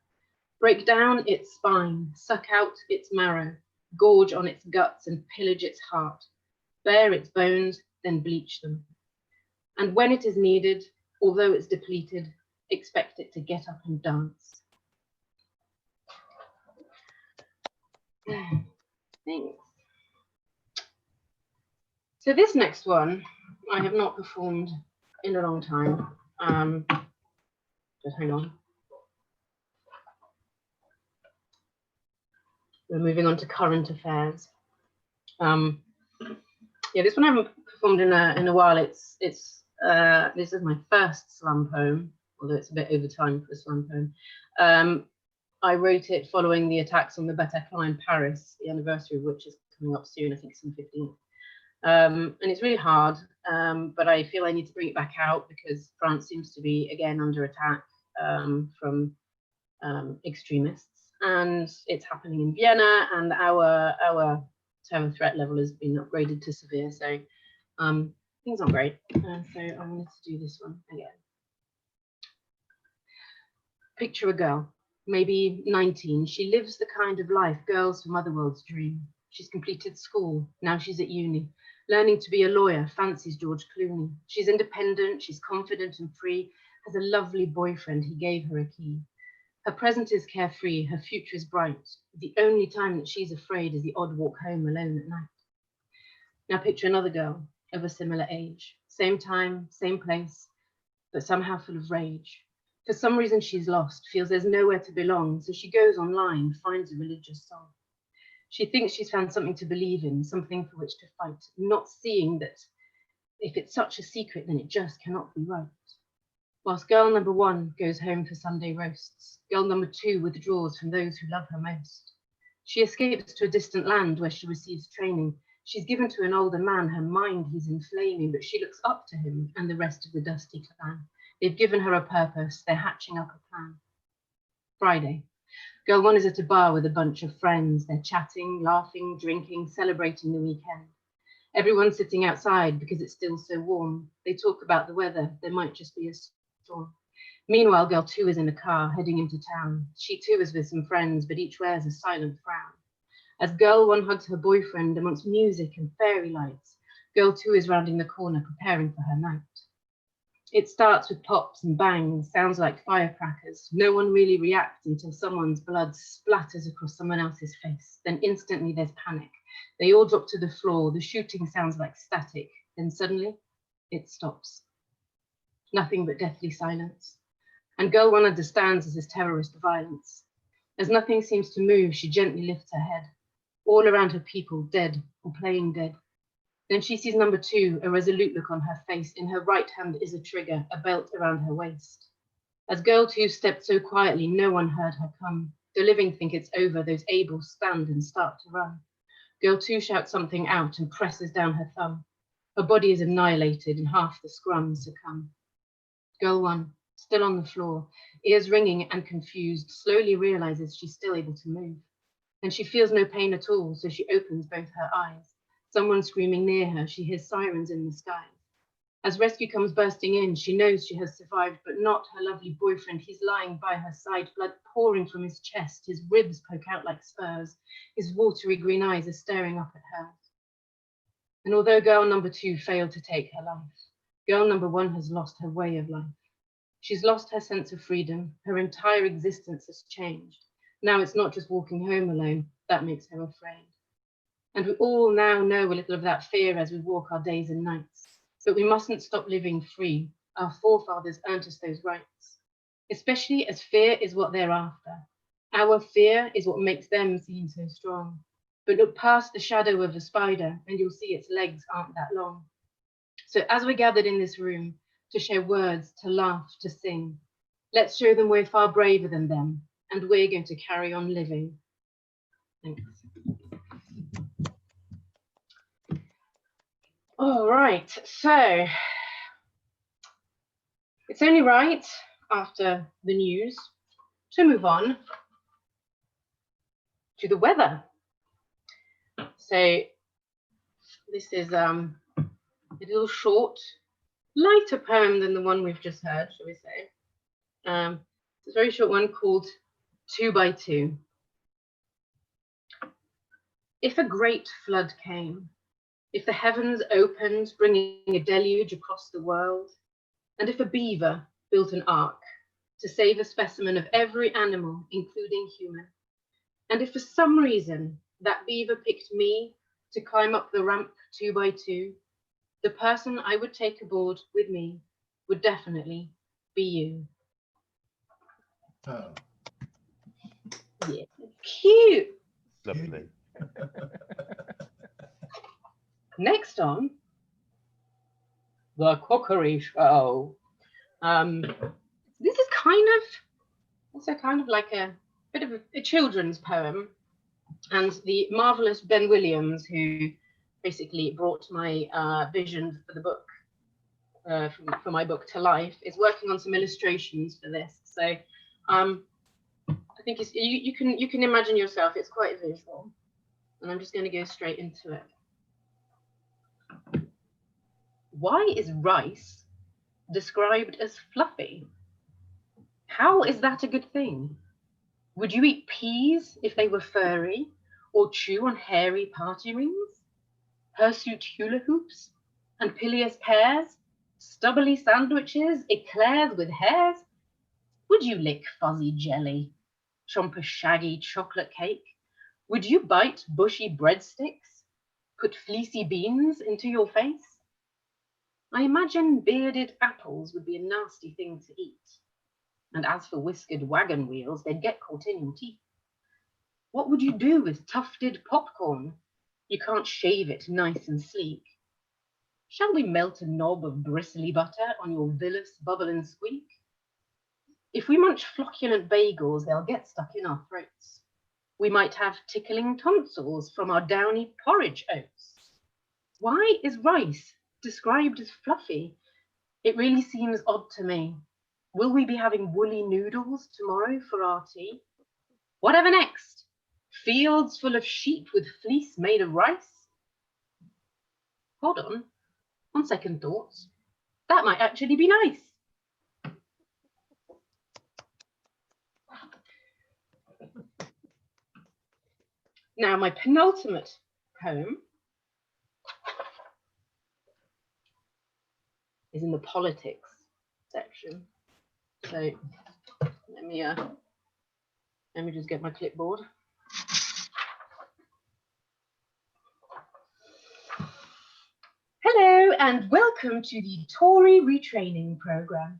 break down its spine, suck out its marrow, gorge on its guts and pillage its heart, bare its bones, then bleach them. And when it is needed, although it's depleted, expect it to get up and dance. Thanks. So this next one, I have not performed in a long time. Just hang on. We're moving on to current affairs. Yeah, this one I haven't performed in a while. This is my first slam poem, although it's a bit over time for a slam poem. I wrote it following the attacks on the Bataclan in Paris, the anniversary of which is coming up soon. I think it's on the 15th. And it's really hard, but I feel I need to bring it back out because France seems to be again under attack from extremists, and it's happening in Vienna, and our terror threat level has been upgraded to severe. So things aren't great. So I wanted to do this one again. Picture a girl, maybe 19. She lives the kind of life girls from other worlds dream. She's completed school. Now she's at uni, learning to be a lawyer, fancies George Clooney. She's independent, she's confident and free, has a lovely boyfriend, he gave her a key. Her present is carefree, her future is bright. The only time that she's afraid is the odd walk home alone at night. Now picture another girl of a similar age, same time, same place, but somehow full of rage. For some reason she's lost, feels there's nowhere to belong, so she goes online, finds a religious song. She thinks she's found something to believe in, something for which to fight, not seeing that if it's such a secret, then it just cannot be right. Whilst girl number 1 goes home for Sunday roasts, girl number 2 withdraws from those who love her most. She escapes to a distant land where she receives training. She's given to an older man, her mind he's inflaming, but she looks up to him and the rest of the dusty clan. They've given her a purpose, they're hatching up a plan. Friday. Girl 1 is at a bar with a bunch of friends. They're chatting, laughing, drinking, celebrating the weekend. Everyone's sitting outside because it's still so warm. They talk about the weather. There might just be a storm. Meanwhile, girl 2 is in a car heading into town. She too is with some friends, but each wears a silent frown. As girl 1 hugs her boyfriend amongst music and fairy lights, girl 2 is rounding the corner preparing for her night. It starts with pops and bangs, sounds like firecrackers. No one really reacts until someone's blood splatters across someone else's face. Then instantly there's panic. They all drop to the floor. The shooting sounds like static. Then suddenly it stops. Nothing but deathly silence. And girl 1 understands this as terrorist violence. As nothing seems to move, she gently lifts her head. All around her people, dead or playing dead. Then she sees number 2, a resolute look on her face. In her right hand is a trigger, a belt around her waist. As girl 2 stepped so quietly, no one heard her come. The living think it's over, those able stand and start to run. Girl 2 shouts something out and presses down her thumb. Her body is annihilated and half the scrum succumb. Girl 1, still on the floor, ears ringing and confused, slowly realizes she's still able to move. And she feels no pain at all, so she opens both her eyes. Someone screaming near her, she hears sirens in the skies. As rescue comes bursting in, she knows she has survived, but not her lovely boyfriend. He's lying by her side, blood pouring from his chest. His ribs poke out like spurs. His watery green eyes are staring up at hers. And although girl number 2 failed to take her life, girl number 1 has lost her way of life. She's lost her sense of freedom. Her entire existence has changed. Now it's not just walking home alone, that makes her afraid. And we all now know a little of that fear as we walk our days and nights. But we mustn't stop living free. Our forefathers earned us those rights, especially as fear is what they're after. Our fear is what makes them seem so strong. But look past the shadow of a spider and you'll see its legs aren't that long. So as we're gathered in this room to share words, to laugh, to sing, let's show them we're far braver than them and we're going to carry on living. Thanks. All right, so it's only right after the news to move on to the weather. So this is a little short, lighter poem than the one we've just heard, shall we say. It's a very short one called 2 by 2. If a great flood came, if the heavens opened, bringing a deluge across the world, and if a beaver built an ark to save a specimen of every animal, including human, and if for some reason that beaver picked me to climb up the ramp 2 by 2, the person I would take aboard with me would definitely be you. Oh. Yeah, cute. Lovely. Next on, the Cookery Show. This is also kind of like a bit of a children's poem, and the marvelous Ben Williams, who basically brought my vision for the book, for my book to life, is working on some illustrations for this. So I think it's, you can imagine yourself. It's quite visual, and I'm just going to go straight into it. Why is rice described as fluffy? How is that a good thing? Would you eat peas if they were furry, or chew on hairy party rings? Hirsute hula hoops and Pilius pears, stubbly sandwiches, eclairs with hairs? Would you lick fuzzy jelly, chomp a shaggy chocolate cake? Would you bite bushy breadsticks, put fleecy beans into your face? I imagine bearded apples would be a nasty thing to eat. And as for whiskered wagon wheels, they'd get caught in your teeth. What would you do with tufted popcorn? You can't shave it nice and sleek. Shall we melt a knob of bristly butter on your villous bubble and squeak? If we munch flocculent bagels, they'll get stuck in our throats. We might have tickling tonsils from our downy porridge oats. Why is rice described as fluffy? It really seems odd to me. Will we be having woolly noodles tomorrow for our tea? Whatever next? Fields full of sheep with fleece made of rice? Hold on second thoughts, that might actually be nice. Now, my penultimate poem is in the politics section. So let me just get my clipboard. Hello and welcome to the Tory retraining program.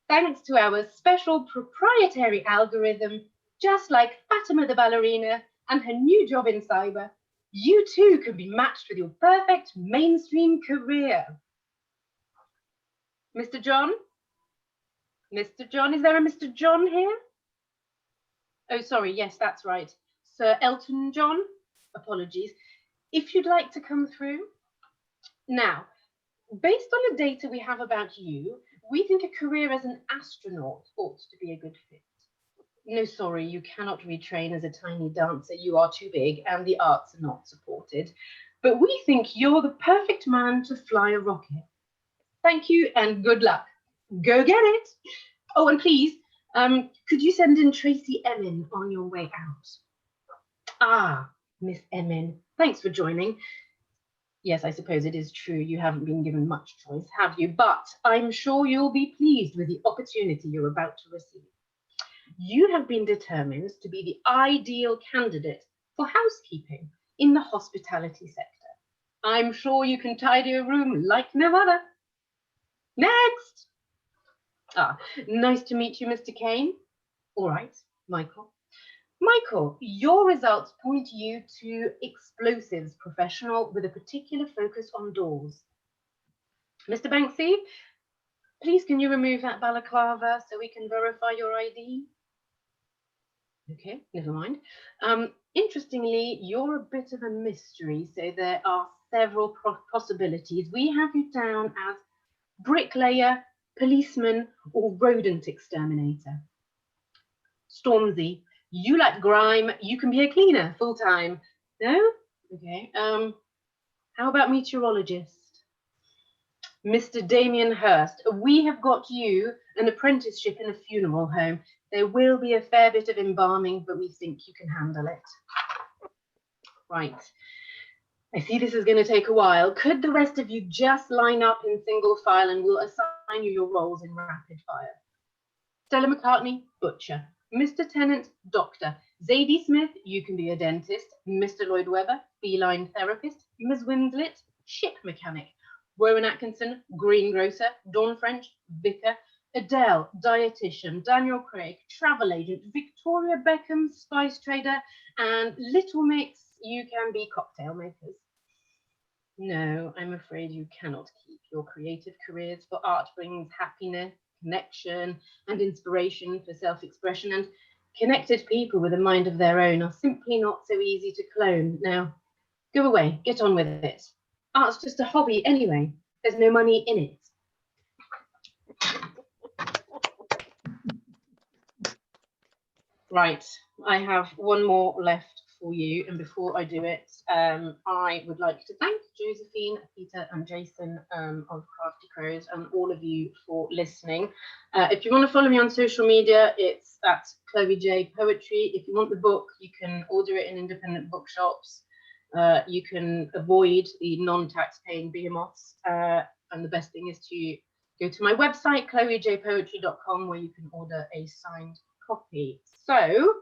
Thanks to our special proprietary algorithm, just like Fatima the ballerina and her new job in cyber, you too can be matched with your perfect mainstream career. Mr. John, Mr. John, is there a Mr. John here? Oh, sorry, yes, that's right. Sir Elton John? Apologies. If you'd like to come through. Now, based on the data we have about you, we think a career as an astronaut ought to be a good fit. No, sorry, you cannot retrain as a tiny dancer. You are too big and the arts are not supported. But we think you're the perfect man to fly a rocket. Thank you and good luck. Go get it. Oh, and please, could you send in Tracy Emin on your way out? Ah, Miss Emin, thanks for joining. Yes, I suppose it is true you haven't been given much choice, have you? But I'm sure you'll be pleased with the opportunity you're about to receive. You have been determined to be the ideal candidate for housekeeping in the hospitality sector. I'm sure you can tidy a room like no other. Next! Ah, nice to meet you, Mr. Kane. All right, Michael. Michael, your results point you to explosives professional with a particular focus on doors. Mr. Banksy, please can you remove that balaclava so we can verify your ID? Okay, never mind. Interestingly, you're a bit of a mystery, so there are several possibilities. We have you down as bricklayer, policeman, or rodent exterminator. Stormzy, you like grime, you can be a cleaner full-time. No? Okay. How about meteorologist? Mr. Damien Hurst, we have got you an apprenticeship in a funeral home. There will be a fair bit of embalming, but we think you can handle it. Right. I see this is going to take a while. Could the rest of you just line up in single file and we'll assign you your roles in rapid fire? Stella McCartney, butcher. Mr. Tennant, doctor. Zadie Smith, you can be a dentist. Mr. Lloyd Webber, feline therapist. Ms. Winslet, ship mechanic. Rowan Atkinson, greengrocer. Dawn French, vicar. Adele, dietitian. Daniel Craig, travel agent. Victoria Beckham, spice trader. And Little Mix, you can be cocktail makers. No, I'm afraid you cannot keep your creative careers, for art brings happiness, connection, and inspiration for self-expression, and connected people with a mind of their own are simply not so easy to clone. Now, go away, get on with it. Art's just a hobby anyway. There's no money in it. Right, I have one more left for you, and before I do it, I would like to thank Josephine, Peter, and Jason of Crafty Crows, and all of you for listening. If you want to follow me on social media, it's at Chloë J Poetry. If you want the book, you can order it in independent bookshops. You can avoid the non-tax-paying behemoths, and the best thing is to go to my website, chloejpoetry.com, where you can order a signed copy. So,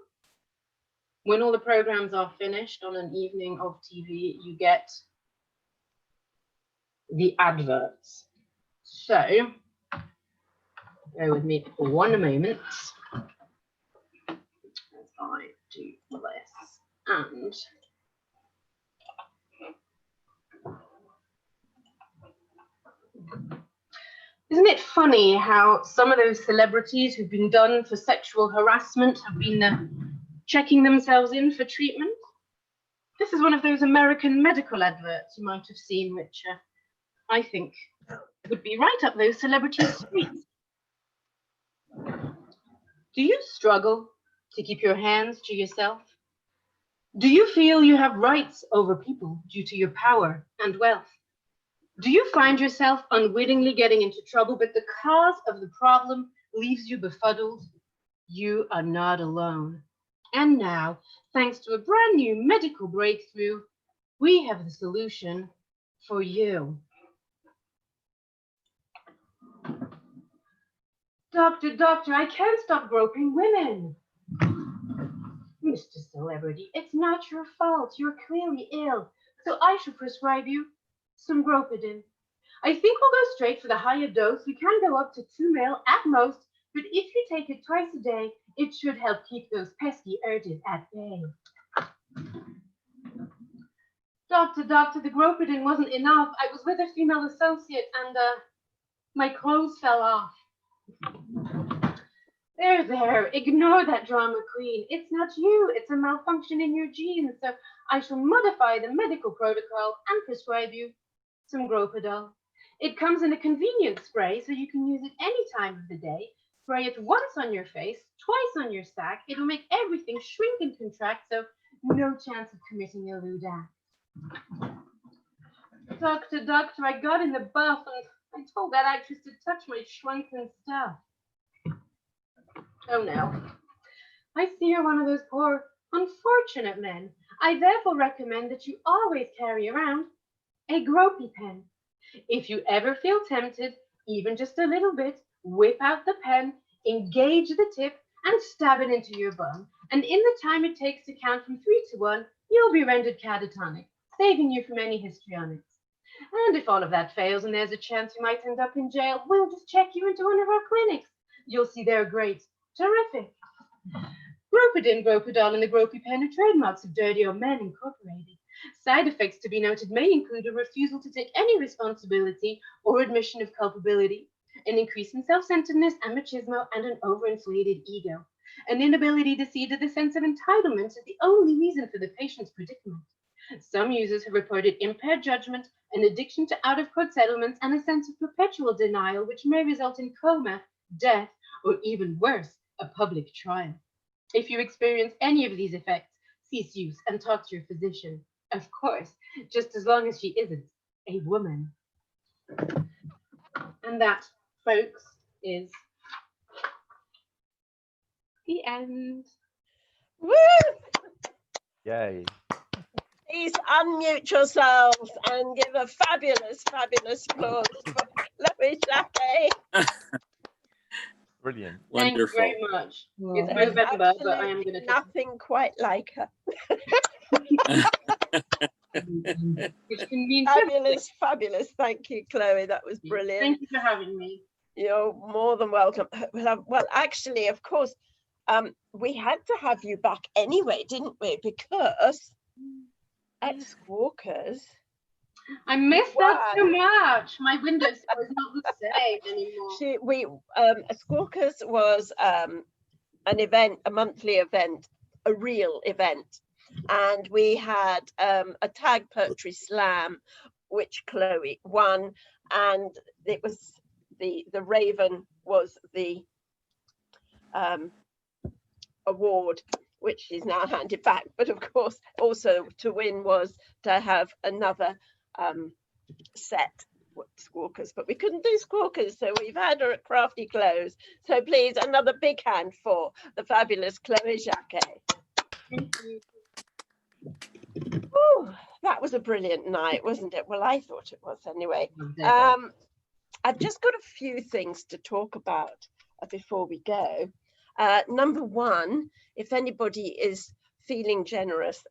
when all the programs are finished on an evening of TV, you get the adverts. So, bear with me for 1 moment as I do this. And isn't it funny how some of those celebrities who've been done for sexual harassment have been checking themselves in for treatment? This is one of those American medical adverts you might have seen, which I think would be right up those celebrities' streets. Do you struggle to keep your hands to yourself? Do you feel you have rights over people due to your power and wealth? Do you find yourself unwittingly getting into trouble, but the cause of the problem leaves you befuddled? You are not alone. And now, thanks to a brand new medical breakthrough, we have the solution for you. Doctor, doctor, I can't stop groping women. Mr. Celebrity, it's not your fault. You're clearly ill. So I should prescribe you some Gropidin. I think we'll go straight for the higher dose. We can go up to 2 ml at most, but if you take it twice a day, it should help keep those pesky urges at bay. Doctor, the Gropidin wasn't enough. I was with a female associate and my clothes fell off. There, ignore that drama queen. It's not you, it's a malfunction in your genes. So I shall modify the medical protocol and prescribe you some Gropadol. It comes in a convenient spray, so you can use it any time of the day. Spray it once on your face, twice on your sack. It'll make everything shrink and contract, so no chance of committing a lewd act. Doctor, I got in the buff and I told that actress to touch my shrunken stuff. Oh no. I see you're one of those poor, unfortunate men. I therefore recommend that you always carry around a gropey pen. If you ever feel tempted, even just a little bit, whip out the pen, engage the tip, and stab it into your bum. And in the time it takes to count from 3 to 1, you'll be rendered catatonic, saving you from any histrionics. And if all of that fails and there's a chance you might end up in jail, we'll just check you into one of our clinics. You'll see they're great. Terrific. Gropadin, Gropadol, and the Gropey Pen are trademarks of Dirty Old Men Incorporated. Side effects to be noted may include a refusal to take any responsibility or admission of culpability, an increase in self-centeredness and machismo, and an overinflated ego. An inability to see that the sense of entitlement is the only reason for the patient's predicament. Some users have reported impaired judgment, an addiction to out-of-court settlements, and a sense of perpetual denial, which may result in coma, death, or even worse, a public trial. If you experience any of these effects, cease use and talk to your physician. Of course, just as long as she isn't a woman. And that, folks, is the end. Woo! Yay. Please unmute yourselves and give a fabulous, fabulous applause for Chloë Jacquet. Brilliant. Thank you very much. It's November, but I am going to nothing quite like her. Which can mean fabulous, fabulous. Thank you, Chloe. That was brilliant. Thank you for having me. You're more than welcome. Well, actually, of course, we had to have you back anyway, didn't we? Because at Squawkers, I missed that so much. My windowsill is not the same anymore. Squawkers was an event, a monthly event, a real event. And we had a tag poetry slam, which Chloe won. And it was the Raven was the award, which she's now handed back. But of course, also to win was to have another set Squawkers, but we couldn't do Squawkers, so we've had her at Crafty Clothes. So please, another big hand for the fabulous Chloë Jacquet. Thank you. Oh, that was a brilliant night, wasn't it? Well, I thought it was anyway. I've just got a few things to talk about before we go. Number one, if anybody is feeling generous,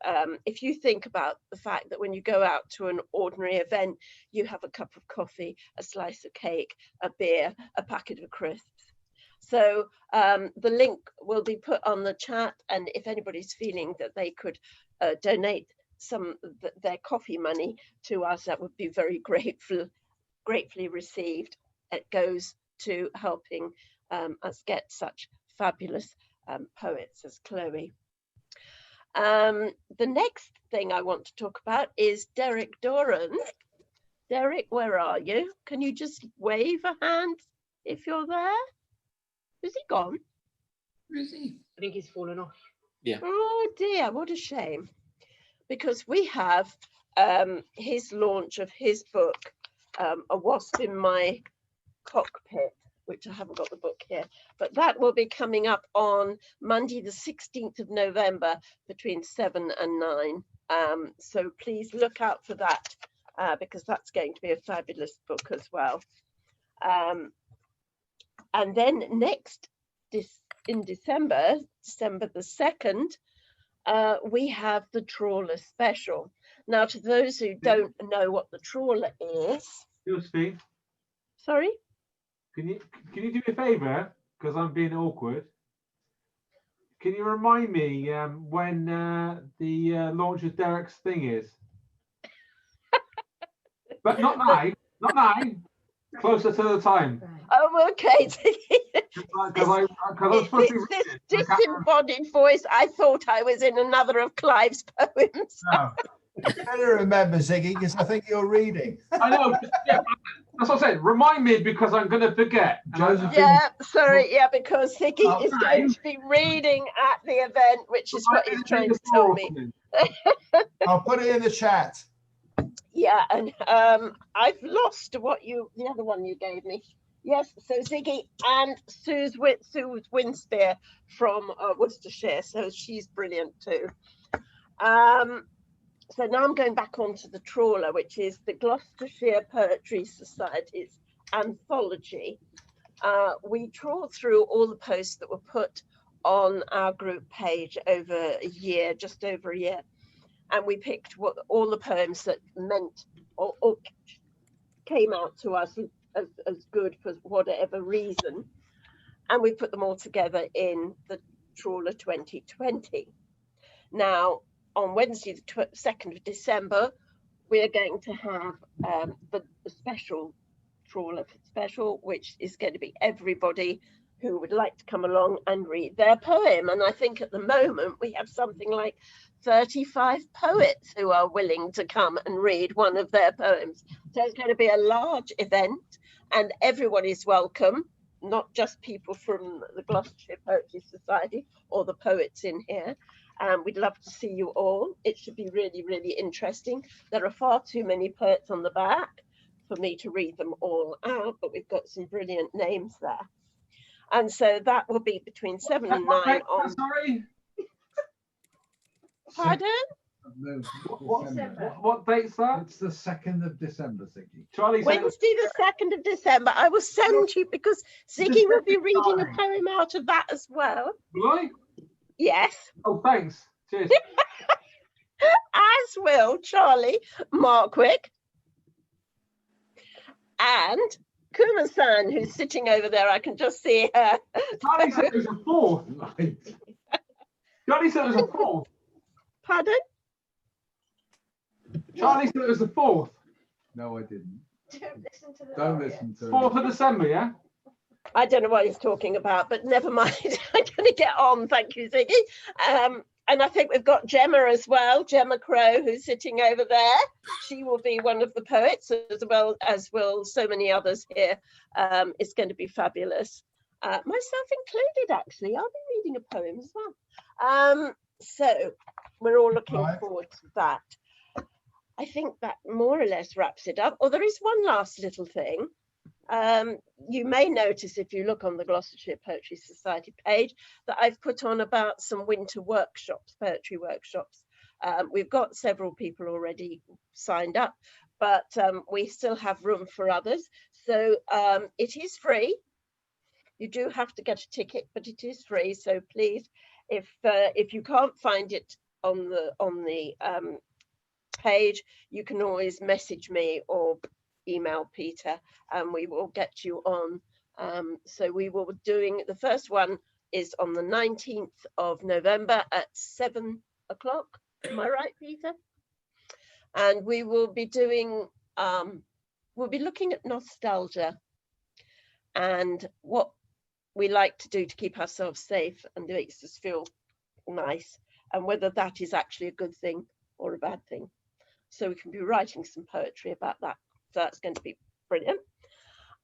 if you think about the fact that when you go out to an ordinary event, you have a cup of coffee, a slice of cake, a beer, a packet of crisps. So the link will be put on the chat, and if anybody's feeling that they could donate some of their coffee money to us, that would be very gratefully received. It goes to helping us get such fabulous poets as Chloe. The next thing I want to talk about is Derek Doran. Derek, where are you? Can you just wave a hand if you're there? Is he gone? Where is he? I think he's fallen off. Yeah. Oh dear, what a shame. Because we have his launch of his book, A Wasp in My Cockpit, which I haven't got the book here, but that will be coming up on Monday, the 16th of November between 7 and 9. So please look out for that because that's going to be a fabulous book as well. And then next, in December the 2nd, we have the Trawler Special. Now, to those who don't know what the Trawler is... Steve. Sorry? Can you do me a favour, because I'm being awkward? Can you remind me when the launch of Derek's thing is? But not now, not now. Closer to the time. Oh, okay. This disembodied voice, I thought I was in another of Clive's poems. No. You better remember, Ziggy, because I think you're reading. I know. Yeah, that's what I said. Remind me because I'm going to forget. Yeah, sorry. Yeah, because Ziggy is going to be reading at the event, which is what he's trying to tell me. I'll put it in the chat. Yeah, and I've lost the other one you gave me. Yes, so Ziggy and Sue Winspear from Worcestershire, so she's brilliant too. So now I'm going back onto the trawler, which is the Gloucestershire Poetry Society's anthology. We trawl through all the posts that were put on our group page over a year, just over a year. And we picked all the poems that meant or came out to us as good for whatever reason. And we put them all together in the Trawler 2020. Now, on Wednesday, the 2nd of December, we are going to have the special Trawler special, which is going to be everybody who would like to come along and read their poem. And I think at the moment we have something like 35 poets who are willing to come and read one of their poems. So it's going to be a large event and everyone is welcome, not just people from the Gloucestershire Poetry Society or the poets in here. We'd love to see you all. It should be really, really interesting. There are far too many poets on the back for me to read them all out, but we've got some brilliant names there. And so that will be between 7 and 9 on... Sorry? Pardon? What date's that? It's the 2nd of December, Ziggy. Charlie said Wednesday, the 2nd of December. I will send you, because Ziggy will be reading a poem out of that as well. Will I? Yes. Oh, thanks. Cheers. As will Charlie Markwick and Kuma-san, who's sitting over there. I can just see her. Charlie said it was a 4th. Charlie said it was a 4th. Pardon? Charlie said it was the 4th. No, I didn't. Don't listen to Don't listen to 4th of December, yeah? I don't know what he's talking about, but never mind. I'm going to get on. Thank you, Ziggy. And I think we've got Gemma as well, Gemma Crow, who's sitting over there. She will be one of the poets, as well as will so many others here. It's going to be fabulous. Myself included, actually. I'll be reading a poem as well. So we're all looking forward to that. I think that more or less wraps it up. Oh, there is one last little thing. You may notice if you look on the Gloucestershire Poetry Society page that I've put on about some winter workshops, poetry workshops. We've got several people already signed up, but we still have room for others. So it is free. You do have to get a ticket, but it is free. So please, if you can't find it on the page, you can always message me or email Peter and we will get you on. So we will be doing, the first one is on the 19th of November at 7 o'clock. Am I right, Peter? And we will be doing, we'll be looking at nostalgia and what we like to do to keep ourselves safe and makes us feel nice, and whether that is actually a good thing or a bad thing. So we can be writing some poetry about that. So that's going to be brilliant.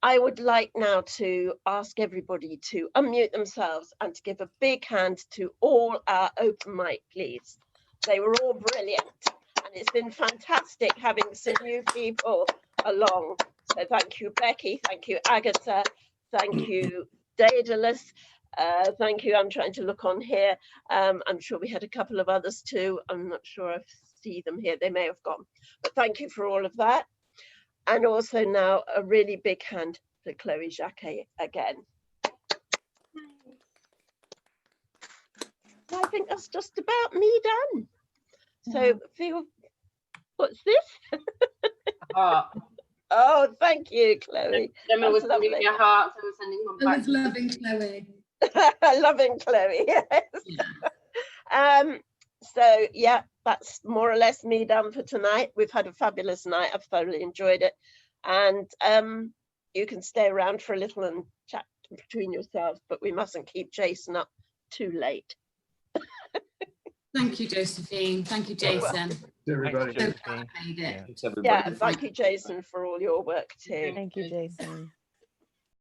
I would like now to ask everybody to unmute themselves and to give a big hand to all our open mic leads. They were all brilliant and it's been fantastic having some new people along. So thank you, Becky. Thank you, Agatha. Thank you, Daedalus. Thank you. I'm trying to look on here. I'm sure we had a couple of others too. I'm not sure I see them here. They may have gone. But thank you for all of that. And also now a really big hand to Chloë Jacquet again. I think that's just about me done. So feel, what's this? Oh, thank you, Chloe. Gemma was loving your heart, so we're sending one back. I was loving Chloe. Loving Chloe, yes. Yeah. So yeah, that's more or less me done for tonight. We've had a fabulous night. I've thoroughly enjoyed it. And you can stay around for a little and chat between yourselves, but we mustn't keep Jason up too late. Thank you, Josephine. Thank you, Jason. Everybody. So glad I made it. Yeah, and thank you, Jason, for all your work too. Thank you, Jason.